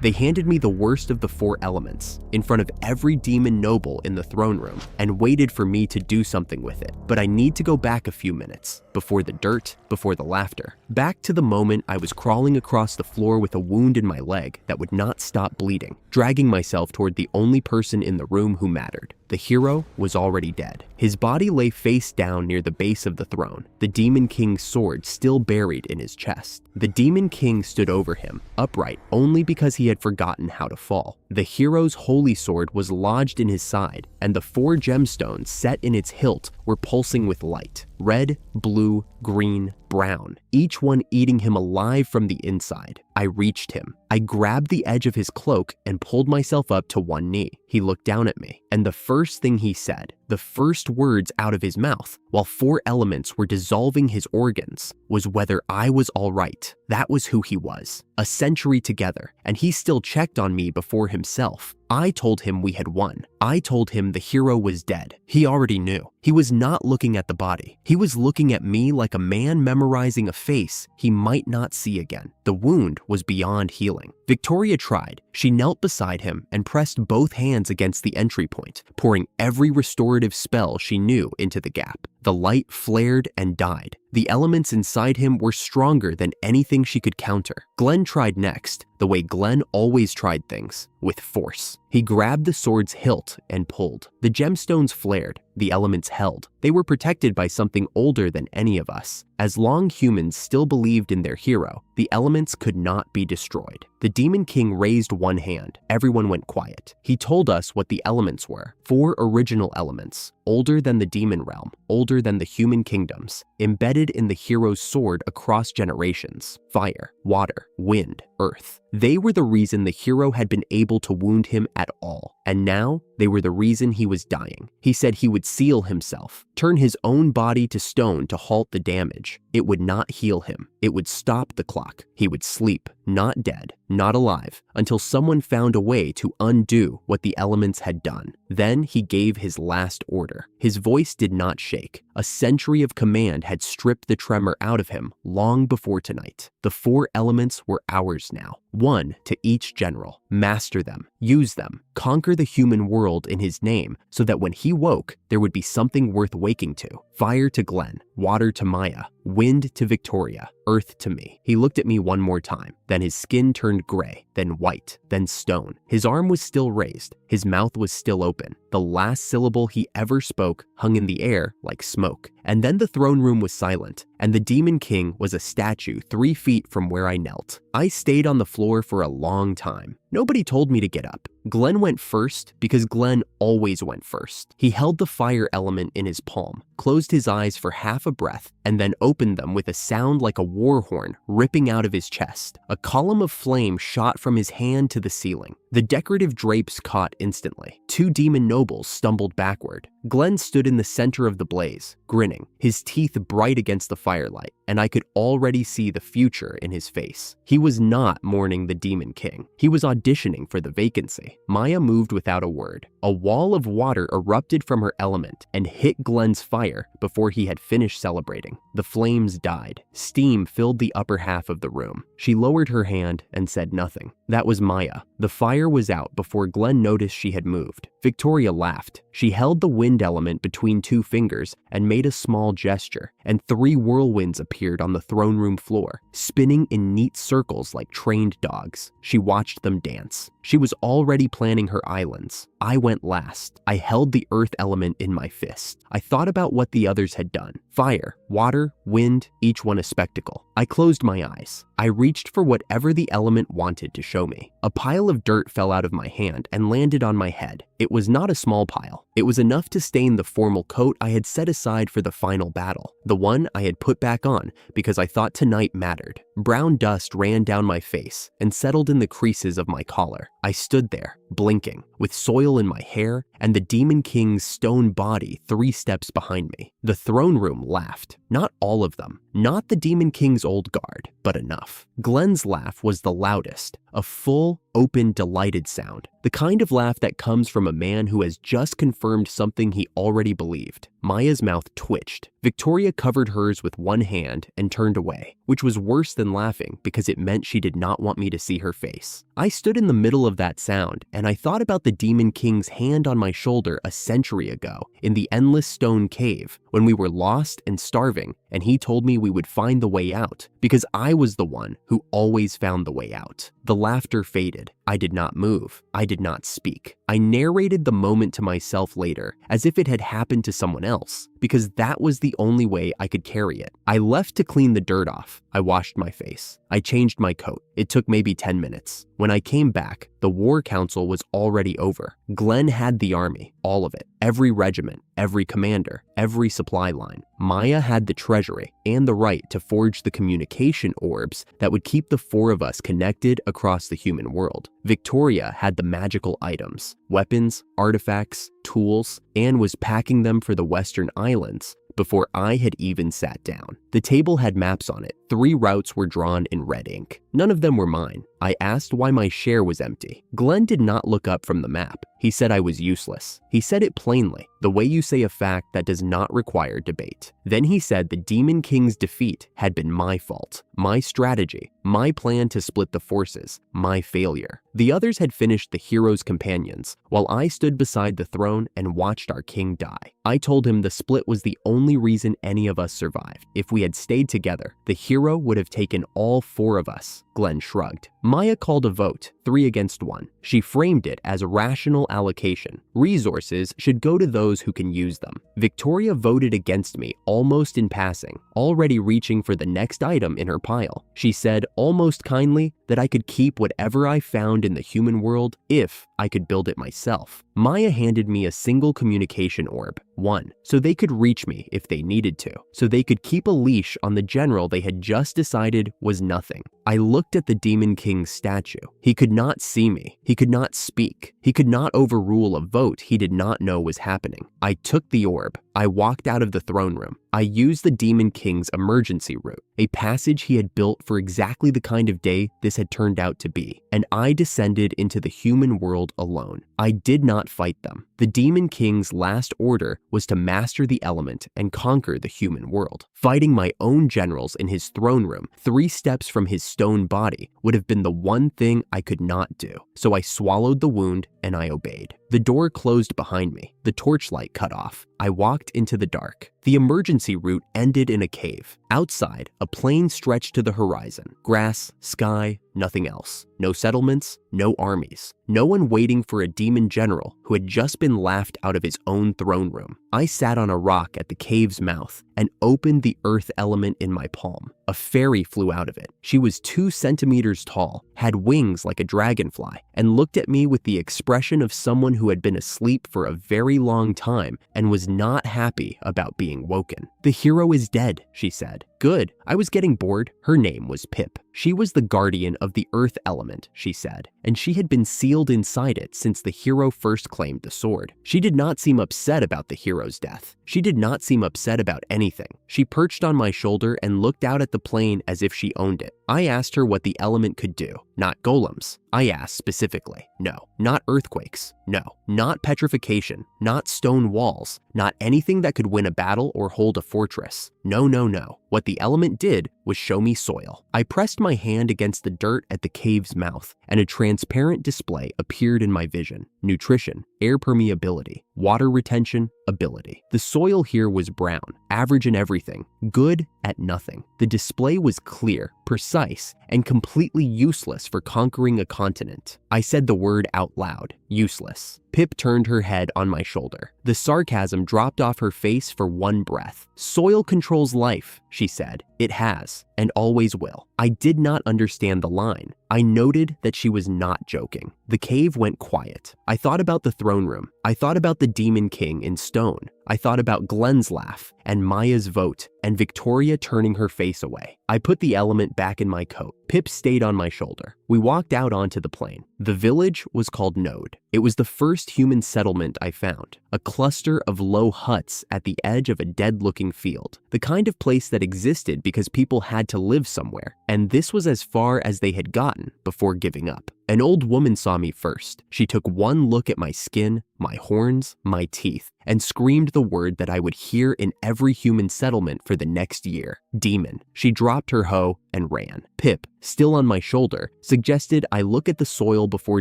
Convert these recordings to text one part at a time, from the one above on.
They handed me the worst of the 4 elements in front of every demon noble in the throne room and waited for me to do something with it. But I need to go back a few minutes, before the dirt, before the laughter. Back to the moment I was crawling across the floor with a wound in my leg that would not stop bleeding, dragging myself toward the only person in the room who mattered. The hero was already dead. His body lay face down near the base of the throne, the Demon King's sword still buried in his chest. The Demon King stood over him, upright only because he had forgotten how to fall. The hero's holy sword was lodged in his side, and the 4 gemstones set in its hilt were pulsing with light. Red, blue, green, brown, each one eating him alive from the inside. I reached him. I grabbed the edge of his cloak and pulled myself up to one knee. He looked down at me, and the first thing he said, the first words out of his mouth, while 4 elements were dissolving his organs, was whether I was all right. That was who he was. A century together, and he still checked on me before himself. I told him we had won. I told him the hero was dead. He already knew. He was not looking at the body. He was looking at me like a man memorizing a face he might not see again. The wound was beyond healing. Victoria tried. She knelt beside him and pressed both hands against the entry point, pouring every restorative spell she knew into the gap. The light flared and died. The elements inside him were stronger than anything she could counter. Glen tried next, the way Glen always tried things, with force. He grabbed the sword's hilt and pulled. The gemstones flared. The elements held. They were protected by something older than any of us. As long humans still believed in their hero, the elements could not be destroyed. The Demon King raised one hand. Everyone went quiet. He told us what the elements were. 4 original elements, older than the demon realm, older than the human kingdoms, embedded in the hero's sword across generations: fire, water, wind, earth. They were the reason the hero had been able to wound him at all, and now they were the reason he was dying. He said he would seal himself, turn his own body to stone to halt the damage. It would not heal him. It would stop the clock. He would sleep, not dead, not alive, until someone found a way to undo what the elements had done. Then he gave his last order. His voice did not shake. A century of command had stripped the tremor out of him long before tonight. The 4 elements were ours now. 1 to each general. Master them, use them, conquer the human world in his name so that when he woke, there would be something worth waking to. Fire to Glen, water to Maya, wind to Victoria, earth to me. He looked at me one more time. Then his skin turned gray, then white, then stone. His arm was still raised. His mouth was still open. The last syllable he ever spoke hung in the air like smoke. And then the throne room was silent, and the Demon King was a statue 3 feet from where I knelt. I stayed on the floor for a long time. Nobody told me to get up. Glen went first because Glen always went first. He held the fire element in his palm, closed his eyes for half a breath, and then opened them with a sound like a war horn ripping out of his chest. A column of flame shot from his hand to the ceiling. The decorative drapes caught instantly. 2 demon nobles stumbled backward. Glen stood in the center of the blaze, grinning, his teeth bright against the firelight, and I could already see the future in his face. He was not mourning the Demon King. He was auditioning for the vacancy. Maya moved without a word. A wall of water erupted from her element and hit Glen's fire before he had finished celebrating. The flames died. Steam filled the upper half of the room. She lowered her hand and said nothing. That was Maya. The fire was out before Glen noticed she had moved. Victoria laughed. She held the wind element between 2 fingers and made a small gesture, and 3 whirlwinds appeared on the throne room floor, spinning in neat circles like trained dogs. She watched them dance. She was already planning her islands. I went last. I held the earth element in my fist. I thought about what the others had done. Fire, water, wind, each one a spectacle. I closed my eyes. I reached for whatever the element wanted to show me. A pile of dirt fell out of my hand and landed on my head. It was not a small pile. It was enough to stain the formal coat I had set aside for the final battle, the one I had put back on because I thought tonight mattered. Brown dust ran down my face and settled in the creases of my collar. I stood there, blinking, with soil in my hair and the Demon King's stone body 3 steps behind me. The throne room laughed. Not all of them. Not the Demon King's old guard, but enough. Glen's laugh was the loudest, a full, open, delighted sound. The kind of laugh that comes from a man who has just confirmed something he already believed. Maya's mouth twitched. Victoria covered hers with one hand and turned away, which was worse than laughing because it meant she did not want me to see her face. I stood in the middle of that sound, and I thought about the Demon King's hand on my shoulder a century ago in the endless stone cave when we were lost and starving, and he told me we would find the way out because I was the one who always found the way out. The laughter faded. I did not move. I did not speak. I narrated the moment to myself later as if it had happened to someone else, because that was the only way I could carry it. I left to clean the dirt off. I washed my face. I changed my coat. It took maybe 10 minutes. When I came back, the war council was already over. Glen had the army, all of it, every regiment, every commander, every supply line. Maya had the treasury and the right to forge the communication orbs that would keep the four of us connected across the human world. Victoria had the magical items, weapons, artifacts, tools, and was packing them for the Western Islands before I had even sat down. The table had maps on it. 3 routes were drawn in red ink. None of them were mine. I asked why my share was empty. Glen did not look up from the map. He said I was useless. He said it plainly, the way you say a fact that does not require debate. Then he said the Demon King's defeat had been my fault, my strategy, my plan to split the forces, my failure. The others had finished the hero's companions, while I stood beside the throne and watched our king die. I told him the split was the only reason any of us survived. If we had stayed together, the hero would have taken all 4 of us. Glen shrugged. Maya called a vote, 3 against 1. She framed it as a rational allocation. Resources should go to those who can use them. Victoria voted against me almost in passing, already reaching for the next item in her pile. She said, almost kindly, that I could keep whatever I found in the human world if I could build it myself. Maya handed me a single communication orb, 1, so they could reach me if they needed to, so they could keep a leash on the general they had just decided was nothing. I looked at the Demon King's statue. He could not see me. He could not speak. He could not overrule a vote he did not know was happening. I took the orb. I walked out of the throne room. I used the Demon King's emergency route, a passage he had built for exactly the kind of day this had turned out to be, and I descended into the human world alone. I did not fight them. The Demon King's last order was to master the element and conquer the human world. Fighting my own generals in his throne room, 3 steps from his stone body, would have been the one thing I could not do. So I swallowed the wound and I obeyed. The door closed behind me. The torchlight cut off. I walked into the dark. The emergency route ended in a cave. Outside, a plain stretched to the horizon. Grass, sky, nothing else. No settlements, no armies. No one waiting for a demon general who had just been laughed out of his own throne room. I sat on a rock at the cave's mouth and opened the earth element in my palm. A fairy flew out of it. She was 2 centimeters tall, had wings like a dragonfly, and looked at me with the expression of someone who had been asleep for a very long time and was not happy about being woken. "The hero is dead," she said. "Good. I was getting bored." Her name was Pip. She was the guardian of the earth element, she said, and she had been sealed inside it since the hero first claimed the sword. She did not seem upset about the hero's death. She did not seem upset about anything. She perched on my shoulder and looked out at the plain as if she owned it. I asked her what the element could do. Not golems. I asked specifically. No. Not earthquakes. No. Not petrification. Not stone walls. Not anything that could win a battle or hold a fortress. No, no, no. What the element did was show me soil. I pressed my hand against the dirt at the cave's mouth, and a transparent display appeared in my vision. Nutrition, air permeability, water retention, ability. The soil here was brown, average in everything, good at nothing. The display was clear, precise, and completely useless for conquering a continent. I said the word out loud, useless. Pip turned her head on my shoulder. The sarcasm dropped off her face for one breath. "Soil controls life," she said. "It has, and always will." I did not understand the line. I noted that she was not joking. The cave went quiet. I thought about the throne room. I thought about the Demon King in stone. I thought about Glen's laugh and Maya's vote and Victoria turning her face away. I put the element back in my coat. Pip stayed on my shoulder. We walked out onto the plain. The village was called Node. It was the first human settlement I found, a cluster of low huts at the edge of a dead-looking field, the kind of place that existed because people had to live somewhere, and this was as far as they had gotten before giving up. An old woman saw me first. She took one look at my skin, my horns, my teeth, and screamed the word that I would hear in every human settlement for the next year: demon. She dropped her hoe and ran. Pip, still on my shoulder, suggested I look at the soil before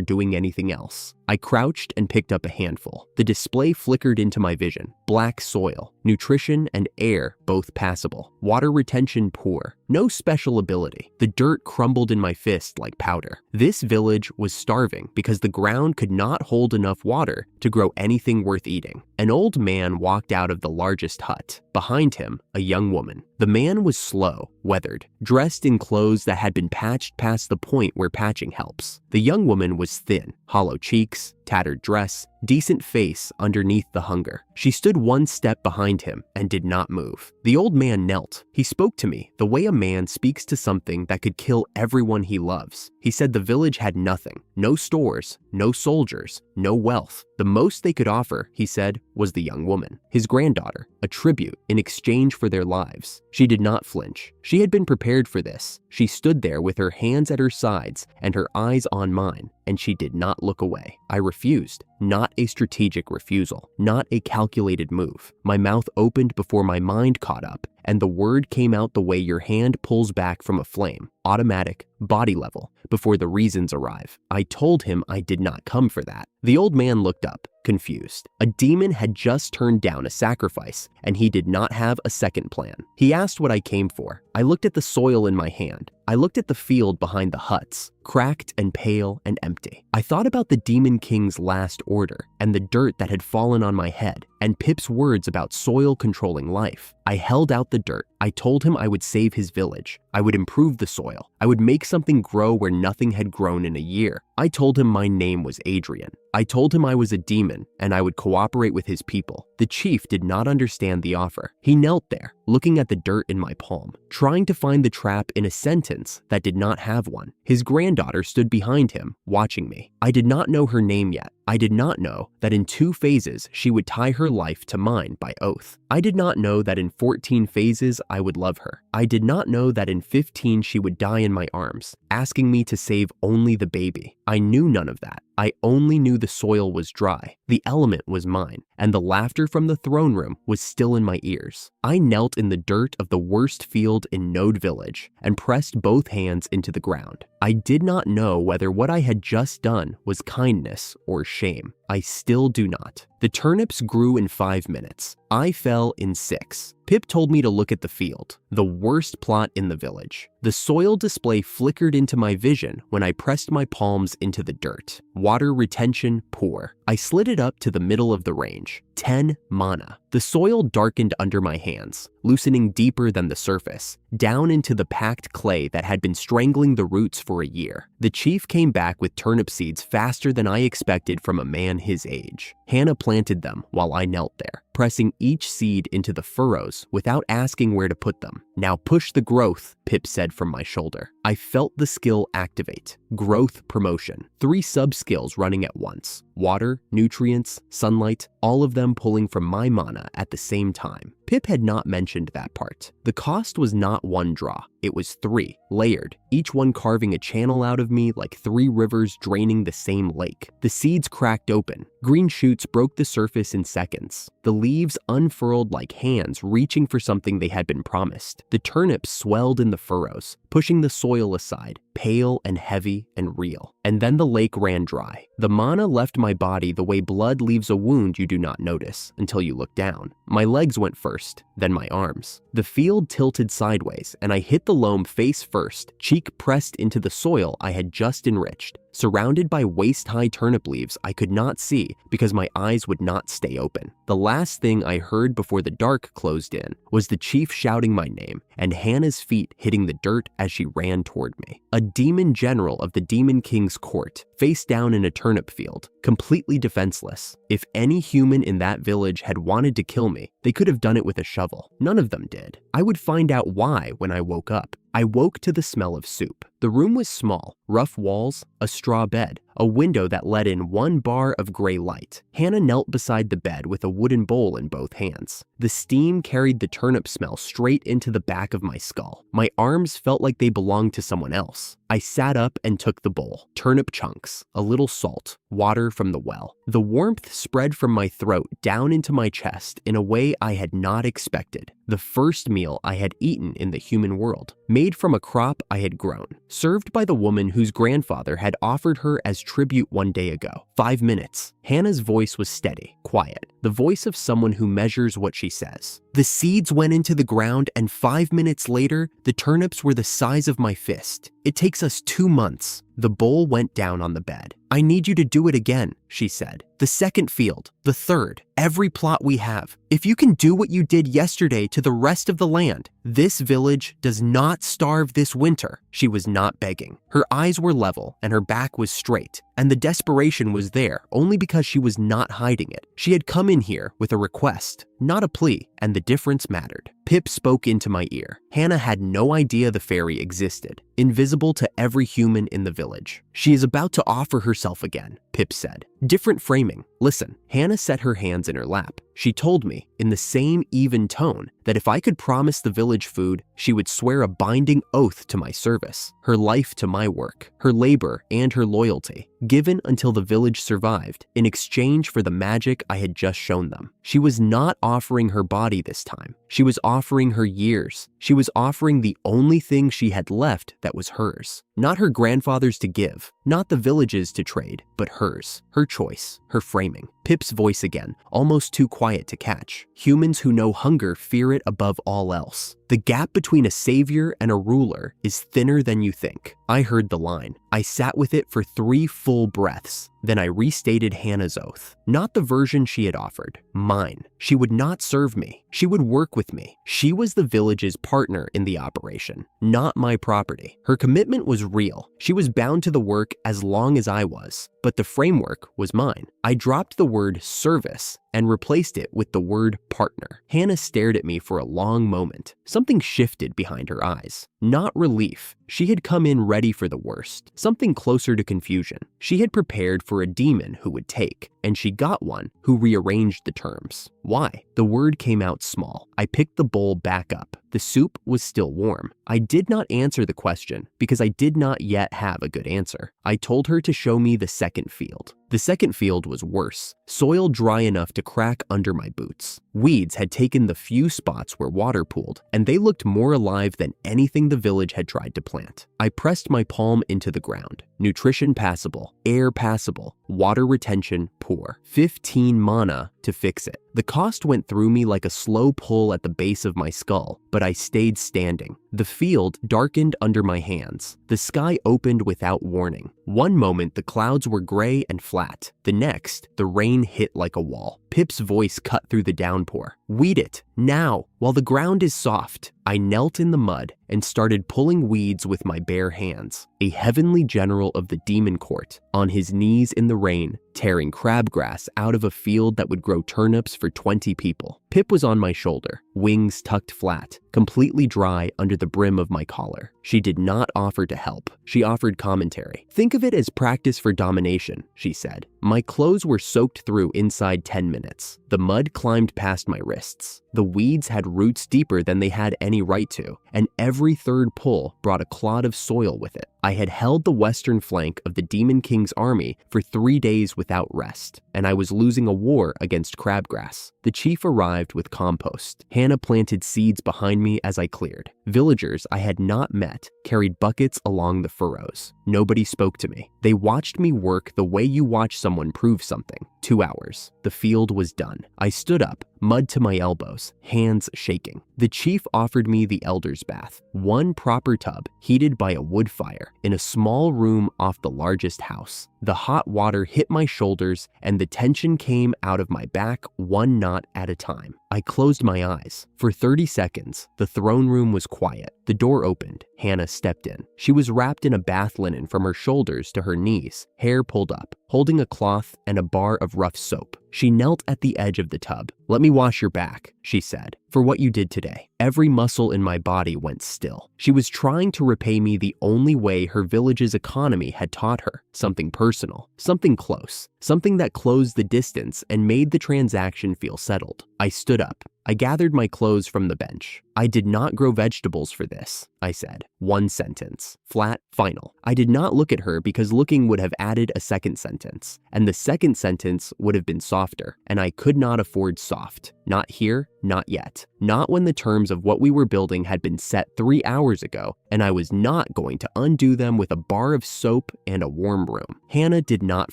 doing anything else. I crouched and picked up a handful. The display flickered into my vision. Black soil, nutrition and air both passable, water retention poor, no special ability. The dirt crumbled in my fist like powder. This village was starving because the ground could not hold enough water to grow anything worth eating. An old man walked out of the largest hut. Behind him, a young woman. The man was slow, weathered, dressed in clothes that had been patched past the point where patching helps. The young woman was thin, hollow cheeks, tattered dress, decent face underneath the hunger. She stood one step behind him and did not move. The old man knelt. He spoke to me the way a man speaks to something that could kill everyone he loves. He said the village had nothing, no stores, no soldiers, no wealth. The most they could offer, he said, was the young woman, his granddaughter, a tribute in exchange for their lives. She did not flinch. She had been prepared for this. She stood there with her hands at her sides and her eyes on mine, and she did not look away. I refused. Not a strategic refusal, not a calculated move. My mouth opened before my mind caught up, and the word came out the way your hand pulls back from a flame, automatic, body level, before the reasons arrive. I told him I did not come for that. The old man looked up, confused. A demon had just turned down a sacrifice, and he did not have a second plan. He asked what I came for. I looked at the soil in my hand. I looked at the field behind the huts, cracked and pale and empty. I thought about the Demon King's last order and the dirt that had fallen on my head and Pip's words about soil controlling life. I held out the dirt. I told him I would save his village. I would improve the soil. I would make something grow where nothing had grown in a year. I told him my name was Adrian. I told him I was a demon and I would cooperate with his people. The chief did not understand the offer. He knelt there, looking at the dirt in my palm, trying to find the trap in a sentence that did not have one. His granddaughter stood behind him, watching me. I did not know her name yet. I did not know that in 2 phases she would tie her life to mine by oath. I did not know that in 14 phases I would love her. I did not know that in 15 she would die in my arms, asking me to save only the baby. I knew none of that. I only knew the soil was dry, the element was mine, and the laughter from the throne room was still in my ears. I knelt in the dirt of the worst field in Node Village and pressed both hands into the ground. I did not know whether what I had just done was kindness or shame. I still do not. The turnips grew in 5 minutes. I fell in 6. Pip told me to look at the field, the worst plot in the village. The soil display flickered into my vision when I pressed my palms into the dirt. Water retention poor. I slid it up to the middle of the range. 10 mana. The soil darkened under my hands, loosening deeper than the surface, down into the packed clay that had been strangling the roots for a year. The chief came back with turnip seeds faster than I expected from a man his age. Hannah planted them while I knelt there, pressing each seed into the furrows without asking where to put them. Now push the growth, Pip said from my shoulder. I felt the skill activate. Growth promotion. 3 sub-skills running at once. Water, nutrients, sunlight, all of them pulling from my mana at the same time. Pip had not mentioned that part. The cost was not 1 draw. It was 3, layered, each one carving a channel out of me like 3 rivers draining the same lake. The seeds cracked open. Green shoots broke the surface in seconds. The leaves unfurled like hands reaching for something they had been promised. The turnips swelled in the furrows, pushing the soil aside, pale and heavy and real. And then the lake ran dry. The mana left my body the way blood leaves a wound you do not notice until you look down. My legs went first, then my arms. The field tilted sideways, and I hit the loam face first, cheek pressed into the soil I had just enriched. Surrounded by waist-high turnip leaves I could not see because my eyes would not stay open. The last thing I heard before the dark closed in was the chief shouting my name and Hannah's feet hitting the dirt as she ran toward me. A demon general of the Demon King's court, face down in a turnip field, completely defenseless. If any human in that village had wanted to kill me, they could have done it with a shovel. None of them did. I would find out why when I woke up. I woke to the smell of soup. The room was small, rough walls, a straw bed, a window that let in one bar of gray light. Hannah knelt beside the bed with a wooden bowl in both hands. The steam carried the turnip smell straight into the back of my skull. My arms felt like they belonged to someone else. I sat up and took the bowl. Turnip chunks, a little salt, water from the well. The warmth spread from my throat down into my chest in a way I had not expected. The first meal I had eaten in the human world, made from a crop I had grown, served by the woman whose grandfather had offered her as tribute one day ago. 5 minutes. Hannah's voice was steady, quiet, the voice of someone who measures what she says. The seeds went into the ground, and 5 minutes later, the turnips were the size of my fist. It takes us 2 months. The bowl went down on the bed. I need you to do it again, she said. The second field, the third, every plot we have. If you can do what you did yesterday to the rest of the land, this village does not starve this winter. She was not begging. Her eyes were level and her back was straight, and the desperation was there only because she was not hiding it. She had come in here with a request, not a plea, and the difference mattered. Pip spoke into my ear. Hannah had no idea the fairy existed, invisible to every human in the village. She is about to offer herself again, Pip said. Different framing. Listen. Hannah set her hands in her lap. She told me, in the same even tone, that if I could promise the village food, she would swear a binding oath to my service, her life to my work, her labor and her loyalty, given until the village survived, in exchange for the magic I had just shown them. She was not offering her body this time. She was offering her years. She was offering the only thing she had left that was hers. Not her grandfather's to give, not the village's to trade, but hers, her choice, her framing. Pip's voice again, almost too quiet to catch. Humans who know hunger fear it above all else. The gap between a savior and a ruler is thinner than you think. I heard the line. I sat with it for 3 full breaths. Then I restated Hannah's oath. Not the version she had offered, mine. She would not serve me. She would work with me. She was the village's partner in the operation, not my property. Her commitment was real. She was bound to the work as long as I was, but the framework was mine. I dropped the word service and replaced it with the word partner. Hannah stared at me for a long moment. Something shifted behind her eyes. Not relief. She had come in ready for the worst, something closer to confusion. She had prepared for a demon who would take, and she got one who rearranged the terms. Why? The word came out small. I picked the bowl back up. The soup was still warm. I did not answer the question because I did not yet have a good answer. I told her to show me the second field. The second field was worse, soil dry enough to crack under my boots. Weeds had taken the few spots where water pooled, and they looked more alive than anything the village had tried to plant. I pressed my palm into the ground. Nutrition passable, air passable, water retention poor. 15 mana to fix it. The cost went through me like a slow pull at the base of my skull, but I stayed standing. The field darkened under my hands. The sky opened without warning. One moment the clouds were gray and flat. The next, the rain hit like a wall. Pip's voice cut through the downpour. Weed it, now, while the ground is soft. I knelt in the mud and started pulling weeds with my bare hands. A heavenly general of the demon court, on his knees in the rain, tearing crabgrass out of a field that would grow turnips for 20 people. Pip was on my shoulder, wings tucked flat, completely dry under the brim of my collar. She did not offer to help. She offered commentary. Think of it as practice for domination, she said. My clothes were soaked through inside 10 minutes. The mud climbed past my wrists. The weeds had roots deeper than they had any right to, and every third pull brought a clod of soil with it. I had held the western flank of the Demon King's army for 3 days without rest, and I was losing a war against crabgrass. The chief arrived with compost. Hannah planted seeds behind me as I cleared. Villagers I had not met carried buckets along the furrows. Nobody spoke to me. They watched me work the way you watch someone prove something. 2 hours. The field was done. I stood up, mud to my elbows, hands shaking. The chief offered me the elder's bath, one proper tub heated by a wood fire in a small room off the largest house. The hot water hit my shoulders and the tension came out of my back one knot at a time. I closed my eyes. For 30 seconds, the throne room was quiet. The door opened. Hannah stepped in. She was wrapped in a bath linen from her shoulders to her knees, hair pulled up, holding a cloth and a bar of rough soap. She knelt at the edge of the tub. "Let me wash your back," she said, "for what you did today." Every muscle in my body went still. She was trying to repay me the only way her village's economy had taught her, something personal, something close, something that closed the distance and made the transaction feel settled. I stood up. I gathered my clothes from the bench. "I did not grow vegetables for this," I said. One sentence. Flat, final. I did not look at her because looking would have added a second sentence, and the second sentence would have been softer, and I could not afford soft. Not here, not yet. Not when the terms of what we were building had been set 3 hours ago, and I was not going to undo them with a bar of soap and a warm room. Hannah did not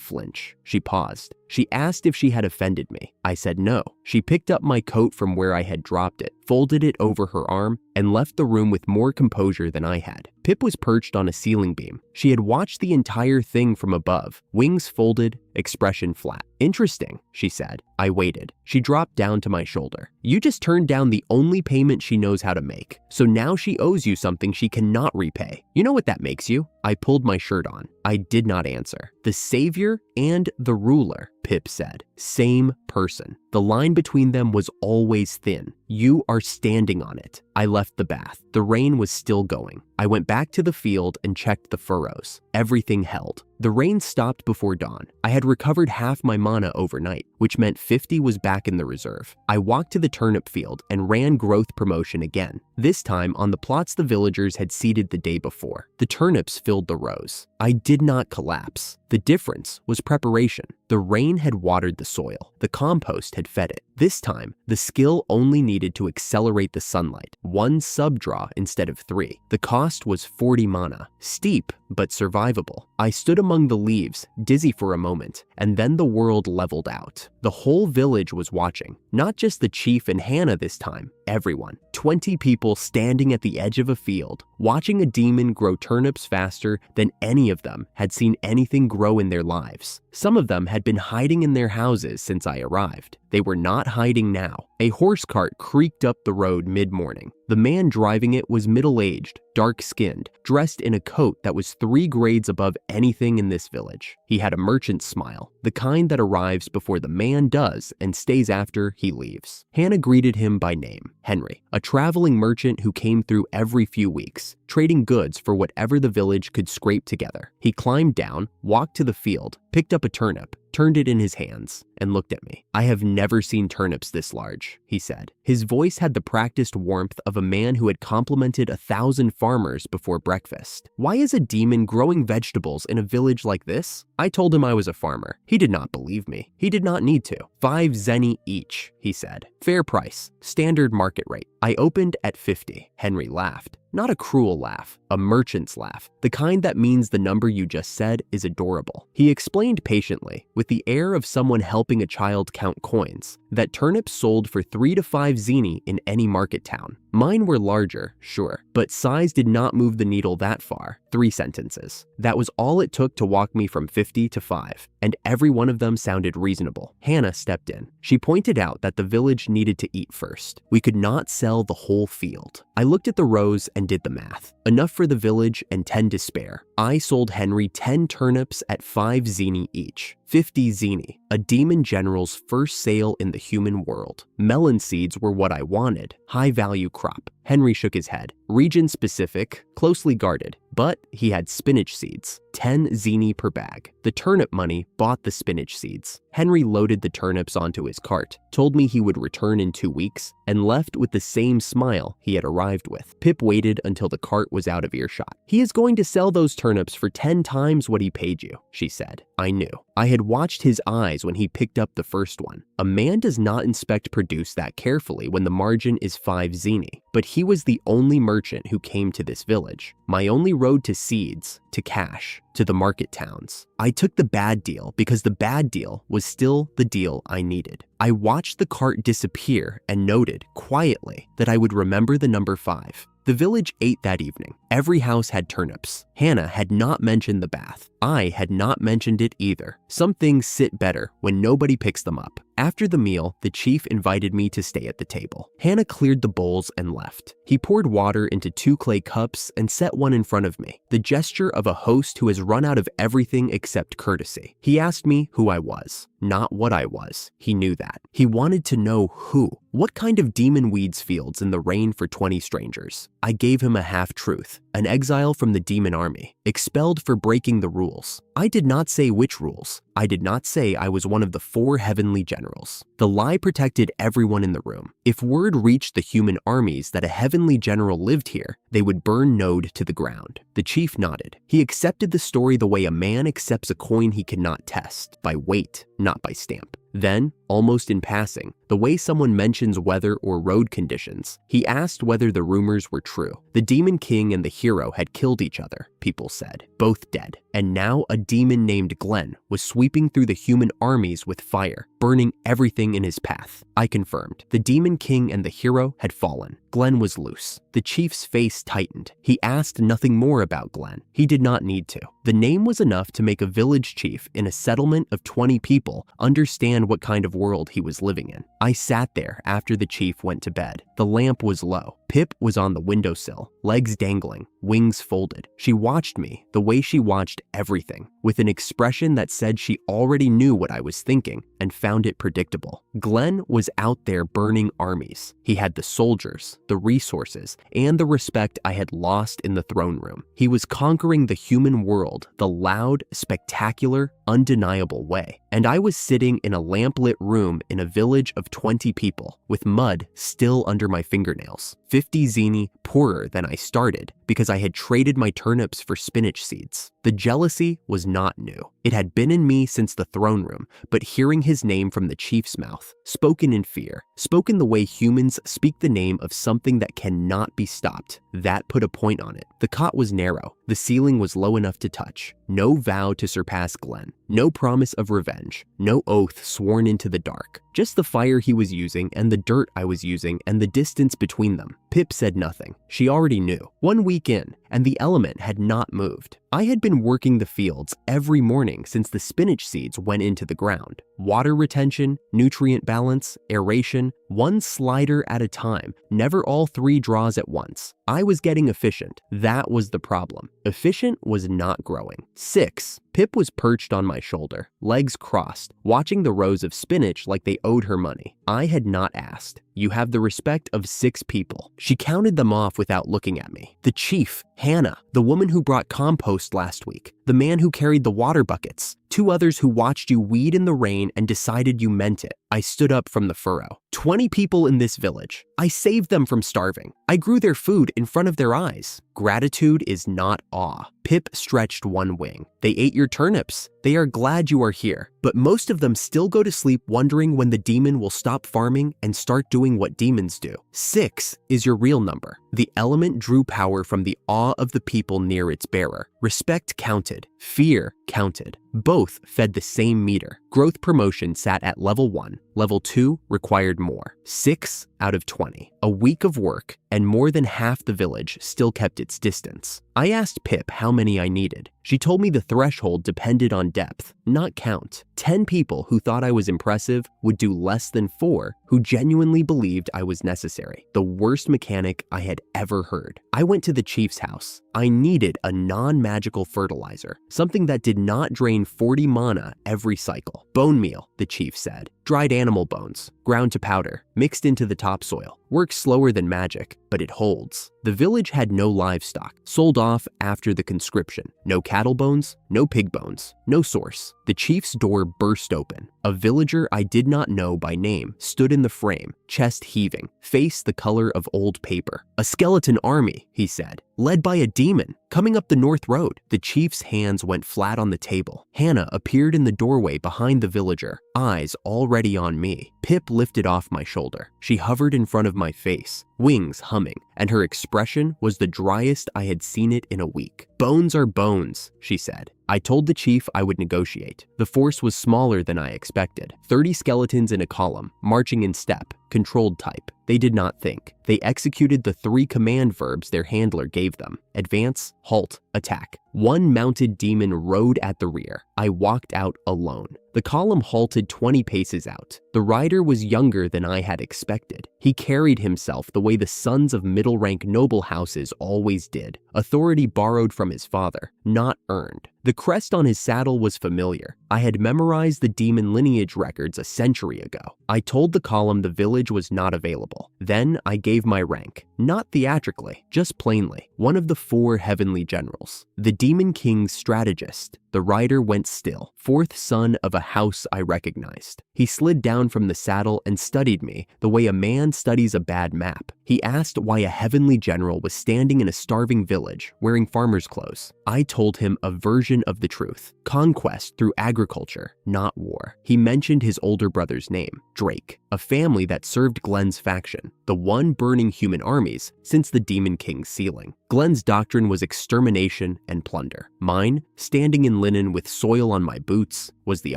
flinch. She paused. She asked if she had offended me. I said no. She picked up my coat from where I had dropped it, folded it over her arm, and left the room with more composure than I had. Pip was perched on a ceiling beam. She had watched the entire thing from above, wings folded, expression flat. "Interesting," she said. I waited. She dropped down to my shoulder. "You just turned down the only payment she knows how to make, so now she owes you something she cannot repay. You know what that makes you?" I pulled my shirt on. I did not answer. "The savior and the ruler," Pip said. "Same person. The line between them was always thin. You are standing on it." I left the bath. The rain was still going. I went back to the field and checked the furrows. Everything held. The rain stopped before dawn. I had recovered half my mana overnight, which meant 50 was back in the reserve. I walked to the turnip field and ran growth promotion again, this time on the plots the villagers had seeded the day before. The turnips filled the rows. I did not collapse. The difference was preparation. The rain had watered the soil. The compost had fed it. This time, the skill only needed to accelerate the sunlight. 1 subdraw instead of 3. The cost was 40 mana. Steep, but survivable. I stood among the leaves, dizzy for a moment, and then the world leveled out. The whole village was watching. Not just the chief and Hannah this time. Everyone. 20 people standing at the edge of a field, watching a demon grow turnips faster than any of them had seen anything grow in their lives. Some of them had been hiding in their houses since I arrived. They were not hiding now. A horse cart creaked up the road mid-morning. The man driving it was middle-aged, dark-skinned, dressed in a coat that was 3 grades above anything in this village. He had a merchant's smile, the kind that arrives before the man does and stays after he leaves. Hannah greeted him by name, Henry, a traveling merchant who came through every few weeks, trading goods for whatever the village could scrape together. He climbed down, walked to the field, picked up a turnip, turned it in his hands, and looked at me. "I have never seen turnips this large," he said. His voice had the practiced warmth of a man who had complimented 1,000 farmers before breakfast. "Why is a demon growing vegetables in a village like this?" I told him I was a farmer. He did not believe me. He did not need to. 5 zenny each, he said. "Fair price, standard market rate." I opened at 50. Henry laughed. Not a cruel laugh, a merchant's laugh, the kind that means the number you just said is adorable. He explained patiently, with the air of someone helping a child count coins, that turnips sold for 3 to 5 zeni in any market town. Mine were larger, sure, but size did not move the needle that far. 3 sentences. That was all it took to walk me from 50 to 5, and every one of them sounded reasonable. Hannah stepped in. She pointed out that the village needed to eat first. We could not sell the whole field. I looked at the rows and did the math. Enough for the village and 10 to spare. I sold Henry 10 turnips at 5 zeni each. 50 zeni, a demon general's first sale in the human world. Melon seeds were what I wanted, high-value crop. Henry shook his head. Region-specific, closely guarded, but he had spinach seeds, 10 zeni per bag. The turnip money bought the spinach seeds. Henry loaded the turnips onto his cart, told me he would return in 2 weeks, and left with the same smile he had arrived with. Pip waited until the cart was out of earshot. "He is going to sell those turnips for 10 times what he paid you," she said. I knew. I had watched his eyes when he picked up the first one. A man does not inspect produce that carefully when the margin is 5 zeni, but he was the only merchant who came to this village. My only road to seeds, to cash, to the market towns. I took the bad deal because the bad deal was still the deal I needed. I watched the cart disappear and noted, quietly, that I would remember the number 5. The village ate that evening. Every house had turnips. Hannah had not mentioned the bath. I had not mentioned it either. Some things sit better when nobody picks them up. After the meal, the chief invited me to stay at the table. Hannah cleared the bowls and left. He poured water into 2 clay cups and set one in front of me, the gesture of a host who has run out of everything except courtesy. He asked me who I was, not what I was. He knew that. He wanted to know who. What kind of demon weeds fields in the rain for 20 strangers? I gave him a half-truth, an exile from the demon army, expelled for breaking the rules. I did not say which rules. I did not say I was one of the 4 heavenly generals. The lie protected everyone in the room. If word reached the human armies that a heavenly general lived here, they would burn Node to the ground. The chief nodded. He accepted the story the way a man accepts a coin he cannot test, by weight, not by stamp. Then, almost in passing, the way someone mentions weather or road conditions, he asked whether the rumors were true. The demon king and the hero had killed each other, people said, both dead. And now a demon named Glen was sweeping through the human armies with fire, burning everything in his path. I confirmed. The demon king and the hero had fallen. Glen was loose. The chief's face tightened. He asked nothing more about Glen. He did not need to. The name was enough to make a village chief in a settlement of 20 people understand what kind of world he was living in. I sat there after the chief went to bed. The lamp was low. Pip was on the windowsill, legs dangling, wings folded. She watched me the way she watched everything, with an expression that said she already knew what I was thinking and found it predictable. Glen was out there burning armies. He had the soldiers, the resources, and the respect I had lost in the throne room. He was conquering the human world the loud, spectacular, undeniable way. And I was sitting in a lamplit room in a village of 20 people, with mud still under my fingernails. 50 zeni poorer than I started because I had traded my turnips for spinach seeds. The jealousy was not new. It had been in me since the throne room, but hearing his name from the chief's mouth, spoken in fear, spoken the way humans speak the name of something that cannot be stopped, that put a point on it. The cot was narrow. The ceiling was low enough to touch. No vow to surpass Glen. No promise of revenge. No oath sworn into the dark. Just the fire he was using and the dirt I was using and the distance between them. Pip said nothing. She already knew. 1 week in, and the element had not moved. I had been working the fields every morning since the spinach seeds went into the ground. Water retention, nutrient balance, aeration, 1 slider at a time, never all 3 draws at once. I was getting efficient. That was the problem. Efficient was not growing. 6. Pip was perched on my shoulder, legs crossed, watching the rows of spinach like they owed her money. I had not asked. You have the respect of 6 people. She counted them off without looking at me. The chief, Hannah, the woman who brought compost last week, the man who carried the water buckets, 2 others who watched you weed in the rain and decided you meant it. I stood up from the furrow. 20 people in this village. I saved them from starving. I grew their food in front of their eyes. Gratitude is not awe. Pip stretched one wing. They ate your turnips. They are glad you are here, but most of them still go to sleep wondering when the demon will stop farming and start doing what demons do. 6 is your real number. The element drew power from the awe of the people near its bearer. Respect counted. Fear counted. Both fed the same meter. Growth promotion sat at level 1. Level 2 required more. 6 out of 20. A week of work, and more than half the village still kept its distance. I asked Pip how many I needed. She told me the threshold depended on depth, not count. 10 people who thought I was impressive would do less than 4 who genuinely believed I was necessary. The worst mechanic I had ever heard. I went to the chief's house. I needed a non-magical fertilizer, something that did not drain 40 mana every cycle. Bone meal, the chief said. Dried animal bones, ground to powder, mixed into the topsoil. Works slower than magic, but it holds. The village had no livestock, sold off after the conscription. No cattle bones, no pig bones, no source. The chief's door burst open. A villager I did not know by name stood in the frame, chest heaving, face the color of old paper. A skeleton army, he said, led by a demon, coming up the north road. The chief's hands went flat on the table. Hannah appeared in the doorway behind the villager, eyes already on me. Pip lifted off my shoulder. She hovered in front of my face, wings humming, and her expression was the driest I had seen it in a week. Bones are bones, she said. I told the chief I would negotiate. The force was smaller than I expected. 30 skeletons in a column, marching in step, controlled type. They did not think. They executed the 3 command verbs their handler gave them: advance, halt, attack. One mounted demon rode at the rear. I walked out alone. The column halted 20 paces out. The rider was younger than I had expected. He carried himself the way the sons of middle-rank noble houses always did, authority borrowed from his father, not earned. The crest on his saddle was familiar. I had memorized the demon lineage records a century ago. I told the column the village was not available. Then I gave my rank, not theatrically, just plainly, one of the 4 heavenly generals. The demon king's strategist. The rider went still, 4th son of a house I recognized. He slid down from the saddle and studied me the way a man studies a bad map. He asked why a heavenly general was standing in a starving village wearing farmer's clothes. I told him a version of the truth: conquest through agriculture, not war. He mentioned his older brother's name, Drake, a family that served Glen's faction, the one burning human armies since the Demon King's sealing. Glen's doctrine was extermination and plunder. Mine, standing in linen with soil on my boots, was the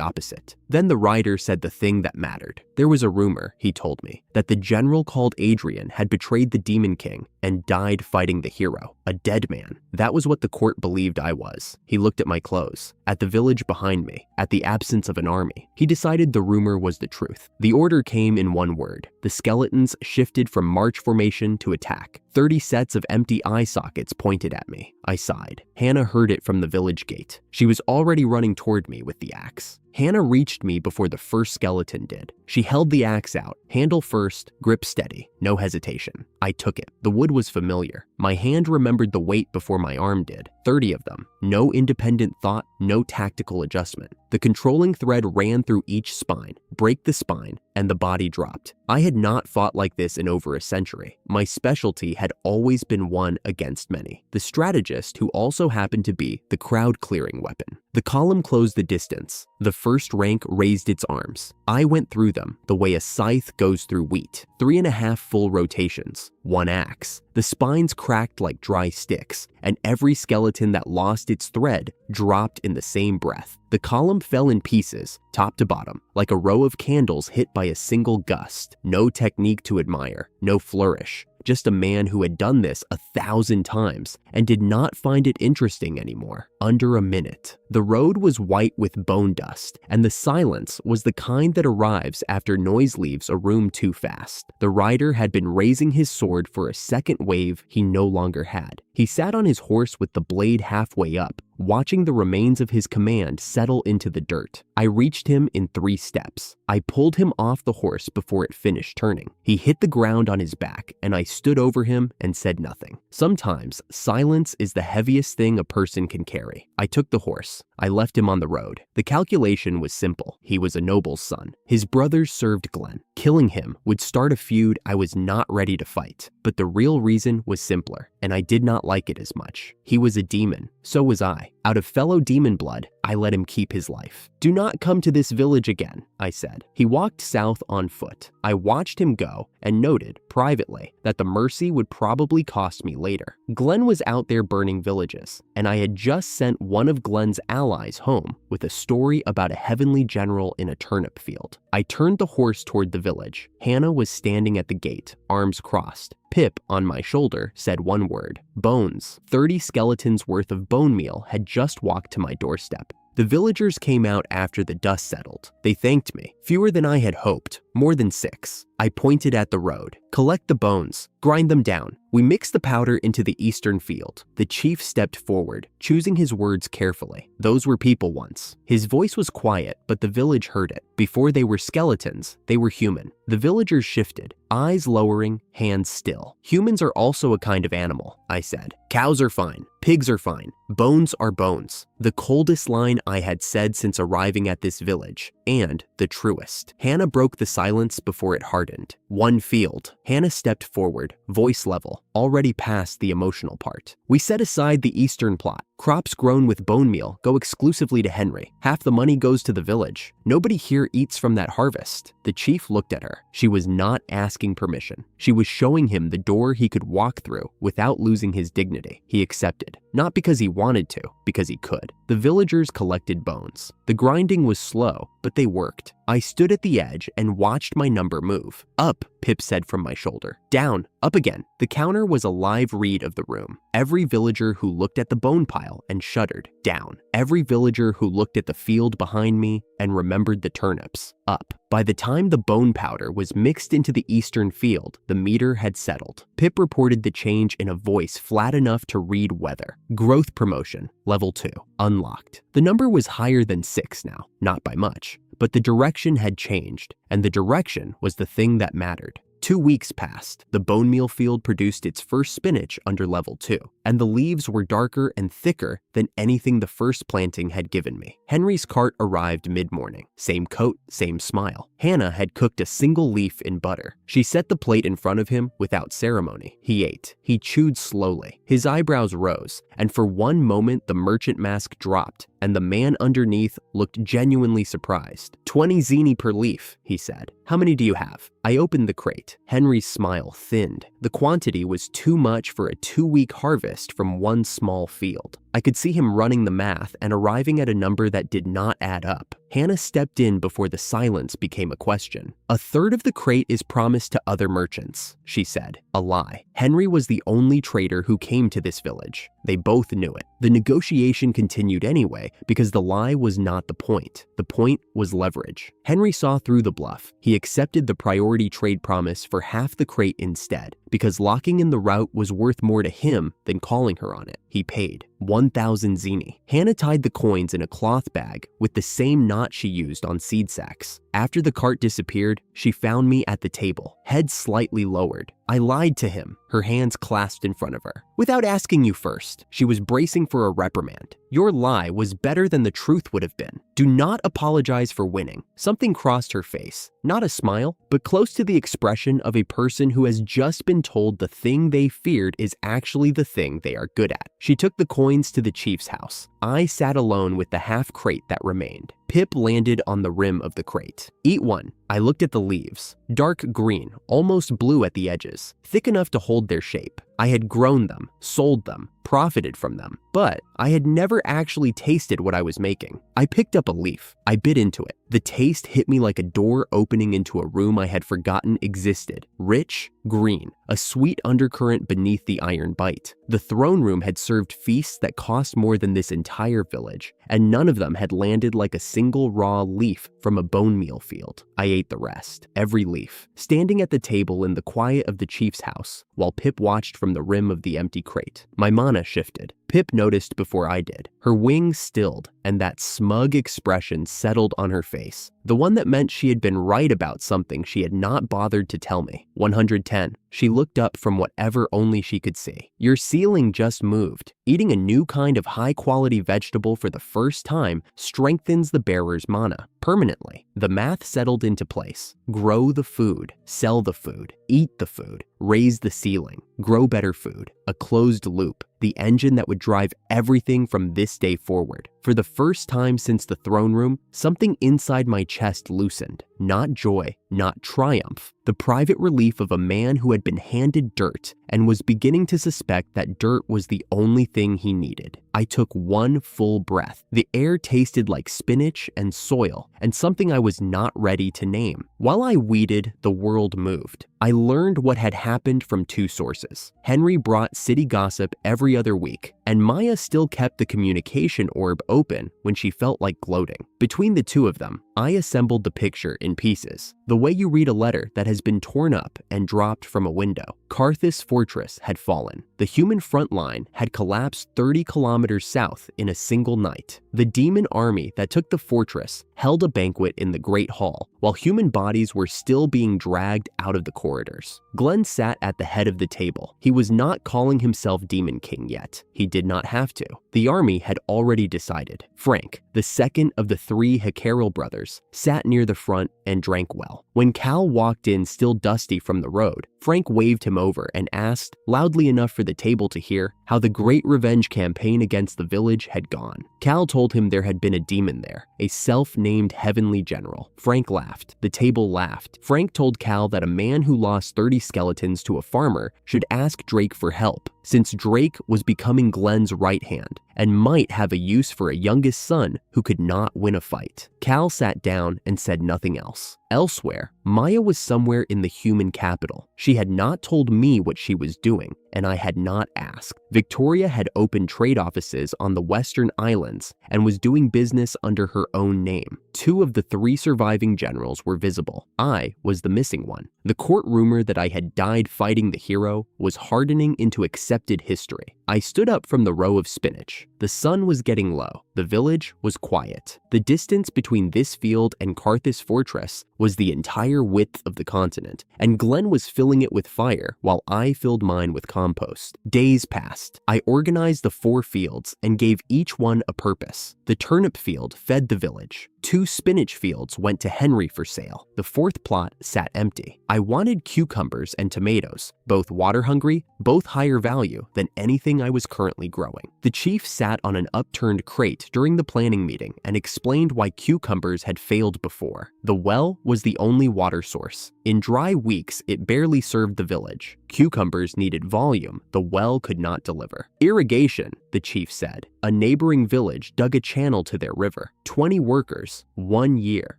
opposite. Then the rider said the thing that mattered. There was a rumor, he told me, that the general called Adrian had betrayed the Demon King and died fighting the hero, a dead man. That was what the court believed I was. He looked at my clothes, at the village behind me, at the absence of an army. He decided the rumor was the truth. The order came in one word. The skeletons shifted from march formation to attack. 30 sets of empty eye sockets pointed at me. I sighed. Hannah heard it from the village gate. She was already running toward me with the axe. Hannah reached me before the first skeleton did. She held the axe out, handle first, grip steady, no hesitation. I took it. The wood was familiar. My hand remembered the weight before my arm did. 30 of them. No independent thought, no tactical adjustment. The controlling thread ran through each spine, break the spine, and the body dropped. I had not fought like this in over a century. My specialty had always been one against many. The strategist, who also happened to be the crowd-clearing weapon. The column closed the distance. The first rank raised its arms. I went through them the way a scythe goes through wheat. 3.5 full rotations. 1 axe. The spines cracked like dry sticks, and every skeleton that lost its thread dropped in the same breath. The column fell in pieces, top to bottom, like a row of candles hit by a single gust. No technique to admire, no flourish. Just a man who had done this 1,000 times and did not find it interesting anymore. Under a minute. The road was white with bone dust, and the silence was the kind that arrives after noise leaves a room too fast. The rider had been raising his sword for a second wave he no longer had. He sat on his horse with the blade halfway up, watching the remains of his command settle into the dirt. I reached him in 3 steps. I pulled him off the horse before it finished turning. He hit the ground on his back, and I stood over him and said nothing. Sometimes, silence is the heaviest thing a person can carry. I took the horse. I left him on the road. The calculation was simple. He was a noble's son. His brothers served Glen. Killing him would start a feud I was not ready to fight. But the real reason was simpler, and I did not like it as much. He was a demon. So was I. Out of fellow demon blood, I let him keep his life. "Do not come to this village again," I said. He walked south on foot. I watched him go and noted, privately, that the mercy would probably cost me later. Glen was out there burning villages, and I had just sent one of Glen's allies home with a story about a heavenly general in a turnip field. I turned the horse toward the village. Hannah was standing at the gate, arms crossed. Pip, on my shoulder, said one word: bones. 30 skeletons worth of bone meal had just walked to my doorstep. The villagers came out after the dust settled. They thanked me. Fewer than I had hoped, more than 6. I pointed at the road. "Collect the bones. Grind them down." We mixed the powder into the eastern field. The chief stepped forward, choosing his words carefully. "Those were people once." His voice was quiet, but the village heard it. Before they were skeletons, they were human. The villagers shifted, eyes lowering, hands still. "Humans are also a kind of animal," I said. "Cows are fine. Pigs are fine. Bones are bones." The coldest line I had said since arriving at this village, and the truest. Hannah broke the silence before it hardened. "One field." Hannah stepped forward, voice level. already past the emotional part. We set aside the Eastern plot. Crops grown with bone meal go exclusively to Henry. Half the money goes to the village. Nobody here eats from that harvest. The chief looked at her. She was not asking permission. She was showing him the door he could walk through without losing his dignity. He accepted, not because he wanted to, because he could. The villagers collected bones. The grinding was slow, but they worked. I stood at the edge and watched my number move. Up, Pip said from my shoulder. Down, up again. The counter was a live read of the room. Every villager who looked at the bone pile and shuddered. Down. Every villager who looked at the field behind me and remembered the turnips. Up. By the time the bone powder was mixed into the eastern field, the meter had settled. Pip reported the change in a voice flat enough to read weather. Growth promotion, level 2, unlocked. The number was higher than 6 now, not by much. But the direction had changed, and the direction was the thing that mattered. 2 weeks passed. The bone meal field produced its first spinach under level 2, and the leaves were darker and thicker than anything the first planting had given me. Henry's cart arrived mid-morning. Same coat, same smile. Hannah had cooked a single leaf in butter. She set the plate in front of him without ceremony. He ate. He chewed slowly. His eyebrows rose, and for one moment the merchant mask dropped, and the man underneath looked genuinely surprised. 20 zeni per leaf, he said. How many do you have? I opened the crate. Henry's smile thinned. The quantity was too much for a 2-week harvest from one small field. I could see him running the math and arriving at a number that did not add up. Hannah stepped in before the silence became a question. A third of the crate is promised to other merchants, she said. A lie. Henry was the only trader who came to this village. They both knew it. The negotiation continued anyway because the lie was not the point. The point was leverage. Henry saw through the bluff. He accepted the priority trade promise for half the crate instead because locking in the route was worth more to him than calling her on it. He paid 1,000 zeni. Hannah tied the coins in a cloth bag with the same knot she used on seed sacks. After the cart disappeared, she found me at the table, head slightly lowered. I lied to him, her hands clasped in front of her. Without asking you first, she was bracing for a reprimand. Your lie was better than the truth would have been. Do not apologize for winning. Something crossed her face. Not a smile, but close to the expression of a person who has just been told the thing they feared is actually the thing they are good at. She took the coins to the chief's house. I sat alone with the half crate that remained. Pip landed on the rim of the crate. Eat one. I looked at the leaves. Dark green, almost blue at the edges, thick enough to hold their shape. I had grown them, sold them, profited from them, but I had never actually tasted what I was making. I picked up a leaf. I bit into it. The taste hit me like a door opening into a room I had forgotten existed. Rich, green, a sweet undercurrent beneath the iron bite. The throne room had served feasts that cost more than this entire village, and none of them had landed like a single raw leaf from a bone meal field. I ate the rest, every leaf, standing at the table in the quiet of the chief's house, while Pip watched from the rim of the empty crate. My mana shifted. Pip noticed before I did. Her wings stilled, and that smug expression settled on her face. The one that meant she had been right about something she had not bothered to tell me. 110. She looked up from whatever only she could see. Your ceiling just moved. Eating a new kind of high-quality vegetable for the first time strengthens the bearer's mana permanently. The math settled into place. Grow the food, sell the food, eat the food, raise the ceiling, grow better food. A closed loop. The engine that would drive everything from this day forward. For the first time since the throne room, something inside my chest loosened. Not joy, not triumph. The private relief of a man who had been handed dirt and was beginning to suspect that dirt was the only thing he needed. I took one full breath. The air tasted like spinach and soil and something I was not ready to name. While I weeded, the world moved. I learned what had happened from 2 sources. Henry brought city gossip every other week, and Maya still kept the communication orb open when she felt like gloating. Between the two of them, I assembled the picture in pieces, the way you read a letter that has been torn up and dropped from a window. Carthus fortress had fallen. The human front line had collapsed 30 kilometers south in a single night. The demon army that took the fortress held a banquet in the Great Hall, while human bodies were still being dragged out of the corridors. Glen sat at the head of the table. He was not calling himself Demon King yet. He did not have to. The army had already decided. Frank, the second of the 3 Hecaril brothers, sat near the front and drank well. When Cal walked in still dusty from the road, Frank waved him over and asked, loudly enough for the table to hear, how the great revenge campaign against the village had gone. Cal told him there had been a demon there, a self-named heavenly general. Frank laughed. The table laughed. Frank told Cal that a man who lost 30 skeletons to a farmer should ask Drake for help, since Drake was becoming Glen's right hand and might have a use for a youngest son who could not win a fight. Cal sat down and said nothing else. Elsewhere, Maya was somewhere in the human capital. She had not told me what she was doing, and I had not asked. Victoria had opened trade offices on the Western Islands and was doing business under her own name. 2 of the 3 surviving generals were visible. I was the missing one. The court rumor that I had died fighting the hero was hardening into accepted history. I stood up from the row of spinach. The sun was getting low. The village was quiet. The distance between this field and Carthus Fortress was the entire width of the continent, and Glen was filling it with fire while I filled mine with compost. Days passed. I organized the 4 fields and gave each one a purpose. The turnip field fed the village. 2 spinach fields went to Henry for sale. The 4th plot sat empty. I wanted cucumbers and tomatoes, both water-hungry, both higher value than anything I was currently growing. The chief sat on an upturned crate during the planning meeting and explained why cucumbers had failed before. The well was the only water source. In dry weeks, it barely served the village. Cucumbers needed volume. The well could not deliver. Irrigation, the chief said. A neighboring village dug a channel to their river. 20 workers, 1 year.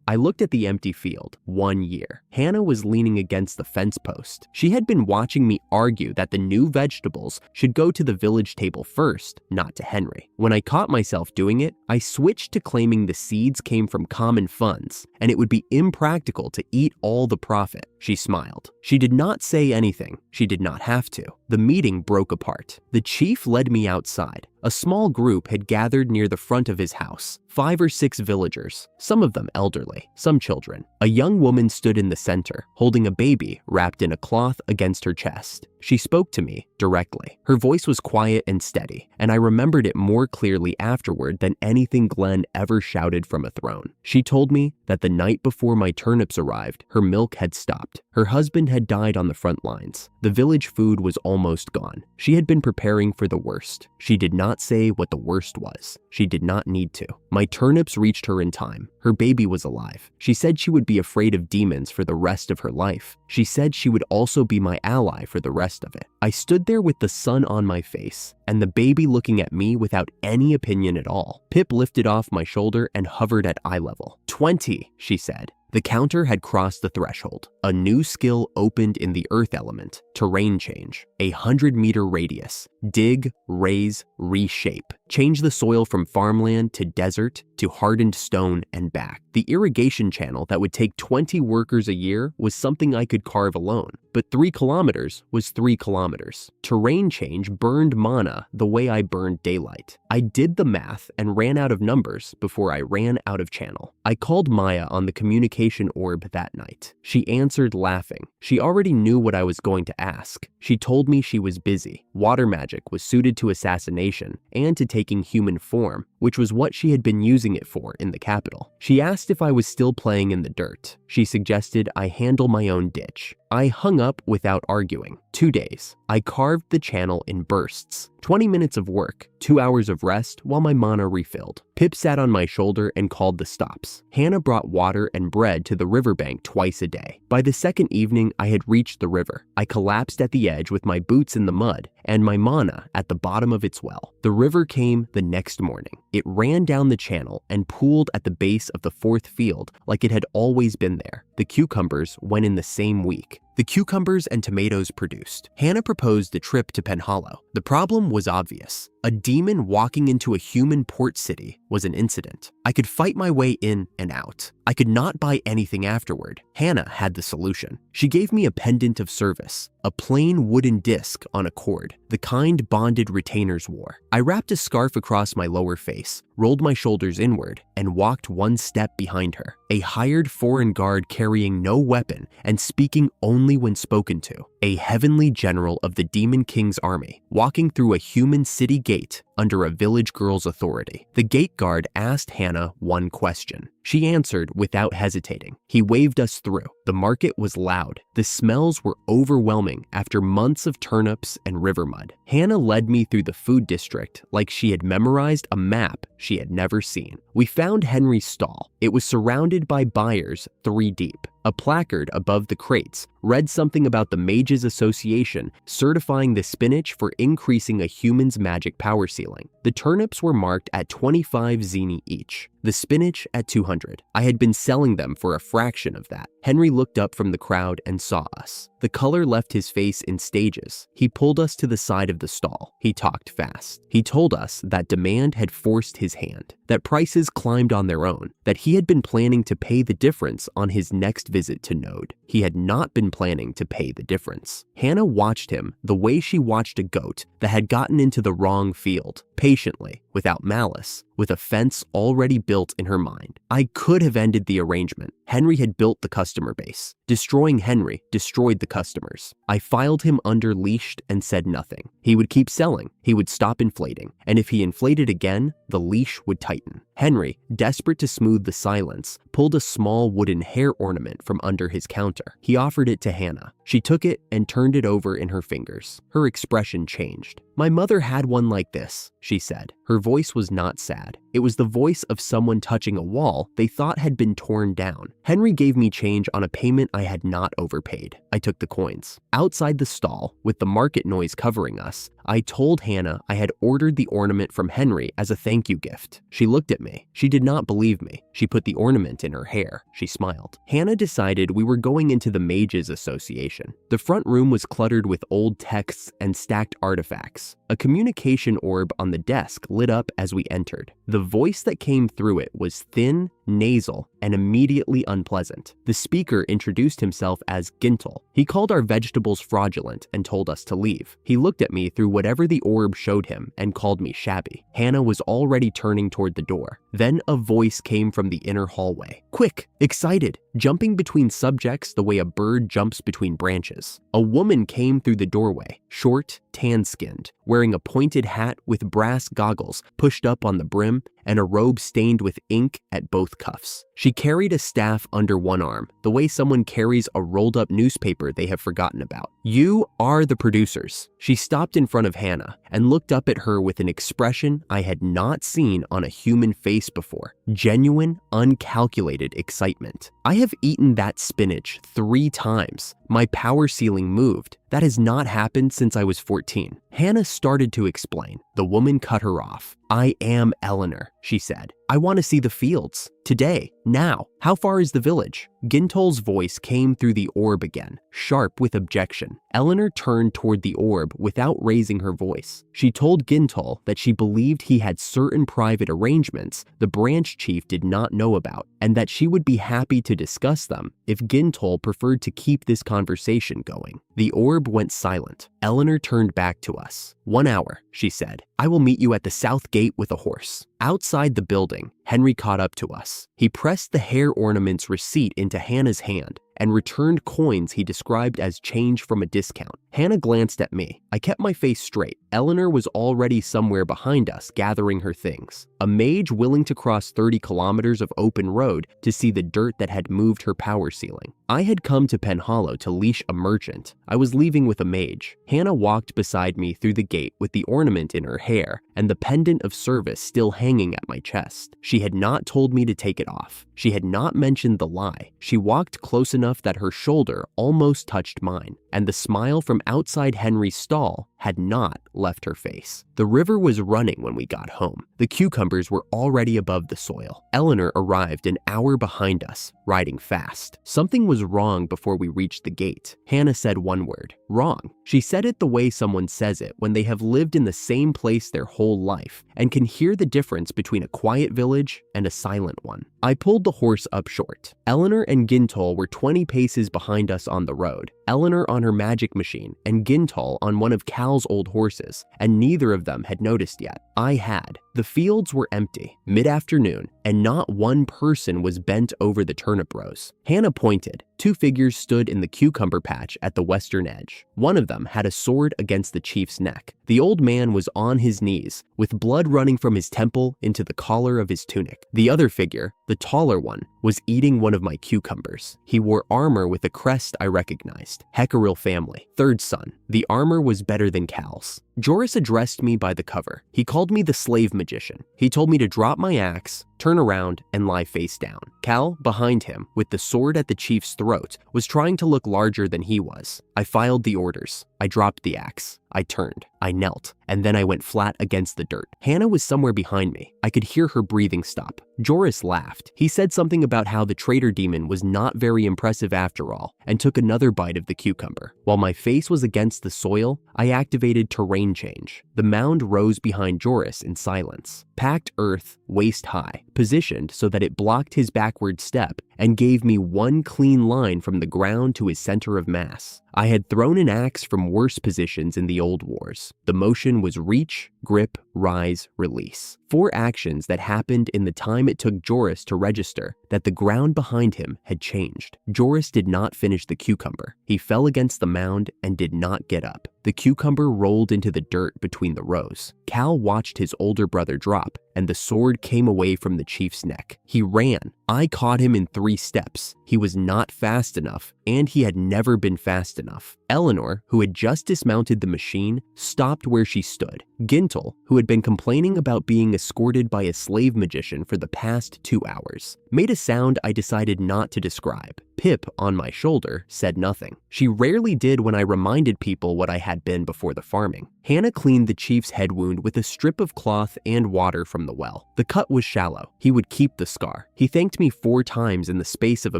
I looked at the empty field. 1 year. Hannah was leaning against the fence post. She had been watching me argue that the new vegetables should go to the village table first, not to Henry. When I caught myself doing it, I switched to claiming the seeds came from common funds, and it would be impractical to eat all the profit. She smiled. She did not say anything. She did not have to. The meeting broke apart. The chief led me outside. A small group had gathered near the front of his house. 5 or 6 villagers, some of them elderly, some children. A young woman stood in the center, holding a baby wrapped in a cloth against her chest. She spoke to me directly. Her voice was quiet and steady, and I remembered it more clearly afterward than anything Glen ever shouted from a throne. She told me that the night before my turnips arrived, her milk had stopped. Her husband had died on the front lines. The village food was almost gone. She had been preparing for the worst. She did not say what the worst was. She did not need to. My turnips reached her in time. Her baby was alive. She said she would be afraid of demons for the rest of her life. She said she would also be my ally for the rest of it. I stood there with the sun on my face and the baby looking at me without any opinion at all. Pip lifted off my shoulder and hovered at eye level. 20, she said. The counter had crossed the threshold. A new skill opened in the earth element, terrain change, a 100-meter radius, dig, raise, reshape. Change the soil from farmland to desert to hardened stone and back. The irrigation channel that would take 20 workers a year was something I could carve alone, but 3 kilometers was 3 kilometers. Terrain change burned mana the way I burned daylight. I did the math and ran out of numbers before I ran out of channel. I called Maya on the communication orb that night. She answered laughing. She already knew what I was going to ask. She told me she was busy. Water magic was suited to assassination and to taking human form, which was what she had been using it for in the capital. She asked if I was still playing in the dirt. She suggested I handle my own ditch. I hung up without arguing. 2 days. I carved the channel in bursts. 20 minutes of work, 2 hours of rest while my mana refilled. Pip sat on my shoulder and called the stops. Hannah brought water and bread to the riverbank twice a day. By the second evening, I had reached the river. I collapsed at the edge with my boots in the mud and my mana at the bottom of its well. The river came the next morning. It ran down the channel and pooled at the base of the 4th field like it had always been there. The cucumbers went in the same week. The cucumbers and tomatoes produced. Hannah proposed a trip to Penhollow. The problem was obvious. A demon walking into a human port city was an incident. I could fight my way in and out. I could not buy anything afterward. Hannah had the solution. She gave me a pendant of service, a plain wooden disc on a cord, the kind bonded retainers wore. I wrapped a scarf across my lower face, rolled my shoulders inward, and walked 1 step behind her. A hired foreign guard carrying no weapon and speaking only only when spoken to, a heavenly general of the Demon King's army, walking through a human city gate under a village girl's authority. The gate guard asked Hannah one question. She answered without hesitating. He waved us through. The market was loud. The smells were overwhelming after months of turnips and river mud. Hannah led me through the food district like she had memorized a map she had never seen. We found Henry's stall. It was surrounded by buyers 3 deep. A placard above the crates read something about the Mages Association certifying the spinach for increasing a human's magic power ceiling. The turnips were marked at 25 zeni each, the spinach at 200. I had been selling them for a fraction of that. Henry looked up from the crowd and saw us. The color left his face in stages. He pulled us to the side of the stall. He talked fast. He told us that demand had forced his hand, that prices climbed on their own, that he had been planning to pay the difference on his next visit to Node. He had not been planning to pay the difference. Hannah watched him the way she watched a goat that had gotten into the wrong field, patiently, without malice, with a fence already built in her mind. I could have ended the arrangement. Henry had built the customer base. Destroying Henry destroyed the customers. I filed him under leashed and said nothing. He would keep selling. He would stop inflating. And if he inflated again, the leash would tighten. Henry, desperate to smooth the silence, pulled a small wooden hair ornament from under his counter. He offered it to Hannah. She took it and turned it over in her fingers. Her expression changed. "My mother had one like this," she said. Her voice was not sad. It was the voice of someone touching a wall they thought had been torn down. Henry gave me change on a payment I had not overpaid. I took the coins. Outside the stall, with the market noise covering us, I told Hannah I had ordered the ornament from Henry as a thank you gift. She looked at me. She did not believe me. She put the ornament in her hair. She smiled. Hannah decided we were going into the Mages Association. The front room was cluttered with old texts and stacked artifacts. A communication orb on the desk lit up as we entered. The voice that came through it was thin, nasal, and immediately unpleasant. The speaker introduced himself as Gintel. He called our vegetables fraudulent and told us to leave. He looked at me through whatever the orb showed him and called me shabby. Hannah was already turning toward the door. Then a voice came from the inner hallway. Quick, excited, jumping between subjects the way a bird jumps between branches. A woman came through the doorway, short, tan-skinned, wearing a pointed hat with brass goggles pushed up on the brim and a robe stained with ink at both cuffs. She carried a staff under one arm, the way someone carries a rolled-up newspaper they have forgotten about. "You are the producers." She stopped in front of Hannah and looked up at her with an expression I had not seen on a human face before. Genuine, uncalculated excitement. "I have eaten that spinach 3 times. My power ceiling moved. That has not happened since I was 14. Hannah started to explain. The woman cut her off. "I am Eleanor," she said. "I want to see the fields. Today. Now. How far is the village?" Gintel's voice came through the orb again, sharp with objection. Eleanor turned toward the orb without raising her voice. She told Gintel that she believed he had certain private arrangements the branch chief did not know about, and that she would be happy to discuss them if Gintel preferred to keep this conversation going. The orb went silent. Eleanor turned back to us. "1 hour, she said. "I will meet you at the south gate with a horse." Outside the building, Henry caught up to us. He pressed the hair ornament's receipt into Hannah's hand and returned coins he described as change from a discount. Hannah glanced at me. I kept my face straight. Eleanor was already somewhere behind us, gathering her things. A mage willing to cross 30 kilometers of open road to see the dirt that had moved her power ceiling. I had come to Penhollow to leash a merchant. I was leaving with a mage. Hannah walked beside me through the gate with the ornament in her hair and the pendant of service still hanging at my chest. She had not told me to take it off. She had not mentioned the lie. She walked close enough that her shoulder almost touched mine, and the smile from outside Henry's stall had not left her face. The river was running when we got home. The cucumbers were already above the soil. Eleanor arrived an hour behind us, riding fast. Something was wrong before we reached the gate. Hannah said one word, "Wrong." She said it the way someone says it when they have lived in the same place their whole life and can hear the difference between a quiet village and a silent one. I pulled the horse up short. Eleanor and Gintel were 20 paces behind us on the road. Eleanor on her magic machine and Gintel on one of Cal's old horses, and neither of them had noticed yet. I had. The fields were empty, mid-afternoon, and not one person was bent over the turnip rows. Hannah pointed. 2 figures stood in the cucumber patch at the western edge. One of them had a sword against the chief's neck. The old man was on his knees, with blood running from his temple into the collar of his tunic. The other figure, the taller one, was eating one of my cucumbers. He wore armor with a crest I recognized. Hecaril family, 3rd son. The armor was better than Cal's. Joris addressed me by the cover. He called me the slave magician. He told me to drop my axe, turn around, and lie face down. Cal, behind him, with the sword at the chief's throat, was trying to look larger than he was. I filed the orders. I dropped the axe. I turned. I knelt, and then I went flat against the dirt. Hannah was somewhere behind me. I could hear her breathing stop. Joris laughed. He said something about how the traitor demon was not very impressive after all, and took another bite of the cucumber. While my face was against the soil, I activated terrain change. The mound rose behind Joris in silence. Packed earth, waist high, positioned so that it blocked his backward step and gave me one clean line from the ground to his center of mass. I had thrown an axe from worse positions in the old wars. The motion was reach, grip, rise, release. 4 actions that happened in the time it took Joris to register that the ground behind him had changed. Joris did not finish the cucumber. He fell against the mound and did not get up. The cucumber rolled into the dirt between the rows. Cal watched his older brother drop, and the sword came away from the chief's neck. He ran. I caught him in 3 steps. He was not fast enough, and he had never been fast enough. Eleanor, who had just dismounted the machine, stopped where she stood. Gintel, who had been complaining about being escorted by a slave magician for the past 2 hours, made a sound I decided not to describe. Pip, on my shoulder, said nothing. She rarely did when I reminded people what I had been before the farming. Hannah cleaned the chief's head wound with a strip of cloth and water from the well. The cut was shallow. He would keep the scar. He thanked me 4 times in the space of a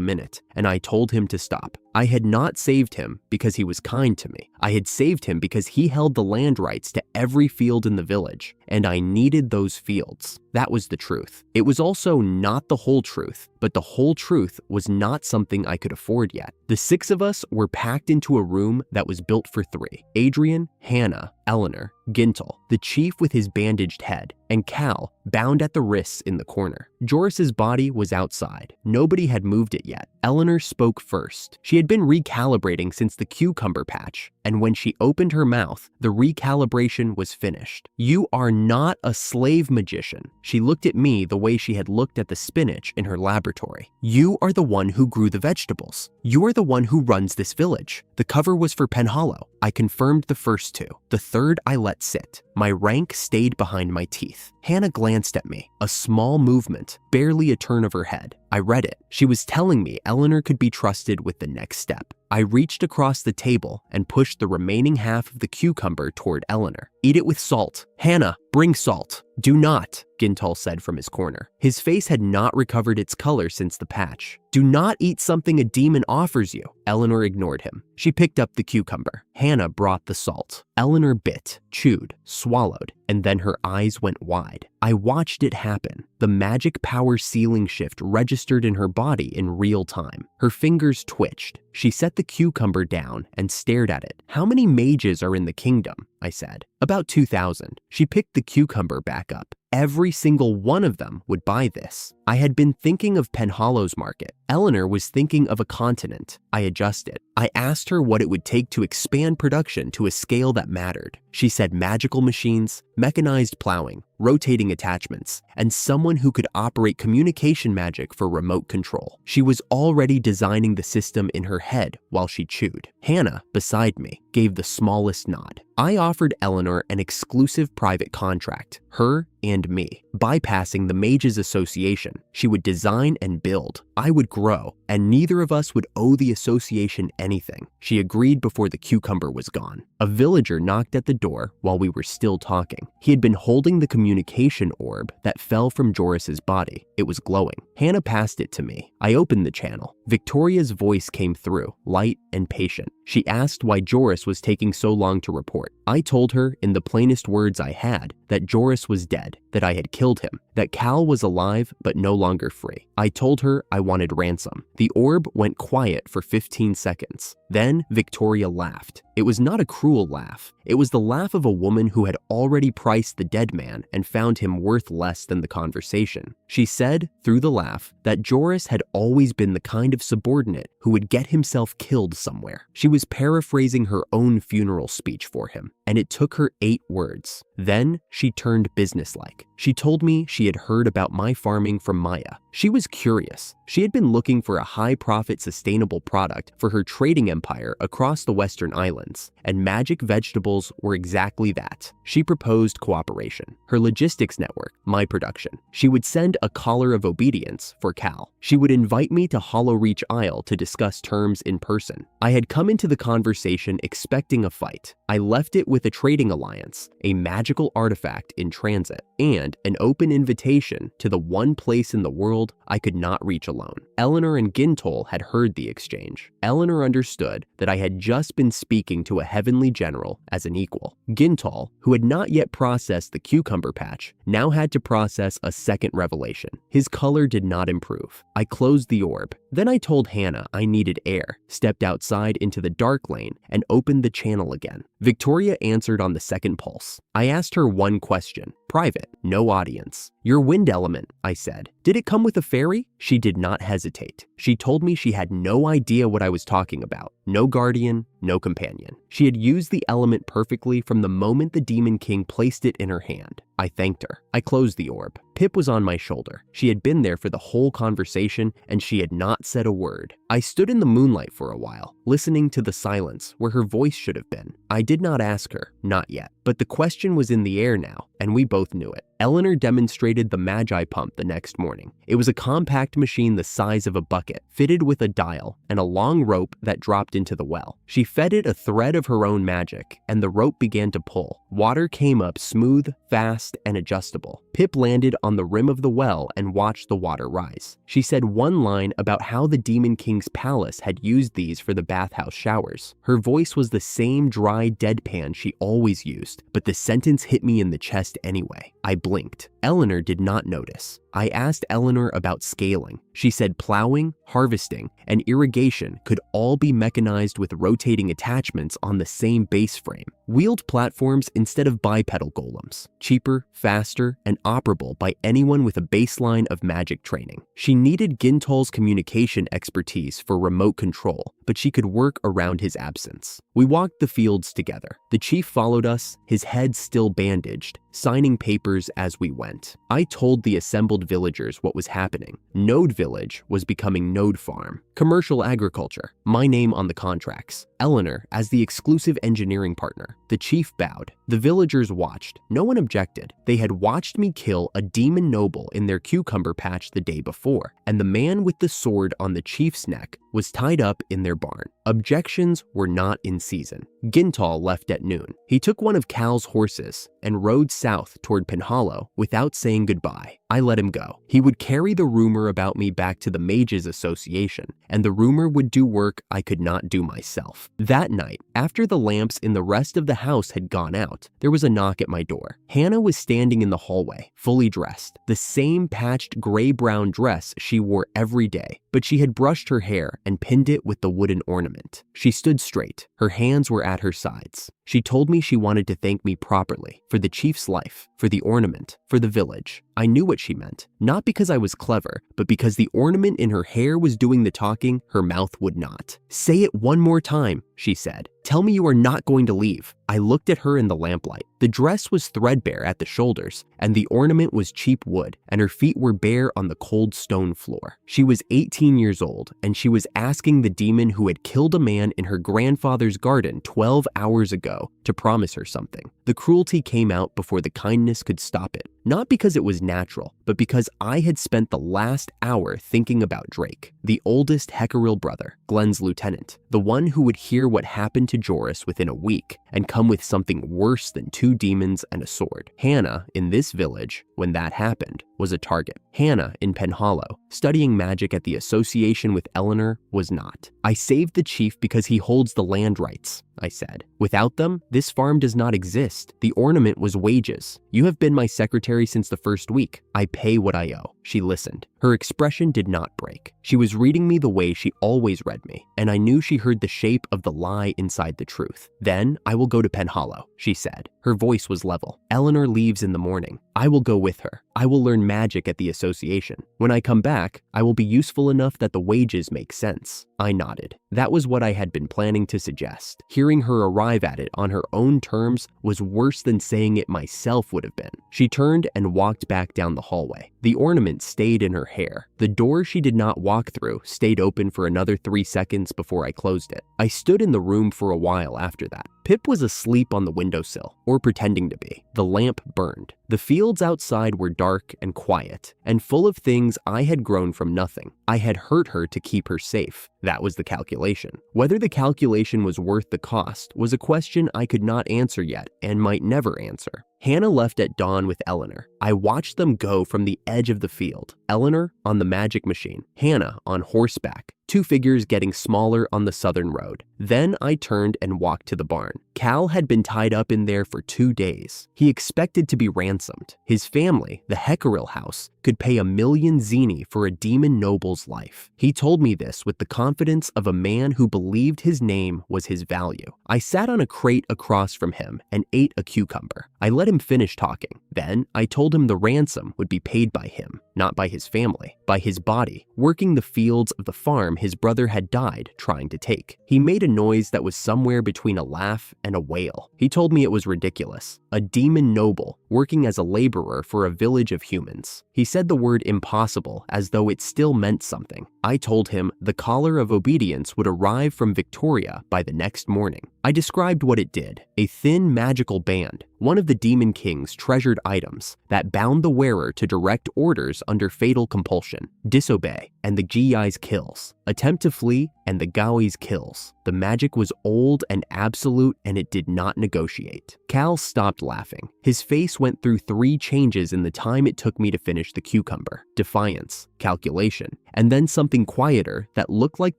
minute, and I told him to stop. I had not saved him because he was kind to me. I had saved him because he held the land rights to every field in the village, and I needed those fields. That was the truth. It was also not the whole truth, but the whole truth was not something I could afford yet. The 6 of us were packed into a room that was built for 3. Adrian, Hannah, Eleanor, Gintel, the chief with his bandaged head, and Cal, bound at the wrists in the corner. Joris's body was outside. Nobody had moved it yet. Eleanor spoke first. She had been recalibrating since the cucumber patch, and when she opened her mouth, the recalibration was finished. "You are not a slave magician." She looked at me the way she had looked at the spinach in her laboratory. "You are the one who grew the vegetables. You are the one who runs this village. The cover was for Penhollow. I confirmed the first 2. The 3rd I let sit. My rank stayed behind my teeth." Hannah glanced at me, a small movement, barely a turn of her head. I read it. She was telling me Eleanor could be trusted with the next step. I reached across the table and pushed the remaining half of the cucumber toward Eleanor. "Eat it with salt." "Hannah, bring salt." "Do not," Gintal said from his corner. His face had not recovered its color since the patch. "Do not eat something a demon offers you." Eleanor ignored him. She picked up the cucumber. Hannah brought the salt. Eleanor bit, chewed, swallowed, and then her eyes went wide. I watched it happen. The magic power ceiling shift registered in her body in real time. Her fingers twitched. She set the cucumber down and stared at it. "How many mages are in the kingdom?" I said. "About 2,000. She picked the cucumber back up. Every single one of them would buy this. I had been thinking of Penhollow's market. Eleanor was thinking of a continent. I adjusted. I asked her what it would take to expand production to a scale that mattered. She said magical machines, mechanized plowing, rotating attachments, and someone who could operate communication magic for remote control. She was already designing the system in her head while she chewed. Hannah, beside me, gave the smallest nod. I offered Eleanor an exclusive private contract, her and me, bypassing the Mages Association. She would design and build. I would grow, and neither of us would owe the association anything. She agreed before the cucumber was gone. A villager knocked at the door while we were still talking. He had been holding the communication orb that fell from Joris's body. It was glowing. Hannah passed it to me. I opened the channel. Victoria's voice came through, light and patient. She asked why Joris was taking so long to report. I told her, in the plainest words I had, that Joris was dead, that I had killed him, that Cal was alive but no longer free. I told her I wanted ransom. The orb went quiet for 15 seconds. Then Victoria laughed. It was not a cruel laugh. It was the laugh of a woman who had already priced the dead man and found him worth less than the conversation. She said, through the laugh, that Joris had always been the kind of subordinate who would get himself killed somewhere. She was paraphrasing her own funeral speech for him, and it took her 8 words. Then she turned businesslike. She told me she had heard about my farming from Maya. She was curious. She had been looking for a high-profit sustainable product for her trading empire across the Western Islands, and magic vegetables were exactly that. She proposed cooperation. Her logistics network, my production. She would send a collar of obedience for Cal. She would invite me to Hollow Reach Isle to discuss terms in person. I had come into the conversation expecting a fight. I left it with a trading alliance, a magical artifact in transit, and an open invitation to the one place in the world I could not reach alone. Eleanor and Gintol had heard the exchange. Eleanor understood that I had just been speaking to a heavenly general as an equal. Gintol, who had not yet processed the cucumber patch, now had to process a second revelation. His color did not improve. I closed the orb. Then I told Hannah I needed air, stepped outside into the dark lane, and opened the channel again. Victoria answered on the second pulse. I asked her one question. Private, no audience. Your wind element, I said. Did it come with a fairy? She did not hesitate. She told me she had no idea what I was talking about. No guardian, no companion. She had used the element perfectly from the moment the Demon King placed it in her hand. I thanked her. I closed the orb. Pip was on my shoulder. She had been there for the whole conversation, and she had not said a word. I stood in the moonlight for a while, listening to the silence where her voice should have been. I did not ask her, not yet, but the question was in the air now, and we both knew it. Eleanor demonstrated the Magi pump the next morning. It was a compact machine the size of a bucket, fitted with a dial and a long rope that dropped into the well. She fed it a thread of her own magic, and the rope began to pull. Water came up smooth, fast, and adjustable. Pip landed on the rim of the well and watched the water rise. She said one line about how the Demon King's palace had used these for the bathhouse showers. Her voice was the same dry deadpan she always used, but the sentence hit me in the chest anyway. I blinked. Eleanor did not notice. I asked Eleanor about scaling. She said plowing, harvesting, and irrigation could all be mechanized with rotating attachments on the same base frame. Wheeled platforms instead of bipedal golems. Cheaper, faster, and operable by anyone with a baseline of magic training. She needed Gintol's communication expertise for remote control, but she could work around his absence. We walked the fields together. The chief followed us, his head still bandaged, signing papers as we went. I told the assembled villagers what was happening. Node Village was becoming Node Farm. Commercial agriculture. My name on the contracts. Eleanor as the exclusive engineering partner. The chief bowed. The villagers watched. No one objected. They had watched me kill a demon noble in their cucumber patch the day before, and the man with the sword on the chief's neck was tied up in their barn. Objections were not in season. Gintol left at noon. He took one of Cal's horses and rode south toward Penhallow without saying goodbye. I let him go. He would carry the rumor about me back to the Mages Association, and the rumor would do work I could not do myself. That night, after the lamps in the rest of the house had gone out, there was a knock at my door. Hannah was standing in the hallway, fully dressed, the same patched gray-brown dress she wore every day, but she had brushed her hair and pinned it with the wooden ornament. She stood straight. Her hands were at her sides. She told me she wanted to thank me properly for the chief's life, for the ornament, for the village. I knew what she meant, not because I was clever, but because the ornament in her hair was doing the talking her mouth would not. Say it one more time, she said. Tell me you are not going to leave. I looked at her in the lamplight. The dress was threadbare at the shoulders, and the ornament was cheap wood, and her feet were bare on the cold stone floor. She was 18 years old, and she was asking the demon who had killed a man in her grandfather's garden 12 hours ago to promise her something. The cruelty came out before the kindness could stop it. Not because it was natural, but because I had spent the last hour thinking about Drake, the oldest Heckeril brother, Glen's lieutenant, the one who would hear what happened to Joris within a week and come with something worse than 2 demons and a sword. Hannah, in this village, when that happened, was a target. Hannah in Penhallow, studying magic at the association with Eleanor, was not. I saved the chief because he holds the land rights, I said. Without them, this farm does not exist. The ornament was wages. You have been my secretary since the first week. I pay what I owe. She listened. Her expression did not break. She was reading me the way she always read me, and I knew she heard the shape of the lie inside the truth. Then I will go to Penhallow, she said. Her voice was level. Eleanor leaves in the morning. I will go with her. I will learn magic at the association. When I come back, I will be useful enough that the wages make sense. I nodded. That was what I had been planning to suggest. Hearing her arrive at it on her own terms was worse than saying it myself would have been. She turned and walked back down the hallway. The ornament stayed in her hair. The door she did not walk through stayed open for another 3 seconds before I closed it. I stood in the room for a while after that. Pip was asleep on the windowsill, or pretending to be. The lamp burned. The fields outside were dark and quiet, and full of things I had grown from nothing. I had hurt her to keep her safe. That was the calculation. Whether the calculation was worth the cost was a question I could not answer yet and might never answer. Hannah left at dawn with Eleanor. I watched them go from the edge of the field. Eleanor on the magic machine, Hannah on horseback, 2 figures getting smaller on the southern road. Then I turned and walked to the barn. Cal had been tied up in there for 2 days. He expected to be ransomed. His family, the Heckerill house, could pay 1,000,000 zeni for a demon noble's life. He told me this with the confidence of a man who believed his name was his value. I sat on a crate across from him and ate a cucumber. I let him finish talking. Then I told him the ransom would be paid by him, not by his family, by his body, working the fields of the farm his brother had died trying to take. He made a noise that was somewhere between a laugh and a wail. He told me it was ridiculous. A demon noble working as a laborer for a village of humans. He said the word impossible as though it still meant something. I told him the collar of obedience would arrive from Victoria by the next morning. I described what it did, a thin magical band, one of the Demon King's treasured items that bound the wearer to direct orders under fatal compulsion, disobey, and the Gi's kills, attempt to flee, and the Gaoi's kills. The magic was old and absolute, and it did not negotiate. Cal stopped laughing. His face went through 3 changes in the time it took me to finish the cucumber. Defiance, calculation, and then something quieter that looked like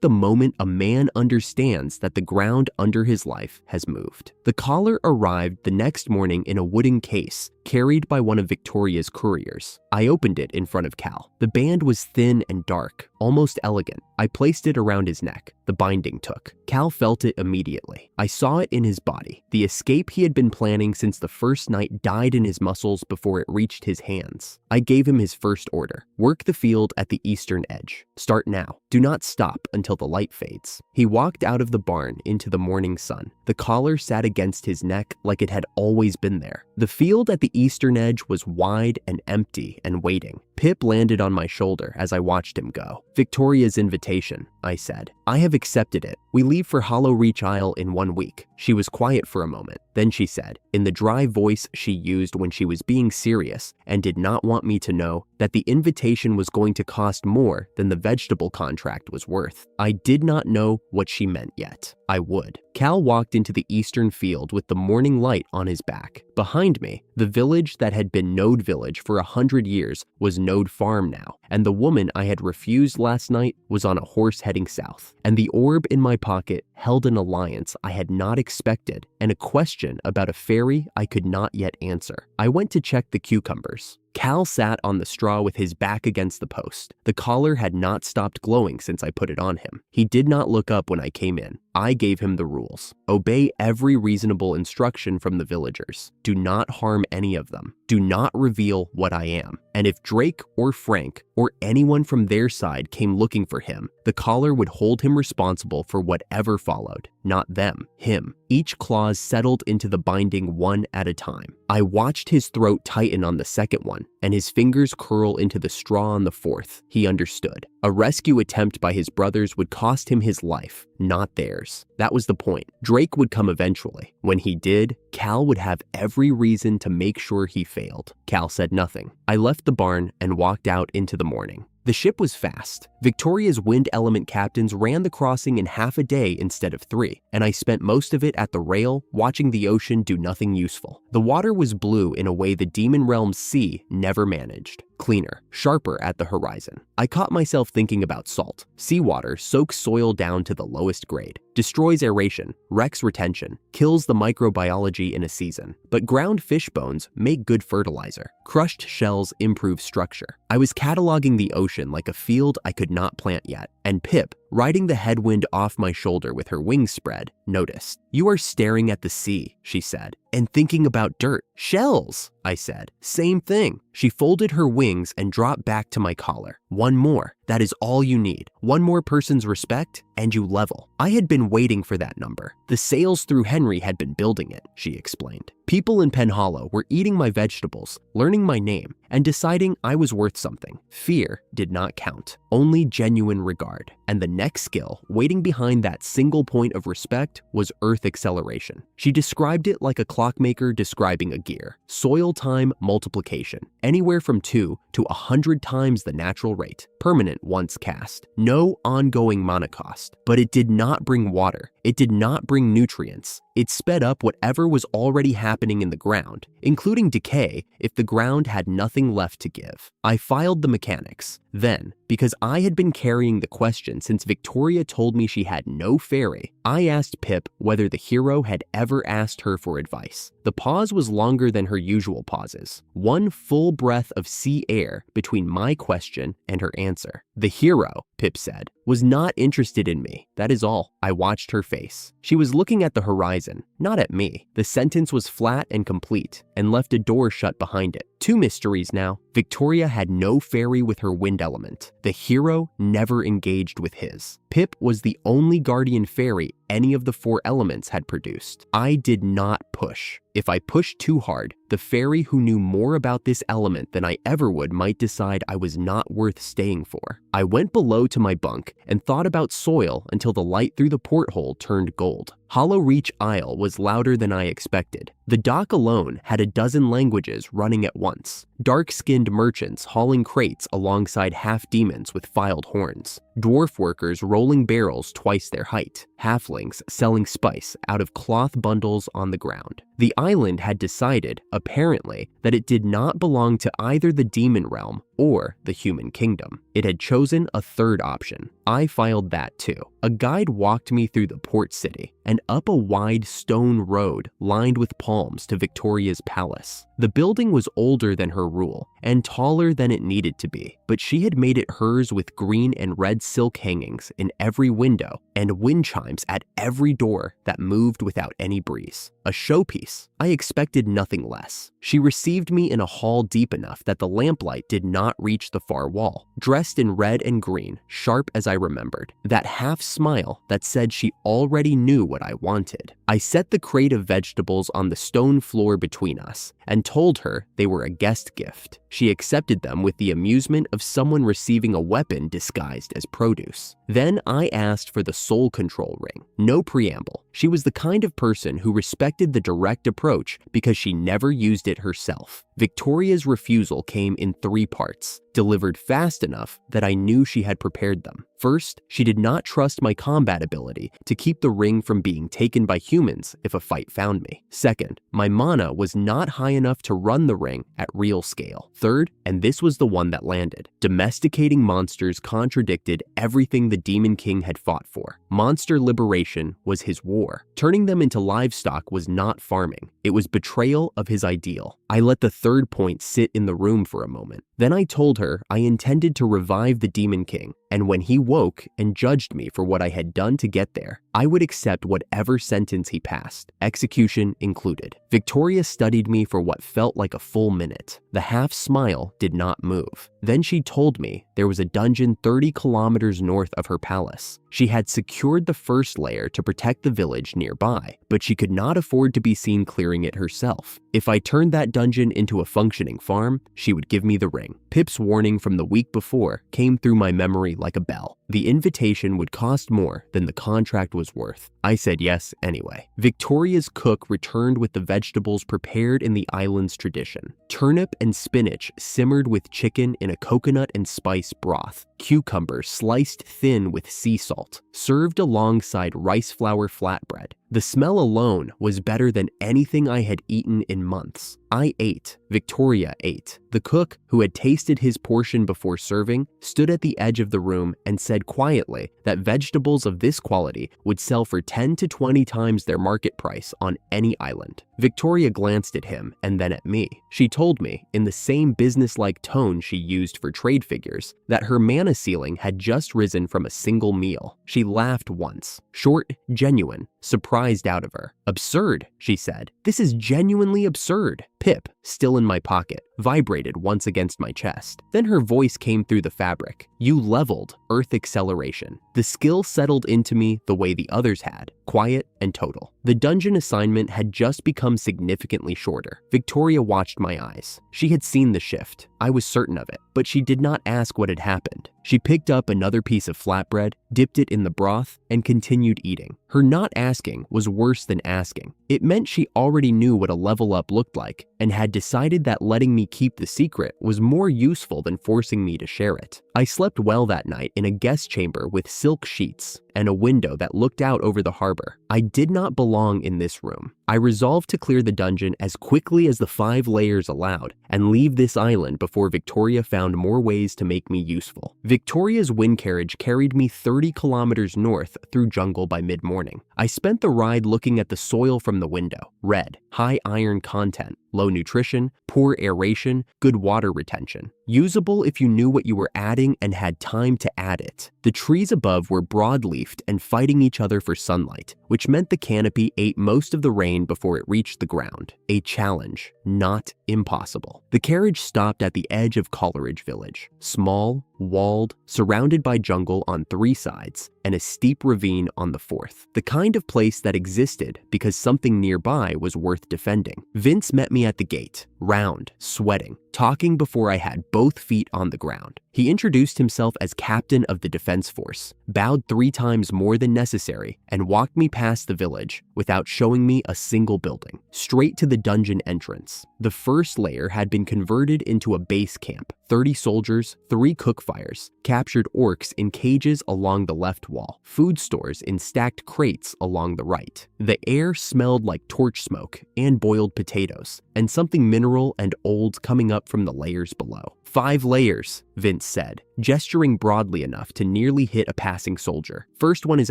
the moment a man understands that the ground under his life has moved. The collar arrived the next morning in a wooden case, carried by one of Victoria's couriers. I opened it in front of Cal. The band was thin and dark, almost elegant. I placed it around his neck. The binding took. Cal felt it immediately. I saw it in his body. The escape he had been planning since the first night died in his muscles before it reached his hands. I gave him his first order. Work the field at the eastern edge. Start now. Do not stop until the light fades. He walked out of the barn into the morning sun. The collar sat against his neck like it had always been there. The field at the eastern edge was wide and empty and waiting. Pip landed on my shoulder as I watched him go. Victoria's invitation, I said. I have accepted it. We leave for Hollow Reach Isle in 1 week. She was quiet for a moment. Then she said, in the dry voice she used when she was being serious and did not want me to know, that the invitation was going to cost more than the vegetable contract was worth. I did not know what she meant yet. I would. Cal walked into the eastern field with the morning light on his back. Behind me, the village that had been Node Village for 100 years was Node Farm now, and the woman I had refused last night was on a horse heading south. And the orb in my pocket held an alliance I had not expected and a question about a fairy I could not yet answer. I went to check the cucumbers. Cal sat on the straw with his back against the post. The collar had not stopped glowing since I put it on him. He did not look up when I came in. I gave him the rules. Obey every reasonable instruction from the villagers. Do not harm any of them. Do not reveal what I am. And if Drake or Frank or anyone from their side came looking for him, the collar would hold him responsible for whatever followed. Not them, him. Each clause settled into the binding one at a time. I watched his throat tighten on the second one, and his fingers curl into the straw on the fourth. He understood. A rescue attempt by his brothers would cost him his life, not theirs. That was the point. Drake would come eventually. When he did, Cal would have every reason to make sure he failed. Cal said nothing. I left the barn and walked out into the morning. The ship was fast. Victoria's wind element captains ran the crossing in half a day instead of 3, and I spent most of it at the rail watching the ocean do nothing useful. The water was blue in a way the Demon Realm's sea never managed. Cleaner, sharper at the horizon. I caught myself thinking about salt. Seawater soaks soil down to the lowest grade, destroys aeration, wrecks retention, kills the microbiology in a season. But ground fish bones make good fertilizer. Crushed shells improve structure. I was cataloging the ocean like a field I could not plant yet, and Pip, riding the headwind off my shoulder with her wings spread, noticed. "You are staring at the sea," she said, "and thinking about dirt." "Shells," I said. "Same thing." She folded her wings and dropped back to my collar. "One more. That is all you need. One more person's respect, and you level." I had been waiting for that number. The sales through Henry had been building it, she explained. People in Pen Hollow were eating my vegetables, learning my name, and deciding I was worth something. Fear did not count, only genuine regard. And the next skill, waiting behind that single point of respect, was earth acceleration. She described it like a clockmaker describing a gear. Soil time multiplication, anywhere from 2 to 100 times the natural rate. Permanent once cast. No ongoing mana cost. But it did not bring water. It did not bring nutrients. It sped up whatever was already happening in the ground, including decay if the ground had nothing left to give. I filed the mechanics. Then, because I had been carrying the question since Victoria told me she had no fairy, I asked Pip whether the hero had ever asked her for advice. The pause was longer than her usual pauses. One full breath of sea air between my question and her answer. "The hero," Pip said, "was not interested in me. That is all." I watched her face. She was looking at the horizon, not at me. The sentence was flat and complete, and left a door shut behind it. 2 mysteries now. Victoria had no fairy with her wind element. The hero never engaged with his. Pip was the only guardian fairy any of the 4 elements had produced. I did not push. If I pushed too hard, the fairy who knew more about this element than I ever would might decide I was not worth staying for. I went below to my bunk and thought about soil until the light through the porthole turned gold. Hollow Reach Isle was louder than I expected. The dock alone had a dozen languages running at once. Dark-skinned merchants hauling crates alongside half-demons with filed horns. Dwarf workers rolling barrels twice their height. Halflings selling spice out of cloth bundles on the ground. The island had decided, apparently, that it did not belong to either the demon realm or the human kingdom. It had chosen a third option. I filed that too. A guide walked me through the port city and up a wide stone road lined with palms to Victoria's palace. The building was older than her rule and taller than it needed to be, but she had made it hers with green and red silk hangings in every window and wind chimes at every door that moved without any breeze. A showpiece. I expected nothing less. She received me in a hall deep enough that the lamplight did not reach the far wall. Dressed in red and green, sharp as I remembered. That half smile that said she already knew what I wanted. I set the crate of vegetables on the stone floor between us and told her they were a guest gift. She accepted them with the amusement of someone receiving a weapon disguised as produce. Then I asked for the soul control ring. No preamble. She was the kind of person who respected the direct approach because she never used it herself. Victoria's refusal came in 3 parts, delivered fast enough that I knew she had prepared them. First, she did not trust my combat ability to keep the ring from being taken by humans if a fight found me. Second, my mana was not high enough to run the ring at real scale. Third, and this was the one that landed, domesticating monsters contradicted everything the Demon King had fought for. Monster liberation was his war. Turning them into livestock was not farming. It was betrayal of his ideal. I let the third point sit in the room for a moment. Then I told her I intended to revive the Demon King, and when he woke and judged me for what I had done to get there, I would accept whatever sentence he passed, execution included. Victoria studied me for what felt like a full minute. The half smile did not move. Then she told me there was a dungeon 30 kilometers north of her palace. She had secured the first layer to protect the village nearby, but she could not afford to be seen clearing it herself. If I turned that dungeon into a functioning farm, she would give me the ring. ring. Pip's warning from the week before came through my memory like a bell. The invitation would cost more than the contract was worth. I said yes anyway. Victoria's cook returned with the vegetables prepared in the island's tradition. Turnip and spinach simmered with chicken in a coconut and spice broth. Cucumbers sliced thin with sea salt, served alongside rice flour flatbread. The smell alone was better than anything I had eaten in months. I ate. Victoria ate. The cook, who had tasted his portion before serving, stood at the edge of the room and said quietly that vegetables of this quality would sell for 10 to 20 times their market price on any island. Victoria glanced at him and then at me. She told me, in the same businesslike tone she used for trade figures, that her mana ceiling had just risen from a single meal. She laughed once, short, genuine, surprised out of her. Absurd, she said. This is genuinely absurd. Pip, still in my pocket, vibrated once against my chest. Then her voice came through the fabric. You leveled Earth acceleration. The skill settled into me the way the others had, quiet and total. The dungeon assignment had just become significantly shorter. Victoria watched my eyes. She had seen the shift. I was certain of it, but she did not ask what had happened. She picked up another piece of flatbread, dipped it in the broth, and continued eating. Her not asking was worse than asking. It meant she already knew what a level up looked like and had decided that letting me keep the secret was more useful than forcing me to share it. I slept well that night in a guest chamber with silk sheets and a window that looked out over the harbor. I did not belong in this room. I resolved to clear the dungeon as quickly as the 5 layers allowed and leave this island before Victoria found more ways to make me useful. Victoria's wind carriage carried me 30 kilometers north through jungle by mid-morning. I spent the ride looking at the soil from the window. Red, high iron content, low nutrition, poor aeration, good water retention. Usable if you knew what you were adding and had time to add it. The trees above were broadleafed and fighting each other for sunlight, which meant the canopy ate most of the rain before it reached the ground. A challenge, not impossible. The carriage stopped at the edge of Coleridge Village. Small, walled, surrounded by jungle on 3 sides, and a steep ravine on the 4th. The kind of place that existed because something nearby was worth defending. Vince met me at the gate, round, sweating, talking before I had both feet on the ground. He introduced himself as captain of the defense force, bowed 3 times more than necessary, and walked me past the village without showing me a single building, straight to the dungeon entrance. The first layer had been converted into a base camp. 30 soldiers, 3 cook fires, captured orcs in cages along the left wall, food stores in stacked crates along the right. The air smelled like torch smoke and boiled potatoes, and something mineral and old coming up from the layers below. 5 layers, Vince said, gesturing broadly enough to nearly hit a passing soldier. First one is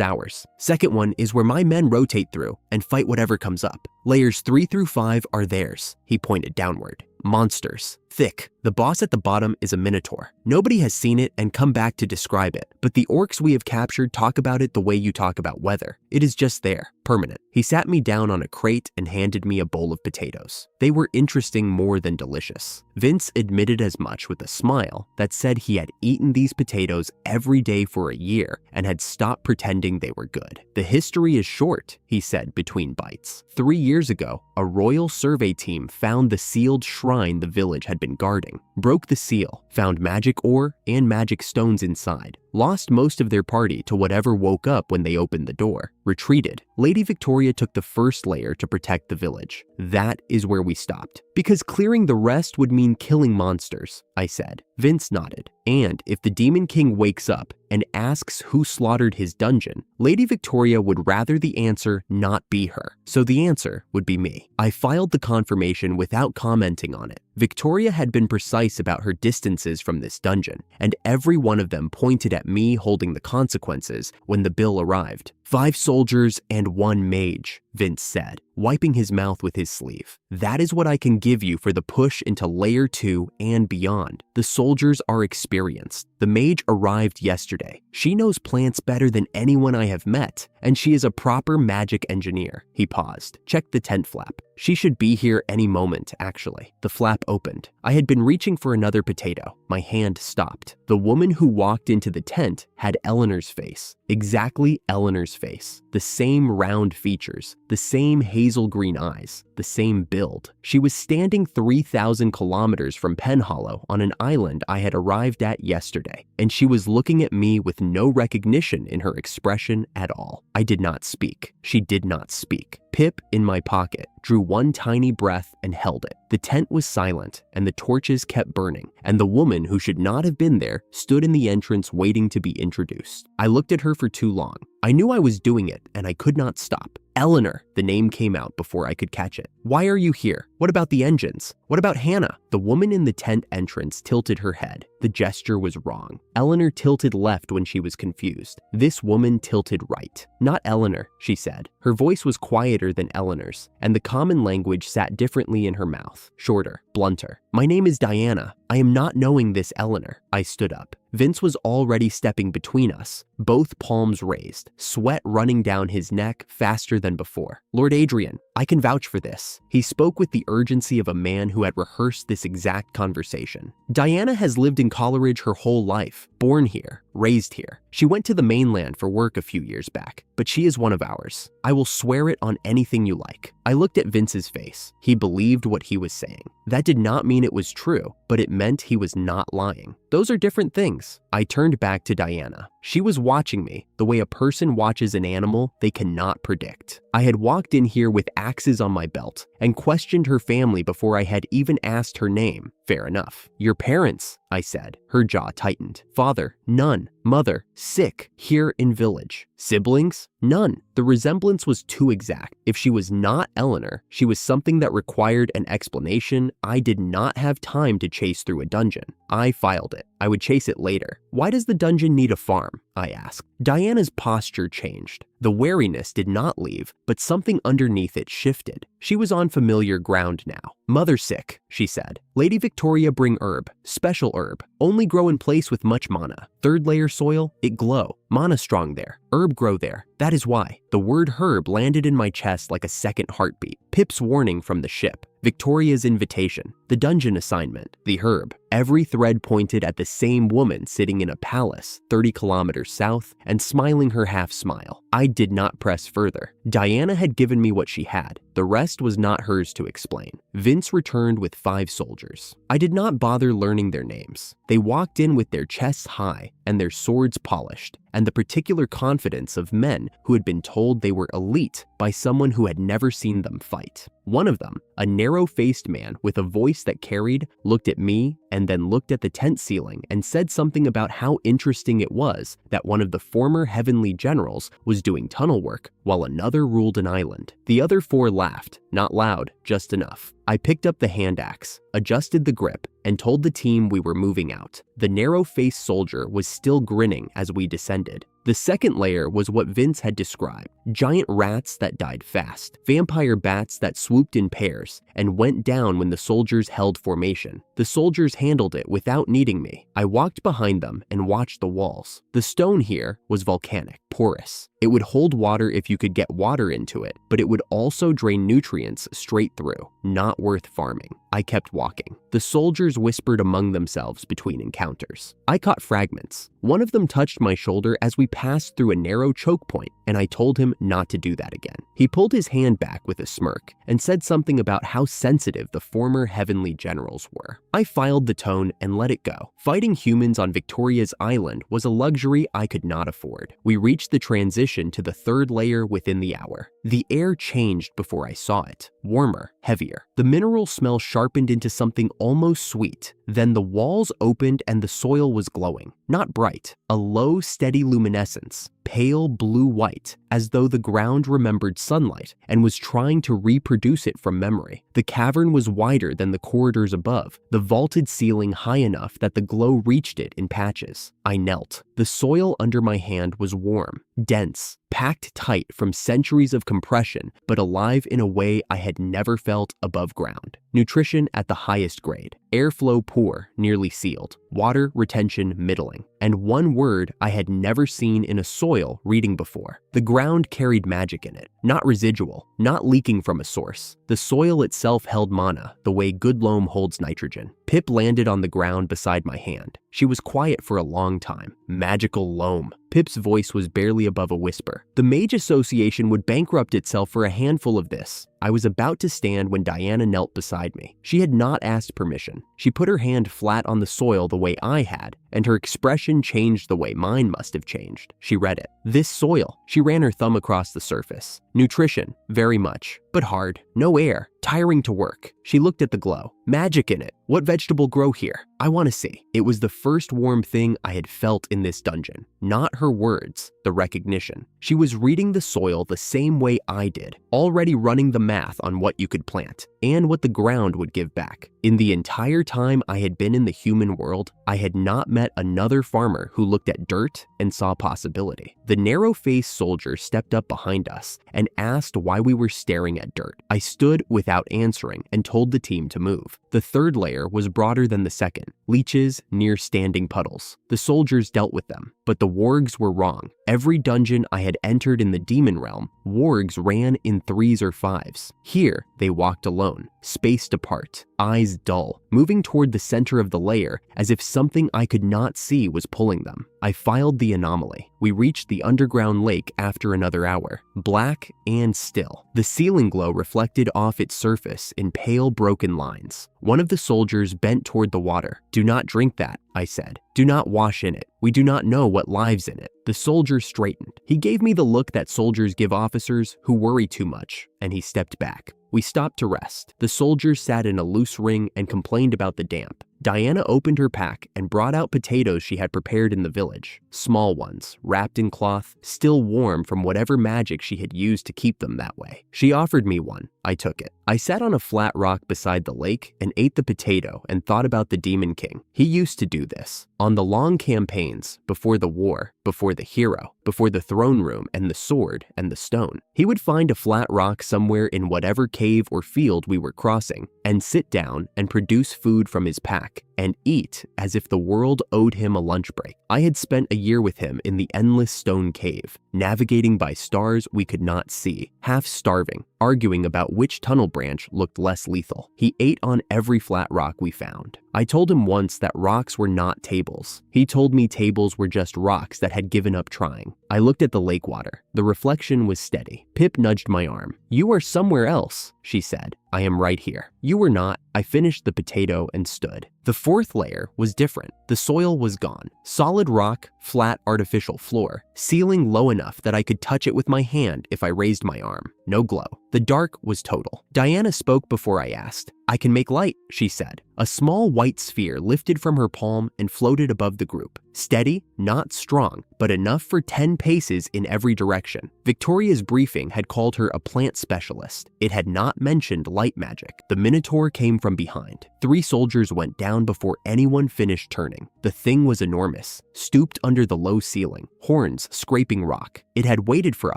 ours. Second one is where my men rotate through and fight whatever comes up. Layers 3 through 5 are theirs, he pointed downward. Monsters. Thick. The boss at the bottom is a minotaur. Nobody has seen it and come back to describe it, but the orcs we have captured talk about it the way you talk about weather. It is just there, permanent. He sat me down on a crate and handed me a bowl of potatoes. They were interesting more than delicious. Vince admitted as much with a smile that said he had eaten these potatoes every day for a year and had stopped pretending they were good. The history is short, he said between bites. 3 years ago, a royal survey team found the sealed shrine the village had been guarding, broke the seal, found magic ore and magic stones inside, lost most of their party to whatever woke up when they opened the door, retreated. Lady Victoria took the first layer to protect the village. That is where we stopped. Because clearing the rest would mean killing monsters, I said. Vince nodded. And if the Demon King wakes up and asks who slaughtered his dungeon, Lady Victoria would rather the answer not be her. So the answer would be me. I filed the confirmation without commenting on it. Victoria had been precise about her distances from this dungeon, and every one of them pointed at me holding the consequences when the bill arrived. 5 soldiers and 1 mage, Vince said, wiping his mouth with his sleeve. That is what I can give you for the push into Layer 2 and beyond. The soldiers are experienced. The mage arrived yesterday. She knows plants better than anyone I have met, and she is a proper magic engineer. He paused, checked the tent flap. She should be here any moment, actually. The flap opened. I had been reaching for another potato. My hand stopped. The woman who walked into the tent had Eleanor's face. Exactly Eleanor's face. face, the same round features, the same hazel green eyes, the same build. She was standing 3,000 kilometers from Penhollow on an island I had arrived at yesterday, and she was looking at me with no recognition in her expression at all. I did not speak. She did not speak. Pip, in my pocket, drew one tiny breath and held it. The tent was silent, and the torches kept burning, and the woman who should not have been there stood in the entrance waiting to be introduced. I looked at her for too long. I knew I was doing it, and I could not stop. Eleanor, the name came out before I could catch it. Why are you here? What about the engines? What about Hannah? The woman in the tent entrance tilted her head. The gesture was wrong. Eleanor tilted left when she was confused. This woman tilted right. Not Eleanor, she said. Her voice was quieter than Eleanor's, and the common language sat differently in her mouth, shorter, blunter. My name is Diana. I am not knowing this Eleanor. I stood up. Vince was already stepping between us, both palms raised, sweat running down his neck faster than before. Lord Adrian, I can vouch for this. He spoke with the urgency of a man who had rehearsed this exact conversation. Diana has lived in Coleridge her whole life, born here, raised here. She went to the mainland for work a few years back, but she is one of ours. I will swear it on anything you like. I looked at Vince's face. He believed what he was saying. That did not mean it was true, but it meant he was not lying. Those are different things. I turned back to Diana. She was watching me the way a person watches an animal they cannot predict. I had walked in here with axes on my belt and questioned her family before I had even asked her name. Fair enough. Your parents, I said. Her jaw tightened. Father, none. Mother, sick, here in village. Siblings? None. The resemblance was too exact. If she was not Eleanor, she was something that required an explanation I did not have time to chase through a dungeon. I filed it. I would chase it later. Why does the dungeon need a farm? I asked. Diana's posture changed. The wariness did not leave, but something underneath it shifted. She was on familiar ground now. Mother sick, she said. Lady Victoria bring herb, special herb, only grow in place with much mana. Third layer soil, it glow. Mana strong there. Herb grow there. That is why. The word herb landed in my chest like a second heartbeat. Pip's warning from the ship. Victoria's invitation, the dungeon assignment, the herb. Every thread pointed at the same woman sitting in a palace 30 kilometers south and smiling her half smile. I did not press further. Diana had given me what she had. The rest was not hers to explain. Vince returned with 5 soldiers. I did not bother learning their names. They walked in with their chests high and their swords polished, and the particular confidence of men who had been told they were elite by someone who had never seen them fight. One of them, a narrow-faced man with a voice that carried, looked at me and then looked at the tent ceiling and said something about how interesting it was that one of the former heavenly generals was doing tunnel work while another ruled an island. The other 4 laughed, not loud, just enough. I picked up the hand axe, adjusted the grip, and told the team we were moving out. The narrow-faced soldier was still grinning as we descended. The second layer was what Vince had described. Giant rats that died fast, vampire bats that swooped in pairs and went down when the soldiers held formation. The soldiers handled it without needing me. I walked behind them and watched the walls. The stone here was volcanic, porous. It would hold water if you could get water into it, but it would also drain nutrients straight through. Not worth farming. I kept walking. The soldiers whispered among themselves between encounters. I caught fragments. One of them touched my shoulder as we passed through a narrow choke point, and I told him not to do that again. He pulled his hand back with a smirk and said something about how sensitive the former heavenly generals were. I filed the tone and let it go. Fighting humans on Victoria's Island was a luxury I could not afford. We reached the transition to the 3rd layer within the hour. The air changed before I saw it. Warmer, heavier. The mineral smell sharpened into something almost sweet. Then the walls opened and the soil was glowing. Not bright, a low, steady luminescence, pale blue-white, as though the ground remembered sunlight and was trying to reproduce it from memory. The cavern was wider than the corridors above, the vaulted ceiling high enough that the glow reached it in patches. I knelt. The soil under my hand was warm, dense, packed tight from centuries of compression, but alive in a way I had never felt above ground. Nutrition at the highest grade. Airflow poor, nearly sealed. Water retention middling. And one word I had never seen in a soil reading before. The ground carried magic in it. Not residual, not leaking from a source. The soil itself held mana, the way good loam holds nitrogen. Pip landed on the ground beside my hand. She was quiet for a long time. Magical loam. Pip's voice was barely above a whisper. The Mage Association would bankrupt itself for a handful of this. I was about to stand when Diana knelt beside me. She had not asked permission. She put her hand flat on the soil the way I had, and her expression changed the way mine must have changed. She read it. This soil. She ran her thumb across the surface. Nutrition, very much, but hard. No air. Tiring to work. She looked at the glow. Magic in it. What vegetable grow here? I want to see. It was the first warm thing I had felt in this dungeon. Not her words, the recognition. She was reading the soil the same way I did, already running the math on what you could plant and what the ground would give back. In the entire time I had been in the human world, I had not met another farmer who looked at dirt and saw possibility. The narrow-faced soldier stepped up behind us and asked why we were staring at dirt. I stood without answering and told the team to move. The third layer was broader than the second, leeches near standing puddles. The soldiers dealt with them, but the wargs were wrong. Every dungeon I had entered in the demon realm, wargs ran in 3s or 5s. Here, they walked alone, spaced apart, eyes dull, moving toward the center of the layer as if something I could not see was pulling them. I filed the anomaly. We reached the underground lake after another hour, black and still. The ceiling glow reflected off its surface in pale, broken lines. One of the soldiers bent toward the water. "Do not drink that," I said. "Do not wash in it. We do not know what lives in it." The soldier straightened. He gave me the look that soldiers give officers who worry too much, and he stepped back. We stopped to rest. The soldiers sat in a loose ring and complained about the damp. Diana opened her pack and brought out potatoes she had prepared in the village. Small ones, wrapped in cloth, still warm from whatever magic she had used to keep them that way. She offered me one. I took it. I sat on a flat rock beside the lake and ate the potato and thought about the Demon King. He used to do this. On the long campaigns, before the war, before the hero, before the throne room and the sword and the stone, he would find a flat rock somewhere in whatever cave or field we were crossing and sit down and produce food from his pack and eat as if the world owed him a lunch break. I had spent a year with him in the endless stone cave, navigating by stars we could not see, half starving, arguing about which tunnel branch looked less lethal. He ate on every flat rock we found. I told him once that rocks were not tables. He told me tables were just rocks that had given up trying. I looked at the lake water. The reflection was steady. Pip nudged my arm. "You are somewhere else," she said. "I am right here." "You were not." I finished the potato and stood. The fourth layer was different. The soil was gone. Solid rock, flat artificial floor, ceiling low enough that I could touch it with my hand if I raised my arm. No glow. The dark was total. Diana spoke before I asked. "I can make light," she said. A small white sphere lifted from her palm and floated above the group. Steady, not strong, but enough for 10 paces in every direction. Victoria's briefing had called her a plant specialist. It had not mentioned light magic. The Minotaur came from behind. 3 soldiers went down before anyone finished turning. The thing was enormous, stooped under the low ceiling, horns scraping rock. It had waited for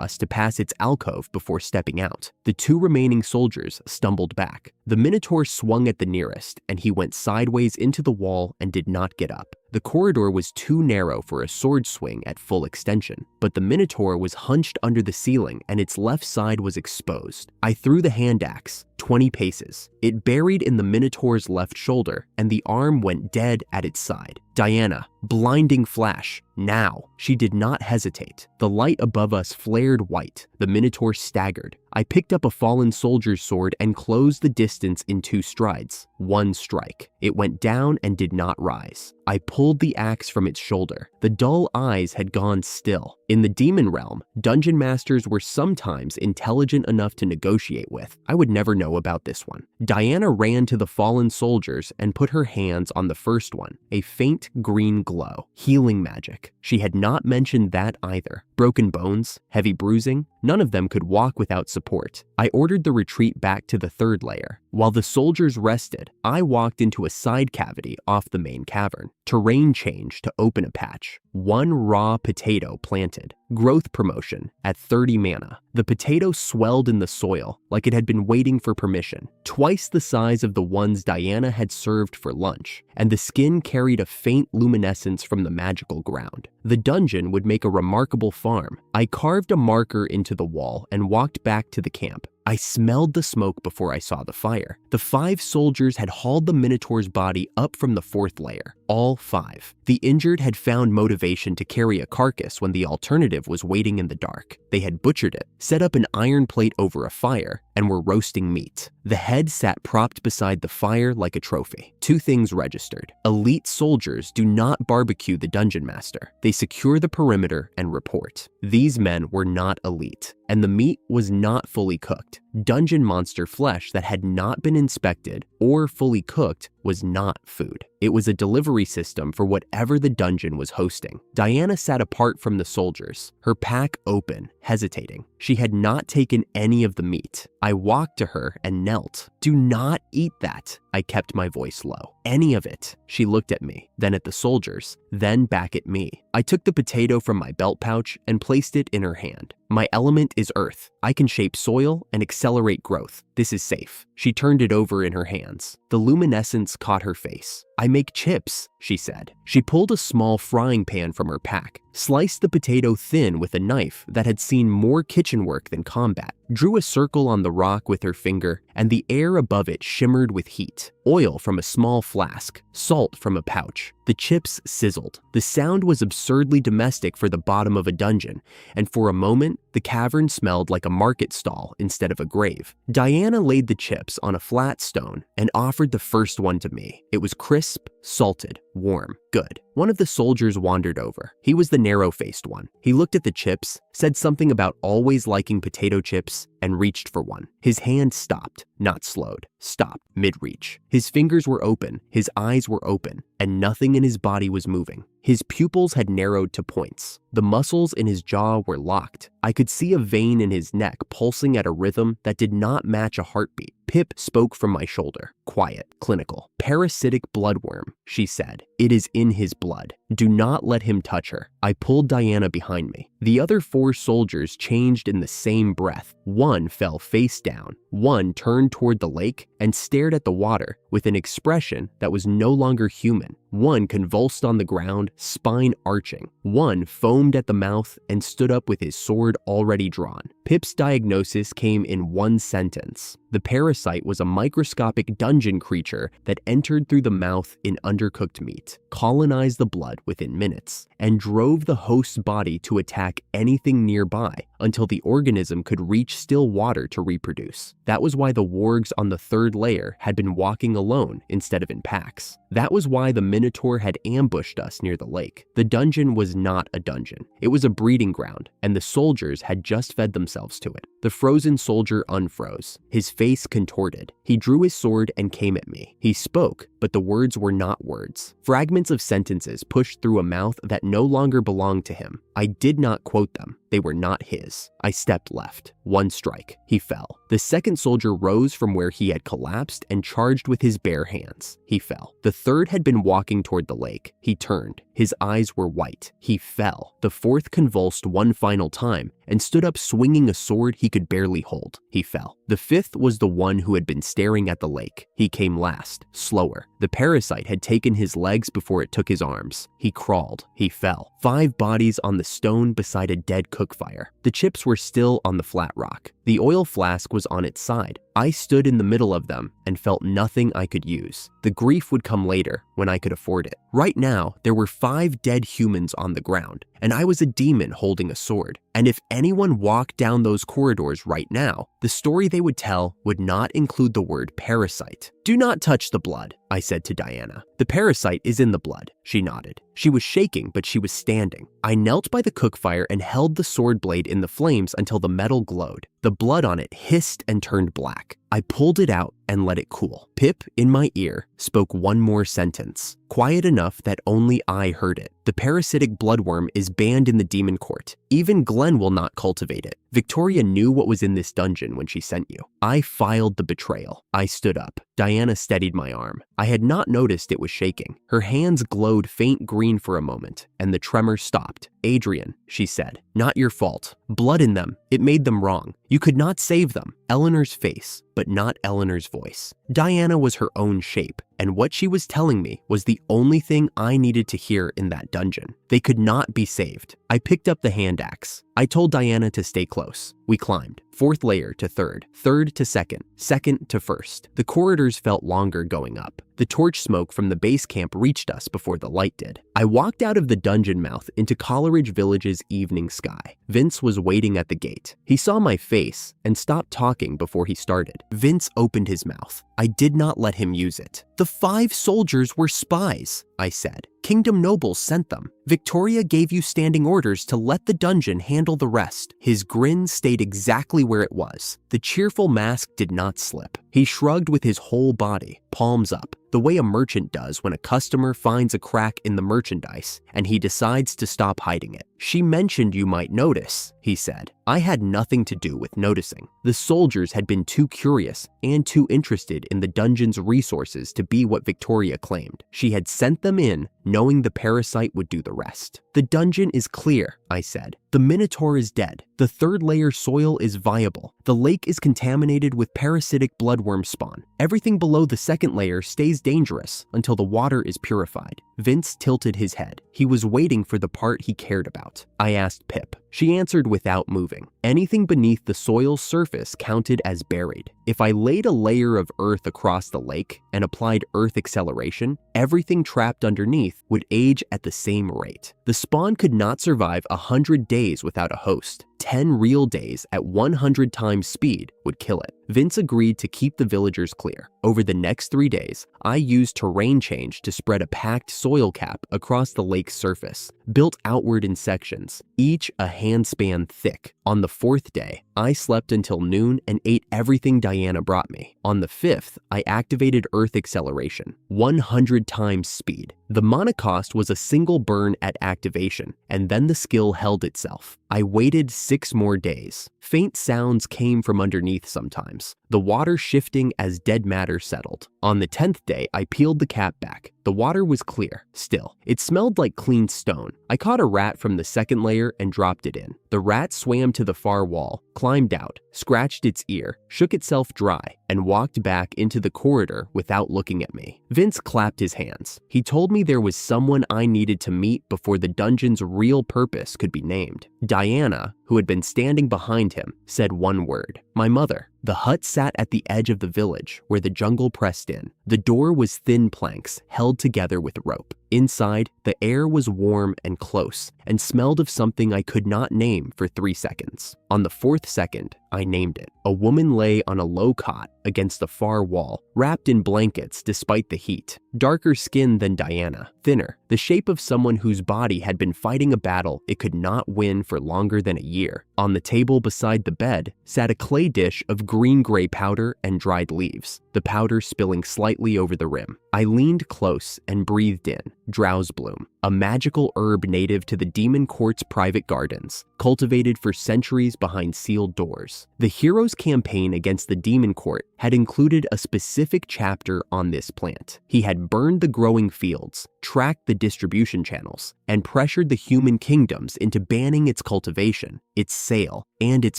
us to pass its alcove before stepping out. The 2 remaining soldiers stumbled back. The Minotaur swung at the nearest, and he went sideways into the wall and did not get up. The corridor was too narrow for a sword swing at full extension, but the Minotaur was hunched under the ceiling and its left side was exposed. I threw the hand axe 20 paces. It buried in the Minotaur's left shoulder, and the arm went dead at its side. Diana, blinding flash, now. She did not hesitate. The light above us flared white. The Minotaur staggered. I picked up a fallen soldier's sword and closed the distance in 2 strides. 1 strike. It went down and did not rise. I pulled the axe from its shoulder. The dull eyes had gone still. In the demon realm, dungeon masters were sometimes intelligent enough to negotiate with. I would never know about this one. Diana ran to the fallen soldiers and put her hands on the first one, a faint green glow. Healing magic. She had not mentioned that either. Broken bones, heavy bruising, none of them could walk without support. I ordered the retreat back to the 3rd layer. While the soldiers rested, I walked into a side cavity off the main cavern. Terrain changed to open a patch. 1 raw potato planted. granted. Growth promotion at 30 mana. The potato swelled in the soil like it had been waiting for permission, twice the size of the ones Diana had served for lunch, and the skin carried a faint luminescence from the magical ground. The dungeon would make a remarkable farm. I carved a marker into the wall and walked back to the camp. I smelled the smoke before I saw the fire. The 5 soldiers had hauled the Minotaur's body up from the 4th layer. All 5. The injured had found motivation to carry a carcass when the alternative was waiting in the dark. They had butchered it, set up an iron plate over a fire, and were roasting meat. The head sat propped beside the fire like a trophy. 2 things registered. Elite soldiers do not barbecue the dungeon master. They secure the perimeter and report. These men were not elite, and the meat was not fully cooked. Dungeon monster flesh that had not been inspected or fully cooked was not food. It was a delivery system for whatever the dungeon was hosting. Diana sat apart from the soldiers, her pack open, hesitating. She had not taken any of the meat. I walked to her and knelt. "Do not eat that." I kept my voice low. "Any of it." She looked at me, then at the soldiers, then back at me. I took the potato from my belt pouch and placed it in her hand. "My element is earth. I can shape soil and accelerate growth. This is safe." She turned it over in her hands. The luminescence caught her face. "I make chips," she said. She pulled a small frying pan from her pack, sliced the potato thin with a knife that had seen more kitchen work than combat, drew a circle on the rock with her finger, and the air above it shimmered with heat. Oil from a small flask, salt from a pouch. The chips sizzled. The sound was absurdly domestic for the bottom of a dungeon, and for a moment, the cavern smelled like a market stall instead of a grave. Diana laid the chips on a flat stone and offered the first one to me. It was crisp, salted, warm, good. One of the soldiers wandered over. He was the narrow-faced one. He looked at the chips, said something about always liking potato chips, and reached for one. His hand stopped, not slowed, stopped mid-reach. His fingers were open, his eyes were open, and nothing in his body was moving. His pupils had narrowed to points. The muscles in his jaw were locked. I could see a vein in his neck pulsing at a rhythm that did not match a heartbeat. Pip spoke from my shoulder, quiet, clinical. "Parasitic bloodworm," she said. "It is in his blood. Do not let him touch her." I pulled Diana behind me. The other 4 soldiers changed in the same breath. One fell face down. One turned toward the lake and stared at the water with an expression that was no longer human. One convulsed on the ground, spine arching. One foamed at the mouth and stood up with his sword already drawn. Pip's diagnosis came in one sentence. The parasite was a microscopic dungeon creature that entered through the mouth in undercooked meat, colonized the blood within minutes, and drove the host's body to attack anything nearby until the organism could reach still water to reproduce. That was why the wargs on the 3rd layer had been walking alone instead of in packs. That was why the Minotaur had ambushed us near the lake. The dungeon was not a dungeon. It was a breeding ground, and the soldiers had just fed themselves to it. The frozen soldier unfroze. His face contorted. He drew his sword and came at me. He spoke, but the words were not words. Fragments of sentences pushed through a mouth that no longer belonged to him. I did not quote them. They were not his. I stepped left. One strike. He fell. The second soldier rose from where he had collapsed and charged with his bare hands. He fell. The third had been walking toward the lake. He turned. His eyes were white. He fell. The fourth convulsed one final time and stood up swinging a sword he could barely hold. He fell. The fifth was the one who had been staring at the lake. He came last, slower. The parasite had taken his legs before it took his arms. He crawled. He fell. 5 bodies on the stone beside a dead cook fire. The chips were still on the flat rock. The oil flask was on its side. I stood in the middle of them and felt nothing I could use. The grief would come later, when I could afford it. Right now, there were 5 dead humans on the ground, and I was a demon holding a sword. And if anyone walked down those corridors right now, the story they would tell would not include the word parasite. "Do not touch the blood," I said to Diana. "The parasite is in the blood," she nodded. She was shaking, but she was standing. I knelt by the cook fire and held the sword blade in the flames until the metal glowed. The blood on it hissed and turned black. I pulled it out and let it cool. Pip, in my ear, spoke one more sentence. quiet enough that only I heard it. The parasitic bloodworm is banned in the demon court. Even Glen will not cultivate it. Victoria knew what was in this dungeon when she sent you. I filed the betrayal. I stood up. Diana steadied my arm. I had not noticed it was shaking. Her hands glowed faint green for a moment, and the tremor stopped. Adrian, she said, not your fault. Blood in them. It made them wrong. You could not save them. Eleanor's face, but not Eleanor's voice. Diana was her own shape, and what she was telling me was the only thing I needed to hear in that dungeon. They could not be saved. I picked up the hand axe. I told Diana to stay close. We climbed, 4th layer to 3rd, 3rd to 2nd, 2nd to 1st. The corridors felt longer going up. The torch smoke from the base camp reached us before the light did. I walked out of the dungeon mouth into Coleridge Village's evening sky. Vince was waiting at the gate. He saw my face and stopped talking before he started. Vince opened his mouth. I did not let him use it. The 5 soldiers were spies, I said. Kingdom nobles sent them. Victoria gave you standing orders to let the dungeon handle the rest. His grin stayed exactly where it was. The cheerful mask did not slip. He shrugged with his whole body, palms up, the way a merchant does when a customer finds a crack in the merchandise and he decides to stop hiding it. She mentioned you might notice, he said. I had nothing to do with noticing. The soldiers had been too curious and too interested in the dungeon's resources to be what Victoria claimed. She had sent them in knowing the parasite would do the rest. The dungeon is clear, I said. The Minotaur is dead. The 3rd layer soil is viable. The lake is contaminated with parasitic bloodworm spawn. Everything below the 2nd layer stays dangerous until the water is purified. Vince tilted his head. He was waiting for the part he cared about. I asked Pip. She answered without moving. Anything beneath the soil's surface counted as buried. If I laid a layer of earth across the lake and applied earth acceleration, everything trapped underneath would age at the same rate. The spawn could not survive 100 days without a host. 10 real days at 100 times speed would kill it. Vince agreed to keep the villagers clear. Over the next 3 days, I used terrain change to spread a packed soil cap across the lake's surface, built outward in sections, each a handspan thick. On the 4th day, I slept until noon and ate everything Diana brought me. On the 5th, I activated earth acceleration, 100 times speed. The monocost was a single burn at activation, and then the skill held itself. I waited 6 more days. Faint sounds came from underneath sometimes, the water shifting as dead matter settled. On the 10th day, I peeled the cap back. The water was clear, still. It smelled like clean stone. I caught a rat from the 2nd layer and dropped it in. The rat swam to the far wall, climbed out, scratched its ear, shook itself dry, and walked back into the corridor without looking at me. Vince clapped his hands. He told me there was someone I needed to meet before the dungeon's real purpose could be named. Diana, who had been standing behind him, said one word: my mother. The hut sat at the edge of the village where the jungle pressed in. The door was thin planks held together with rope. Inside, the air was warm and close and smelled of something I could not name for 3 seconds. On the 4th second, I named it. A woman lay on a low cot against the far wall, wrapped in blankets despite the heat. Darker skin than Diana, thinner, the shape of someone whose body had been fighting a battle it could not win for longer than a year. On the table beside the bed sat a clay dish of green-gray powder and dried leaves, the powder spilling slightly over the rim. I leaned close and breathed in drowse bloom, a magical herb native to the demon court's private gardens, cultivated for centuries behind sealed doors. The hero's campaign against the demon court had included a specific chapter on this plant. He had burned the growing fields, tracked the distribution channels, and pressured the human kingdoms into banning its cultivation, its sale, and its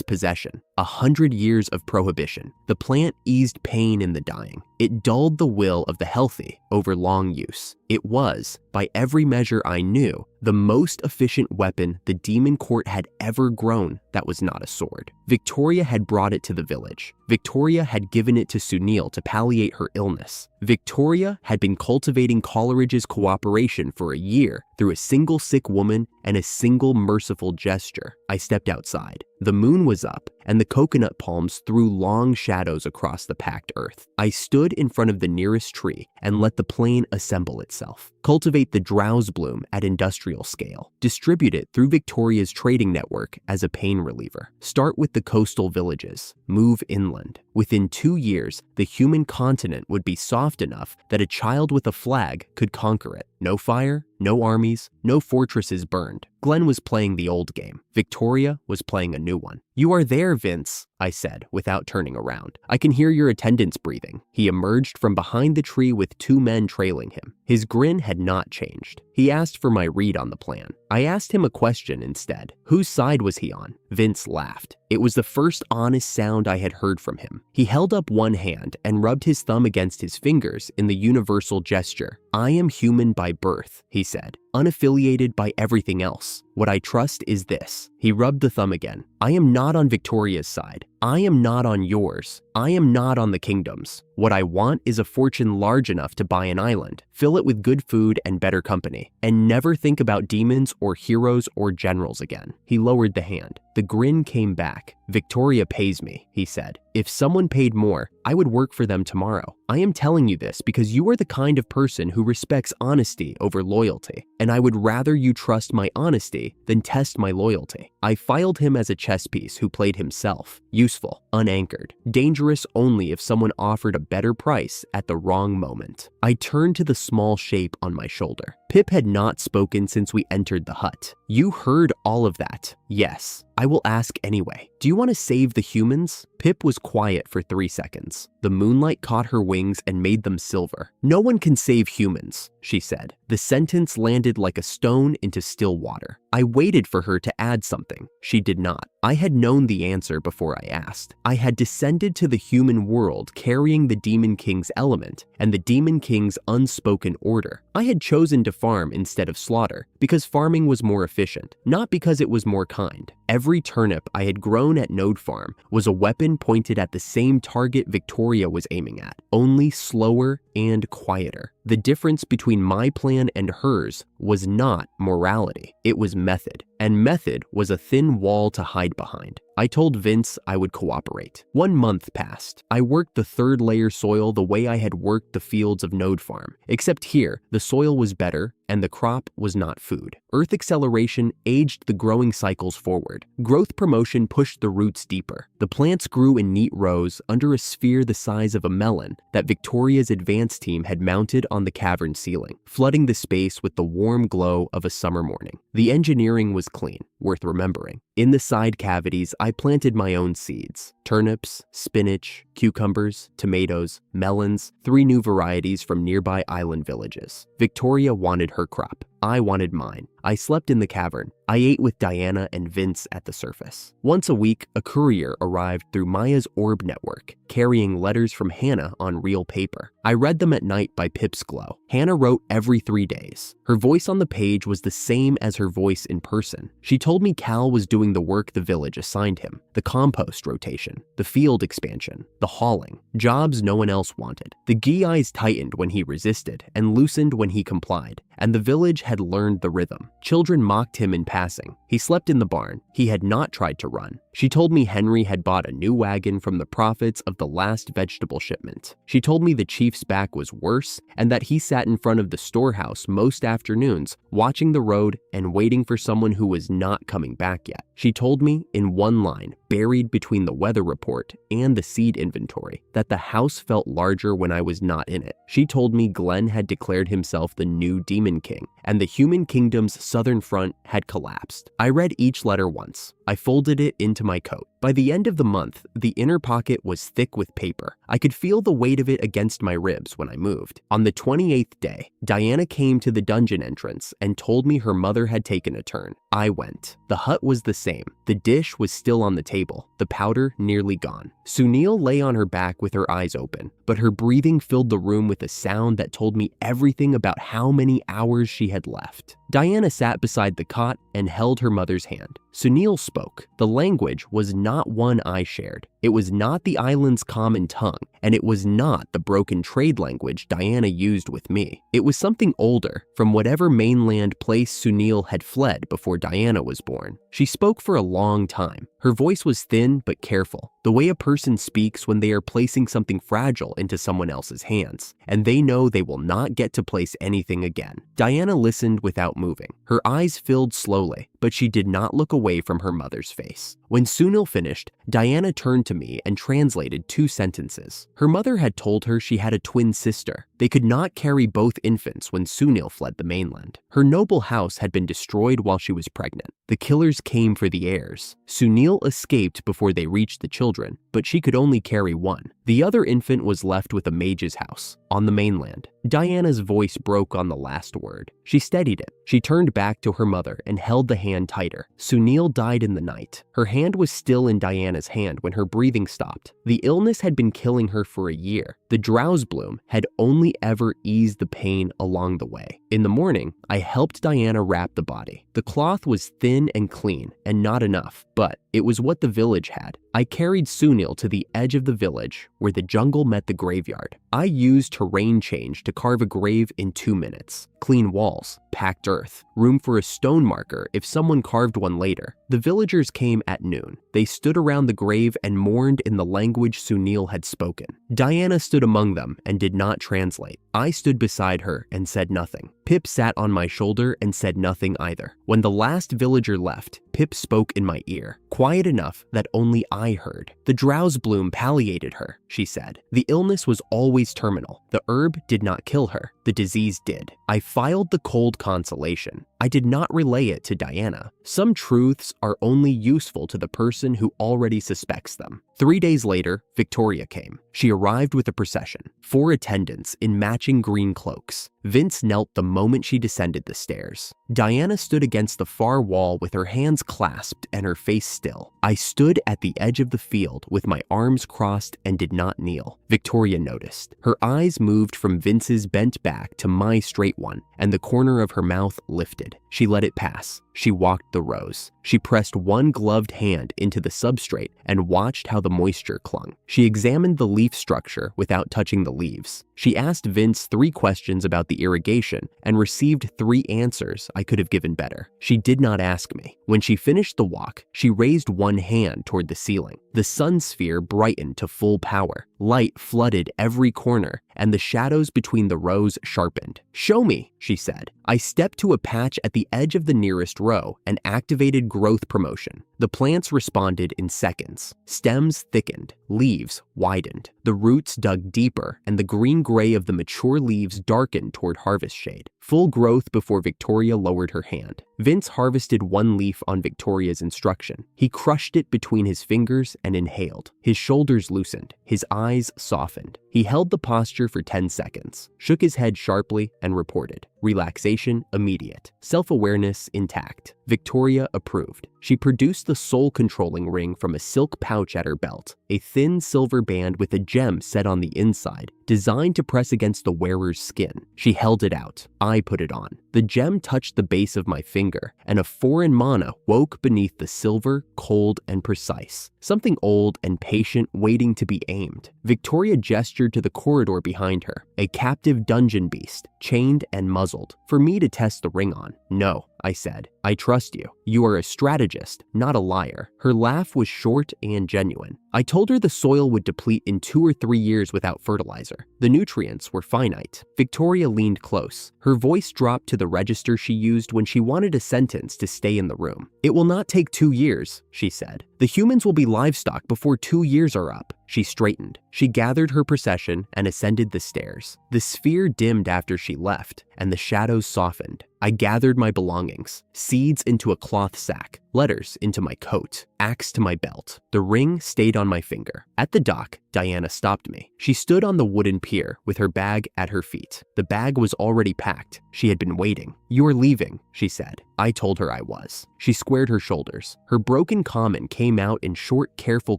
possession. 100 years of prohibition. The plant eased pain in the dying. It dulled the will of the healthy over long use. It was, by every measure I knew, the most efficient weapon the demon court had ever grown that was not a sword. Victoria had brought it to the village. Victoria had given it to Sunil to palliate her illness. Victoria had been cultivating Coleridge's cooperation for a year through a single sick woman and a single merciful gesture, I stepped outside. The moon was up, and the coconut palms threw long shadows across the packed earth. I stood in front of the nearest tree and let the plane assemble itself. Cultivate the drowse bloom at industrial scale. Distribute it through Victoria's trading network as a pain reliever. Start with the coastal villages. Move inland. Within 2 years, the human continent would be soft enough that a child with a flag could conquer it. No fire, no armies, no fortresses burned. Glen was playing the old game. Victoria was playing a new one. "You are there, Vince," I said without turning around. "I can hear your attendants breathing." He emerged from behind the tree with 2 men trailing him. His grin had not changed. He asked for my read on the plan. I asked him a question instead. Whose side was he on? Vince laughed. It was the first honest sound I had heard from him. He held up one hand and rubbed his thumb against his fingers in the universal gesture. "I am human by birth," he said, "unaffiliated by everything else. What I trust is this." He rubbed the thumb again. "I am not on Victoria's side. I am not on yours. I am not on the kingdom's. What I want is a fortune large enough to buy an island, fill it with good food and better company, and never think about demons or heroes or generals again." He lowered the hand. The grin came back. "Victoria pays me," he said. "If someone paid more, I would work for them tomorrow. I am telling you this because you are the kind of person who respects honesty over loyalty, and I would rather you trust my honesty than test my loyalty." I filed him as a chess piece who played himself. Useful, unanchored, dangerous only if someone offered a better price at the wrong moment. I turned to the small shape on my shoulder. Pip had not spoken since we entered the hut. "You heard all of that." "Yes." "I will ask anyway. Do you want to save the humans?" Pip was quiet for 3 seconds. The moonlight caught her wings and made them silver. "No one can save humans," she said. The sentence landed like a stone into still water. I waited for her to add something. She did not. I had known the answer before I asked. I had descended to the human world carrying the Demon King's element and the Demon King's unspoken order. I had chosen to farm instead of slaughter because farming was more efficient, not because it was more kind. Every turnip I had grown at Node Farm was a weapon pointed at the same target Victoria was aiming at, only slower and quieter. The difference between my plan and hers was not morality, it was method. And method was a thin wall to hide behind. I told Vince I would cooperate. 1 month passed. I worked the 3rd layer soil the way I had worked the fields of Node Farm, except here, the soil was better and the crop was not food. Earth acceleration aged the growing cycles forward. Growth promotion pushed the roots deeper. The plants grew in neat rows under a sphere the size of a melon that Victoria's advanced team had mounted on the cavern ceiling, flooding the space with the warm glow of a summer morning. The engineering was clean, worth remembering. In the side cavities, I planted my own seeds. Turnips, spinach, cucumbers, tomatoes, melons, 3 new varieties from nearby island villages. Victoria wanted her crop. I wanted mine. I slept in the cavern. I ate with Diana and Vince at the surface. Once a week, a courier arrived through Maya's orb network, carrying letters from Hannah on real paper. I read them at night by Pip's glow. Hannah wrote every 3 days. Her voice on the page was the same as her voice in person. She told me Cal was doing the work the village assigned him, the compost rotation, the field expansion, the hauling, jobs no one else wanted. The Gi tightened when he resisted and loosened when he complied, and the village had learned the rhythm. Children mocked him in passing. He slept in the barn. He had not tried to run. She told me Henry had bought a new wagon from the profits of the last vegetable shipment. She told me the chief's back was worse and that he sat in front of the storehouse most afternoons, watching the road and waiting for someone who was not coming back yet. She told me, in one line, buried between the weather report and the seed inventory, that the house felt larger when I was not in it. She told me Glen had declared himself the new Demon King, and the human kingdom's southern front had collapsed. I read each letter once. I folded it into my coat. By the end of the month, the inner pocket was thick with paper. I could feel the weight of it against my ribs when I moved. On the 28th day, Diana came to the dungeon entrance and told me her mother had taken a turn. I went. The hut was the same. The dish was still on the table, the powder nearly gone. Sunil lay on her back with her eyes open, but her breathing filled the room with a sound that told me everything about how many hours she had left. Diana sat beside the cot and held her mother's hand. Sunil spoke. The language was not one I shared. It was not the island's common tongue, and it was not the broken trade language Diana used with me. It was something older, from whatever mainland place Sunil had fled before Diana was born. She spoke for a long time. Her voice was thin but careful, the way a person speaks when they are placing something fragile into someone else's hands, and they know they will not get to place anything again. Diana listened without moving. Her eyes filled slowly, but she did not look away from her mother's face. When Sunil finished, Diana turned to me and translated 2 sentences. Her mother had told her she had a twin sister. They could not carry both infants when Sunil fled the mainland. Her noble house had been destroyed while she was pregnant. The killers came for the heirs. Sunil escaped before they reached the children, but she could only carry one. The other infant was left with a mage's house on the mainland. Diana's voice broke on the last word. She steadied it. She turned back to her mother and held the hand tighter. Sunil died in the night. Her hand was still in Diana's hand when her breathing stopped. The illness had been killing her for a year. The drowse bloom had only ever eased the pain along the way. In the morning, I helped Diana wrap the body. The cloth was thin and clean and not enough, but it was what the village had. I carried Sunil to the edge of the village where the jungle met the graveyard. I used terrain change to carve a grave in 2 minutes. Clean walls, packed earth, room for a stone marker if someone carved one later. The villagers came at noon. They stood around the grave and mourned in the language Sunil had spoken. Diana stood among them and did not translate. I stood beside her and said nothing. Pip sat on my shoulder and said nothing either. When the last villager left, Pip spoke in my ear, quiet enough that only I heard. The drowse bloom palliated her, she said. The illness was always terminal. The herb did not kill her. The disease did. I filed the cold consolation. I did not relay it to Diana. Some truths are only useful to the person who already suspects them. 3 days later, Victoria came. She arrived with a procession, 4 attendants in matching green cloaks. Vince knelt the moment she descended the stairs. Diana stood against the far wall with her hands clasped and her face still. I stood at the edge of the field with my arms crossed and did not kneel. Victoria noticed. Her eyes moved from Vince's bent back to my straight one, and the corner of her mouth lifted. She let it pass. She walked the rows. She pressed one gloved hand into the substrate and watched how the moisture clung. She examined the leaf structure without touching the leaves. She asked Vince 3 questions about the irrigation and received 3 answers I could have given better. She did not ask me. When she finished the walk, she raised one hand toward the ceiling. The sun sphere brightened to full power. Light flooded every corner, and the shadows between the rows sharpened. "Show me," she said. I stepped to a patch at the edge of the nearest row and activated growth promotion. The plants responded in seconds. Stems thickened, leaves widened. The roots dug deeper, and the green-gray of the mature leaves darkened toward harvest shade. Full growth before Victoria lowered her hand. Vince harvested 1 leaf on Victoria's instruction. He crushed it between his fingers and inhaled. His shoulders loosened. His eyes softened. He held the posture for 10 seconds, shook his head sharply, and reported. Relaxation immediate. Self-awareness intact. Victoria approved. She produced the soul-controlling ring from a silk pouch at her belt, a thin silver band with a gem set on the inside, designed to press against the wearer's skin. She held it out. I put it on. The gem touched the base of my finger, and a foreign mana woke beneath the silver, cold and precise. Something old and patient waiting to be aimed. Victoria gestured to the corridor behind her, a captive dungeon beast, chained and muzzled, for me to test the ring on. "No," I said. "I trust you. You are a strategist, not a liar." Her laugh was short and genuine. I told her the soil would deplete in 2 or 3 years without fertilizer. The nutrients were finite. Victoria leaned close. Her voice dropped to the register she used when she wanted a sentence to stay in the room. "It will not take 2 years, she said. "The humans will be livestock before 2 years are up." She straightened. She gathered her procession and ascended the stairs. The sphere dimmed after she left, and the shadows softened. I gathered my belongings, seeds into a cloth sack, letters into my coat, axe to my belt. The ring stayed on my finger. At the dock, Diana stopped me. She stood on the wooden pier with her bag at her feet. The bag was already packed. She had been waiting. "You are leaving," she said. I told her I was. She squared her shoulders. Her broken common came out in short, careful